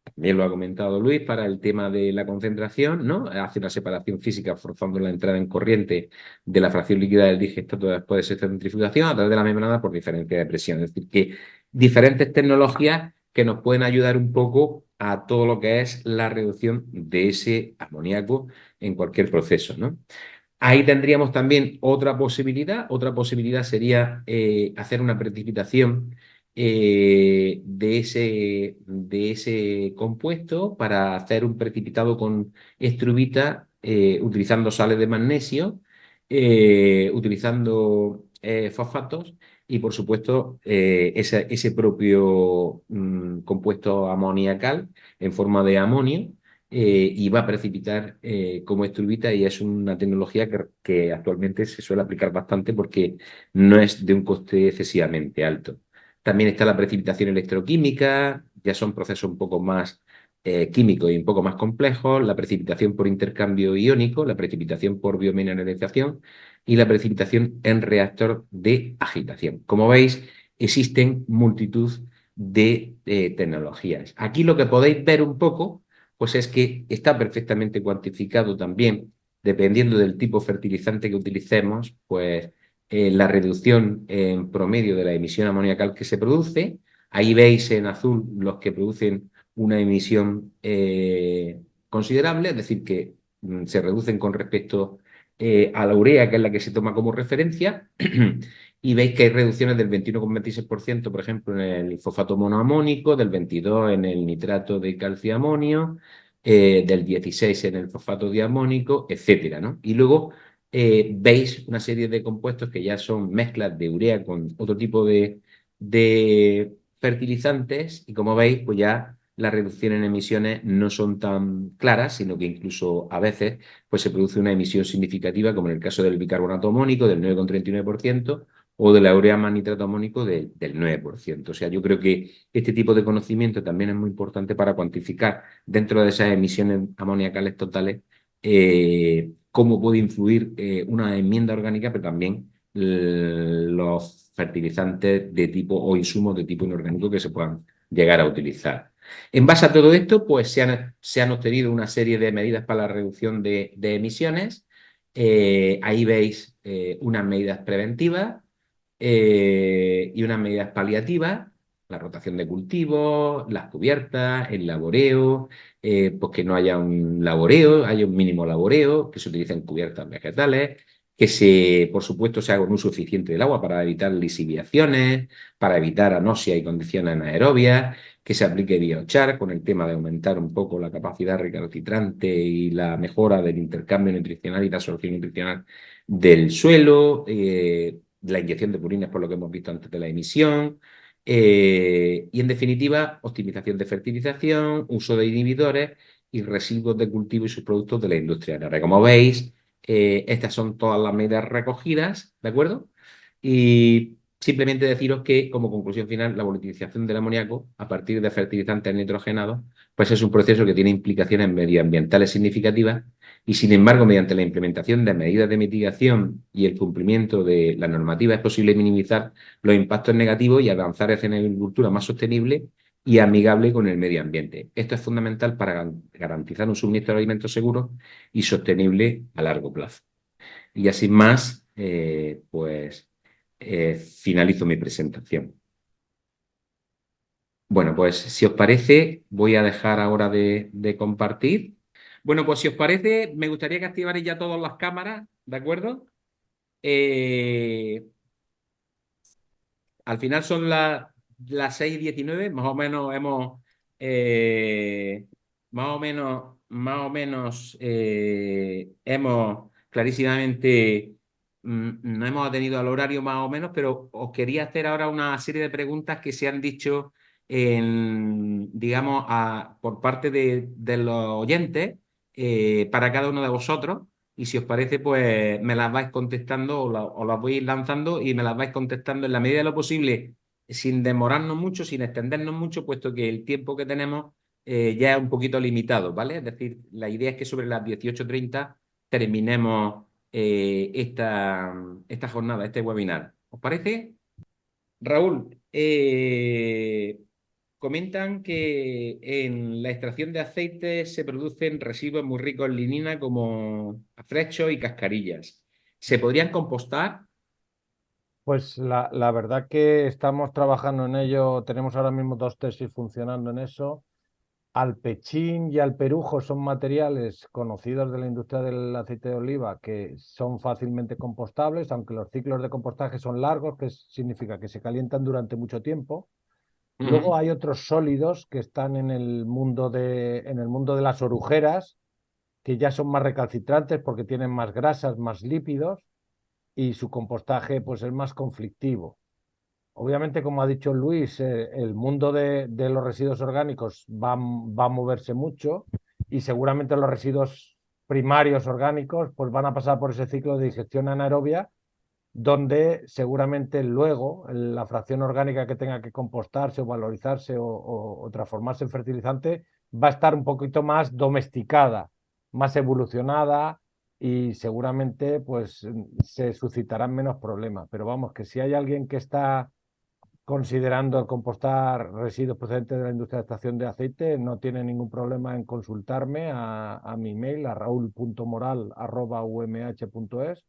también lo ha comentado Luis, para el tema de la concentración, ¿no? Hace una separación física forzando la entrada en corriente de la fracción líquida del digestato después de esa centrifugación a través de la membrana por diferencia de presión. Es decir, que diferentes tecnologías que nos pueden ayudar un poco a todo lo que es la reducción de ese amoníaco en cualquier proceso, ¿no? Ahí tendríamos también otra posibilidad. Otra posibilidad sería hacer una precipitación de ese compuesto para hacer un precipitado con estrubita utilizando sales de magnesio, utilizando fosfatos y por supuesto ese propio compuesto amoniacal en forma de amonio y va a precipitar como estrubita y es una tecnología que actualmente se suele aplicar bastante porque no es de un coste excesivamente alto. También está la precipitación electroquímica, ya son procesos un poco más químicos y un poco más complejos, la precipitación por intercambio iónico, la precipitación por biomineralización y la precipitación en reactor de agitación. Como veis, existen multitud de tecnologías. Aquí lo que podéis ver un poco pues es que está perfectamente cuantificado también, dependiendo del tipo fertilizante que utilicemos, pues la reducción en promedio de la emisión amoniacal que se produce. Ahí veis en azul los que producen una emisión considerable, es decir, que se reducen con respecto a la urea, que es la que se toma como referencia, y veis que hay reducciones del 21,26%, por ejemplo, en el fosfato monoamónico, del 22% en el nitrato de calcio amonio, del 16% en el fosfato diamónico, etcétera, ¿no? Y luego veis una serie de compuestos que ya son mezclas de urea con otro tipo de fertilizantes y como veis, pues ya la reducción en emisiones no son tan claras, sino que incluso a veces pues se produce una emisión significativa, como en el caso del bicarbonato amónico del 9,39%, o de la urea más nitrato amónico del 9%. O sea, yo creo que este tipo de conocimiento también es muy importante para cuantificar dentro de esas emisiones amoníacales totales cómo puede influir una enmienda orgánica, pero también los fertilizantes de tipo o insumos de tipo inorgánico que se puedan llegar a utilizar. En base a todo esto, pues se han obtenido una serie de medidas para la reducción de emisiones. Ahí veis unas medidas preventivas y unas medidas paliativas, la rotación de cultivos, las cubiertas, el laboreo, pues que no haya un laboreo, haya un mínimo laboreo, que se utilicen cubiertas vegetales, que por supuesto, se haga un uso eficiente del agua para evitar lisiviaciones, para evitar anoxia y condiciones anaerobias, que se aplique biochar con el tema de aumentar un poco la capacidad recalcitrante y la mejora del intercambio nutricional y la absorción nutricional del suelo, la inyección de purines por lo que hemos visto antes de la emisión, y en definitiva, optimización de fertilización, uso de inhibidores y residuos de cultivo y sus productos de la industria agraria. Como veis, estas son todas las medidas recogidas, ¿de acuerdo? Y simplemente deciros que, como conclusión final, la volatilización del amoníaco a partir de fertilizantes nitrogenados, pues es un proceso que tiene implicaciones medioambientales significativas y, sin embargo, mediante la implementación de medidas de mitigación y el cumplimiento de la normativa es posible minimizar los impactos negativos y avanzar hacia una agricultura más sostenible y amigable con el medio ambiente. Esto es fundamental para garantizar un suministro de alimentos seguros y sostenible a largo plazo. Y así más, finalizo mi presentación. Bueno, pues si os parece, voy a dejar ahora de compartir. Bueno, pues si os parece, me gustaría que activarais ya todas las cámaras, ¿de acuerdo? Al final son las 6:19, más o menos hemos clarísimamente, no hemos atendido al horario más o menos, pero os quería hacer ahora una serie de preguntas que se han dicho digamos, por parte de los oyentes para cada uno de vosotros. Y si os parece, pues me las vais contestando o las voy lanzando y me las vais contestando en la medida de lo posible, sin demorarnos mucho, sin extendernos mucho, puesto que el tiempo que tenemos ya es un poquito limitado, ¿vale? Es decir, la idea es que sobre las 18:30 terminemos esta jornada, este webinar. ¿Os parece? Raúl, comentan que en la extracción de aceite se producen residuos muy ricos en lignina como afrechos y cascarillas. ¿Se podrían compostar? Pues la verdad que estamos trabajando en ello, tenemos ahora mismo 2 tesis funcionando en eso. Alpechín y alperujo son materiales conocidos de la industria del aceite de oliva que son fácilmente compostables, aunque los ciclos de compostaje son largos, que significa que se calientan durante mucho tiempo. Luego hay otros sólidos que están en el mundo de las orujeras, que ya son más recalcitrantes porque tienen más grasas, más lípidos, y su compostaje pues es más conflictivo. Obviamente, como ha dicho Luis, el mundo de los residuos orgánicos va a moverse mucho y seguramente los residuos primarios orgánicos pues van a pasar por ese ciclo de digestión anaerobia, donde seguramente luego la fracción orgánica que tenga que compostarse o valorizarse o transformarse en fertilizante va a estar un poquito más domesticada, más evolucionada y seguramente pues se suscitarán menos problemas. Pero vamos, que si hay alguien que está considerando el compostar residuos procedentes de la industria de extracción de aceite, no tiene ningún problema en consultarme a mi email, a raul.moral@umh.es,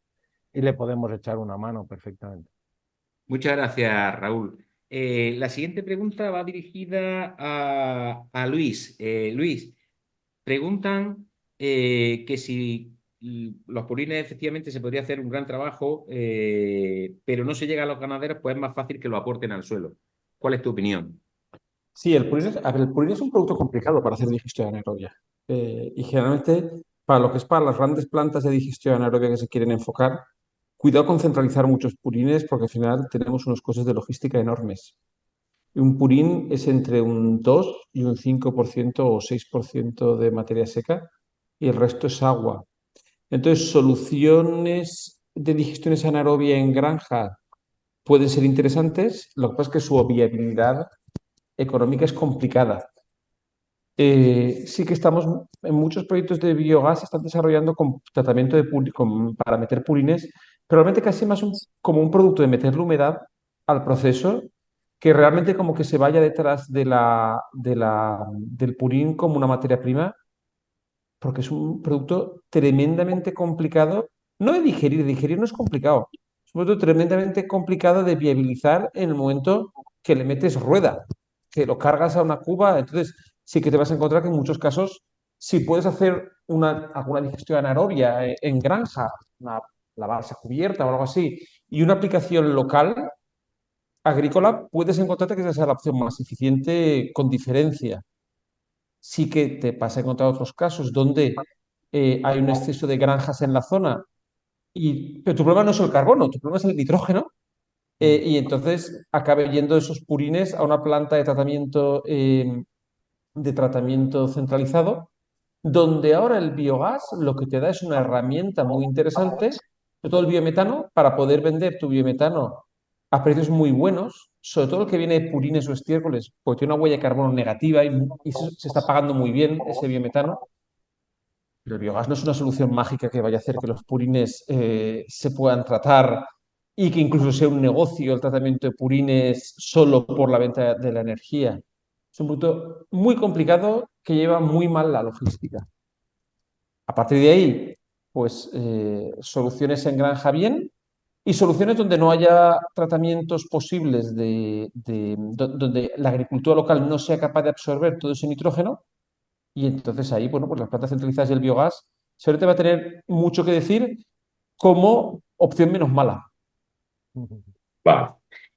y le podemos echar una mano perfectamente. Muchas gracias, Raúl. La siguiente pregunta va dirigida a Luis. Luis, preguntan que si los purines efectivamente se podría hacer un gran trabajo, pero no se llega a los ganaderos, pues es más fácil que lo aporten al suelo. ¿Cuál es tu opinión? Sí, a ver, el purín es un producto complicado para hacer digestión anaerobia. Y generalmente, para lo que es para las grandes plantas de digestión anaerobia que se quieren enfocar, cuidado con centralizar muchos purines porque al final tenemos unos costes de logística enormes. Un purín es entre un 2 y un 5% o 6% de materia seca y el resto es agua. Entonces, soluciones de digestiones anaerobia en granja, pueden ser interesantes, lo que pasa es que su viabilidad económica es complicada. Sí que estamos en muchos proyectos de biogás, se están desarrollando con tratamiento para meter purines, pero realmente casi más como un producto de meterle humedad al proceso que realmente como que se vaya detrás del purín como una materia prima, porque es un producto tremendamente complicado, no de digerir no es complicado, es un producto tremendamente complicado de viabilizar en el momento que le metes rueda, que lo cargas a una cuba, entonces sí que te vas a encontrar que en muchos casos, si puedes hacer alguna digestión anaerobia en granja, la balsa cubierta o algo así, y una aplicación local, agrícola, puedes encontrarte que esa sea la opción más eficiente con diferencia. Sí que te pasa a encontrar otros casos donde hay un exceso de granjas en la zona, pero tu problema no es el carbono, tu problema es el nitrógeno, y entonces acabe yendo esos purines a una planta de tratamiento centralizado, donde ahora el biogás lo que te da es una herramienta muy interesante, sobre todo el biometano, para poder vender tu biometano a precios muy buenos, sobre todo el que viene de purines o estiércoles, porque tiene una huella de carbono negativa y se está pagando muy bien ese biometano. Pero el biogás no es una solución mágica que vaya a hacer que los purines se puedan tratar y que incluso sea un negocio el tratamiento de purines solo por la venta de la energía. Es un producto muy complicado que lleva muy mal la logística. A partir de ahí, pues soluciones en granja bien y soluciones donde no haya tratamientos posibles donde la agricultura local no sea capaz de absorber todo ese nitrógeno. Y entonces ahí, bueno, pues las plantas centralizadas y el biogás seguramente va a tener mucho que decir como opción menos mala. Wow.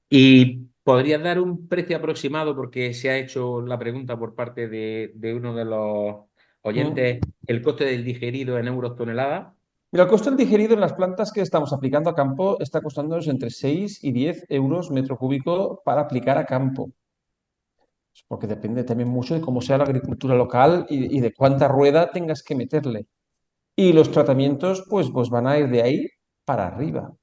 ¿Y podrías dar un precio aproximado? Porque se ha hecho la pregunta por parte de uno de los oyentes, el coste del digerido en euros tonelada. Mira, el costo del digerido en las plantas que estamos aplicando a campo está costándonos entre 6 y 10 euros metro cúbico para aplicar a campo. Porque depende también mucho de cómo sea la agricultura local y de cuánta rueda tengas que meterle. Y los tratamientos, pues van a ir de ahí para arriba.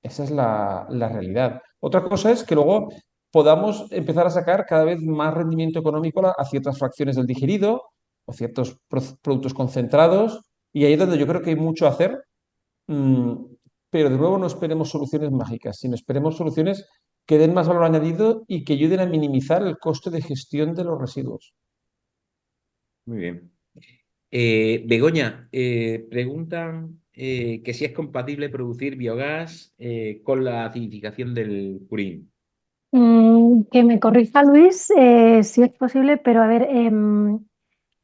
Esa es la realidad. Otra cosa es que luego podamos empezar a sacar cada vez más rendimiento económico a ciertas fracciones del digerido o ciertos productos concentrados. Y ahí es donde yo creo que hay mucho a hacer. mm, pero de nuevo no esperemos soluciones mágicas, sino esperemos soluciones que den más valor añadido y que ayuden a minimizar el coste de gestión de los residuos. Muy bien. Begoña, preguntan que si es compatible producir biogás con la acidificación del purín. Que me corrija Luis, si es posible, pero a ver,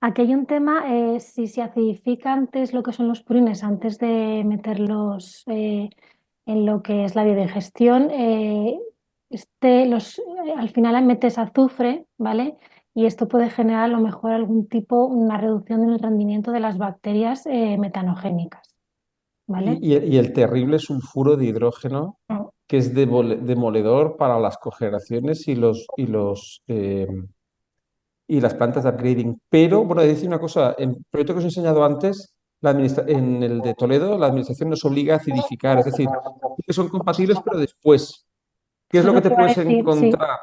aquí hay un tema, si se acidifica antes lo que son los purines, antes de meterlos en lo que es la biodigestión, al final metes azufre, ¿vale? Y esto puede generar a lo mejor una reducción en el rendimiento de las bacterias metanogénicas, ¿vale? Y el terrible sulfuro de hidrógeno, que es demoledor para las cogeneraciones y las plantas de upgrading. Pero, bueno, decir una cosa, en el proyecto que os he enseñado antes, en el de Toledo, la administración nos obliga a acidificar, es decir, sí que son compatibles, pero después. ¿Qué es Eso lo es que lo te que iba a puedes decir, sí. encontrar?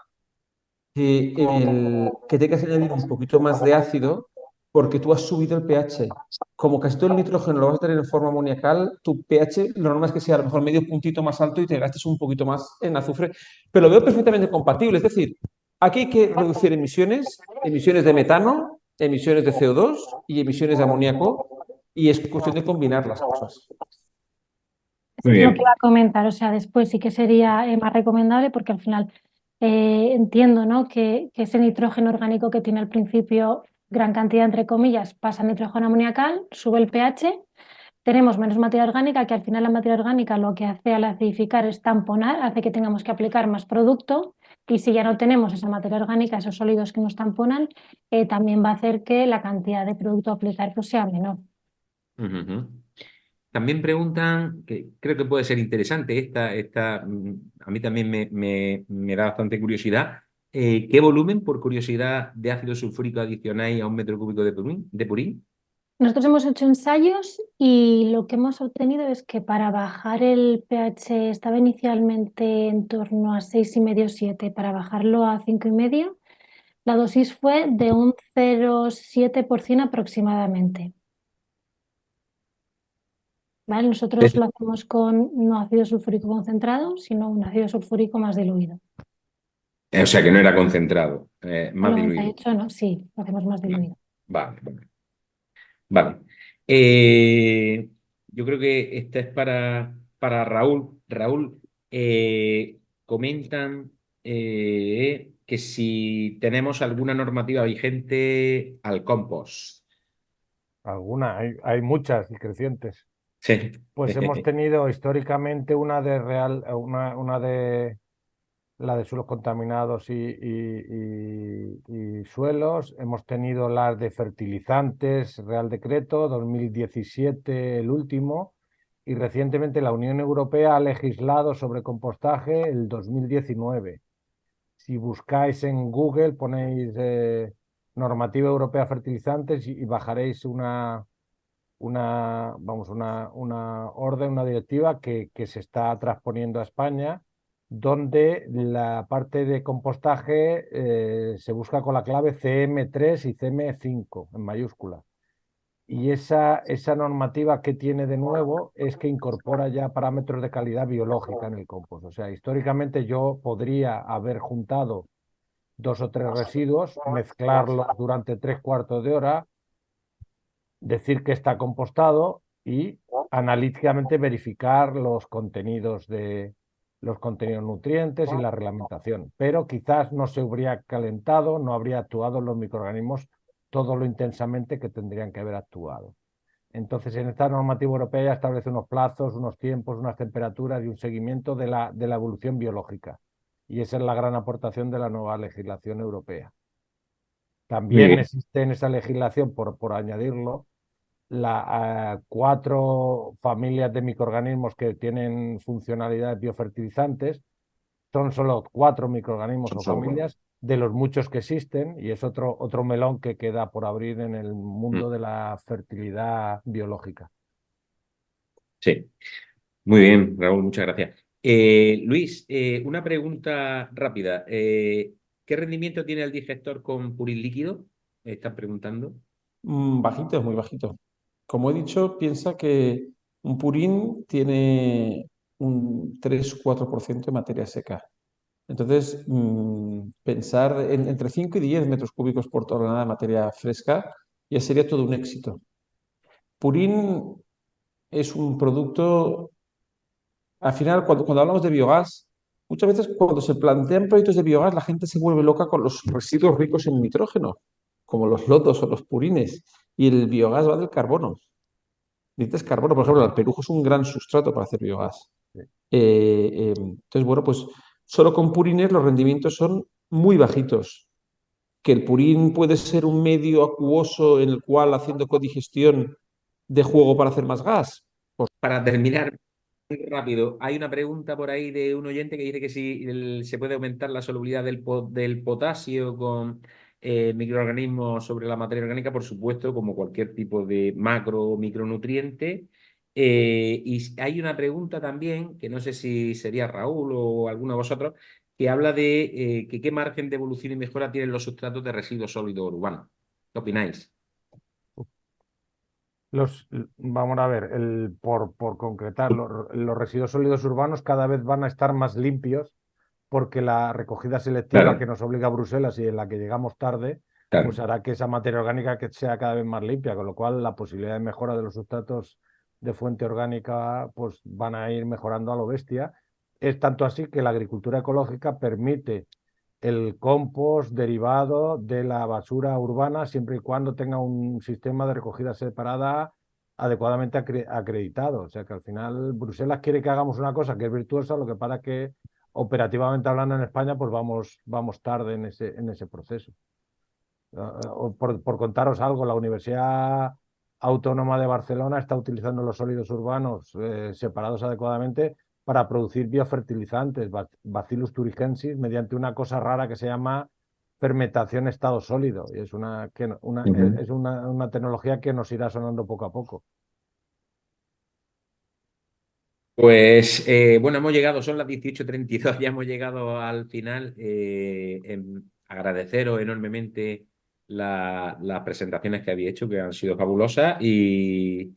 Que tengas que añadir un poquito más de ácido porque tú has subido el pH. Como casi todo el nitrógeno lo vas a tener en forma amoniacal, tu pH lo normal es que sea a lo mejor medio puntito más alto y te gastes un poquito más en azufre, pero lo veo perfectamente compatible. Es decir, aquí hay que reducir emisiones de metano, emisiones de CO2 y emisiones de amoníaco, y es cuestión de combinar las cosas. Eso Muy es lo bien. que iba a comentar, o sea, después sí que sería más recomendable porque al final entiendo, ¿no? que ese nitrógeno orgánico que tiene al principio gran cantidad, entre comillas, pasa a nitrógeno amoniacal, sube el pH, tenemos menos materia orgánica, que al final la materia orgánica lo que hace al acidificar es tamponar, hace que tengamos que aplicar más producto, y si ya no tenemos esa materia orgánica, esos sólidos que nos tamponan, también va a hacer que la cantidad de producto a aplicar pues, sea menor. Ujú. También preguntan, que creo que puede ser interesante, a mí también me da bastante curiosidad. ¿Qué volumen, por curiosidad, de ácido sulfúrico adicionáis a un metro cúbico de purín? Nosotros hemos hecho ensayos y lo que hemos obtenido es que para bajar el pH estaba inicialmente en torno a 6,5-7, para bajarlo a 5,5, la dosis fue de un 0,7% aproximadamente. ¿Vale? Nosotros lo hacemos con no ácido sulfúrico concentrado, sino un ácido sulfúrico más diluido. O sea, que no era concentrado, más Con diluido. 98 no, sí, lo hacemos más diluido. Vale, vale. Vale. Yo creo que esta es para Raúl. Raúl, comentan que si tenemos alguna normativa vigente al compost. Alguna, hay muchas y crecientes. Sí. Pues hemos tenido históricamente una de la de suelos contaminados y suelos. Hemos tenido las de fertilizantes, Real Decreto 2017, el último, y recientemente la Unión Europea ha legislado sobre compostaje el 2019. Si buscáis en Google, ponéis normativa europea fertilizantes y bajaréis una orden, una directiva que se está transponiendo a España, donde la parte de compostaje se busca con la clave CM3 y CM5 en mayúscula. Y esa normativa que tiene de nuevo es que incorpora ya parámetros de calidad biológica en el compost. O sea, históricamente yo podría haber juntado 2 o 3 residuos, mezclarlos durante 3/4 de hora, decir que está compostado y analíticamente verificar los contenidos nutrientes y la reglamentación. Pero quizás no se habría calentado, no habría actuado los microorganismos todo lo intensamente que tendrían que haber actuado. Entonces, en esta normativa europea ya establece unos plazos, unos tiempos, unas temperaturas y un seguimiento de la evolución biológica. Y esa es la gran aportación de la nueva legislación europea. También existe en esa legislación, por añadirlo, 4 familias de microorganismos que tienen funcionalidades biofertilizantes. Son solo 4 microorganismos o familias de los muchos que existen, y es otro melón que queda por abrir en el mundo de la fertilidad biológica. Sí. Muy bien, Raúl, muchas gracias. Luis, una pregunta rápida. ¿Qué rendimiento tiene el digestor con purín líquido? Están preguntando. Bajito, muy bajito. Como he dicho, piensa que un purín tiene un 3-4% de materia seca. Entonces, pensar entre 5 y 10 metros cúbicos por tonelada de materia fresca ya sería todo un éxito. Purín es un producto, al final, cuando hablamos de biogás, muchas veces cuando se plantean proyectos de biogás, la gente se vuelve loca con los residuos ricos en nitrógeno, como los lodos o los purines, y el biogás va del carbono. Necesitas carbono, por ejemplo, el perujo es un gran sustrato para hacer biogás. Entonces, bueno, pues solo con purines los rendimientos son muy bajitos. Que el purín puede ser un medio acuoso en el cual, haciendo codigestión, de juego para hacer más gas. Para terminar muy rápido, hay una pregunta por ahí de un oyente que dice que si se puede aumentar la solubilidad del potasio con microorganismos sobre la materia orgánica, por supuesto, como cualquier tipo de macro o micronutriente. Y hay una pregunta también, que no sé si sería Raúl o alguno de vosotros, que habla de que qué margen de evolución y mejora tienen los sustratos de residuos sólidos urbanos. ¿Qué opináis? Vamos a ver, por concretar, los residuos sólidos urbanos cada vez van a estar más limpios, porque la recogida selectiva Claro. que nos obliga a Bruselas y en la que llegamos tarde, Claro. pues hará que esa materia orgánica que sea cada vez más limpia, con lo cual la posibilidad de mejora de los sustratos de fuente orgánica pues van a ir mejorando a lo bestia. Es tanto así que la agricultura ecológica permite el compost derivado de la basura urbana, siempre y cuando tenga un sistema de recogida separada adecuadamente acreditado. O sea que al final Bruselas quiere que hagamos una cosa que es virtuosa, lo que pasa que operativamente hablando en España pues vamos tarde en ese proceso. Por contaros algo, la Universidad Autónoma de Barcelona está utilizando los sólidos urbanos separados adecuadamente para producir biofertilizantes, Bacillus thuringiensis, mediante una cosa rara que se llama fermentación en estado sólido. Y es una tecnología que nos irá sonando poco a poco. Pues bueno, hemos llegado, son las 18:32, ya hemos llegado al final. Agradeceros enormemente las presentaciones que habéis hecho, que han sido fabulosas. Y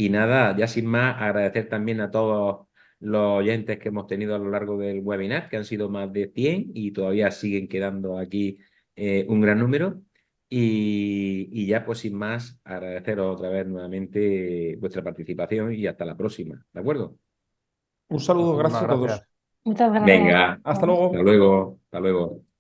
nada, ya sin más, agradecer también a todos los oyentes que hemos tenido a lo largo del webinar, que han sido más de 100 y todavía siguen quedando aquí un gran número. Y ya pues sin más, agradeceros otra vez nuevamente vuestra participación y hasta la próxima, ¿de acuerdo? Un saludo, Muchísimas gracias a todos. gracias. Muchas gracias. Venga, Hasta luego. hasta luego, hasta luego.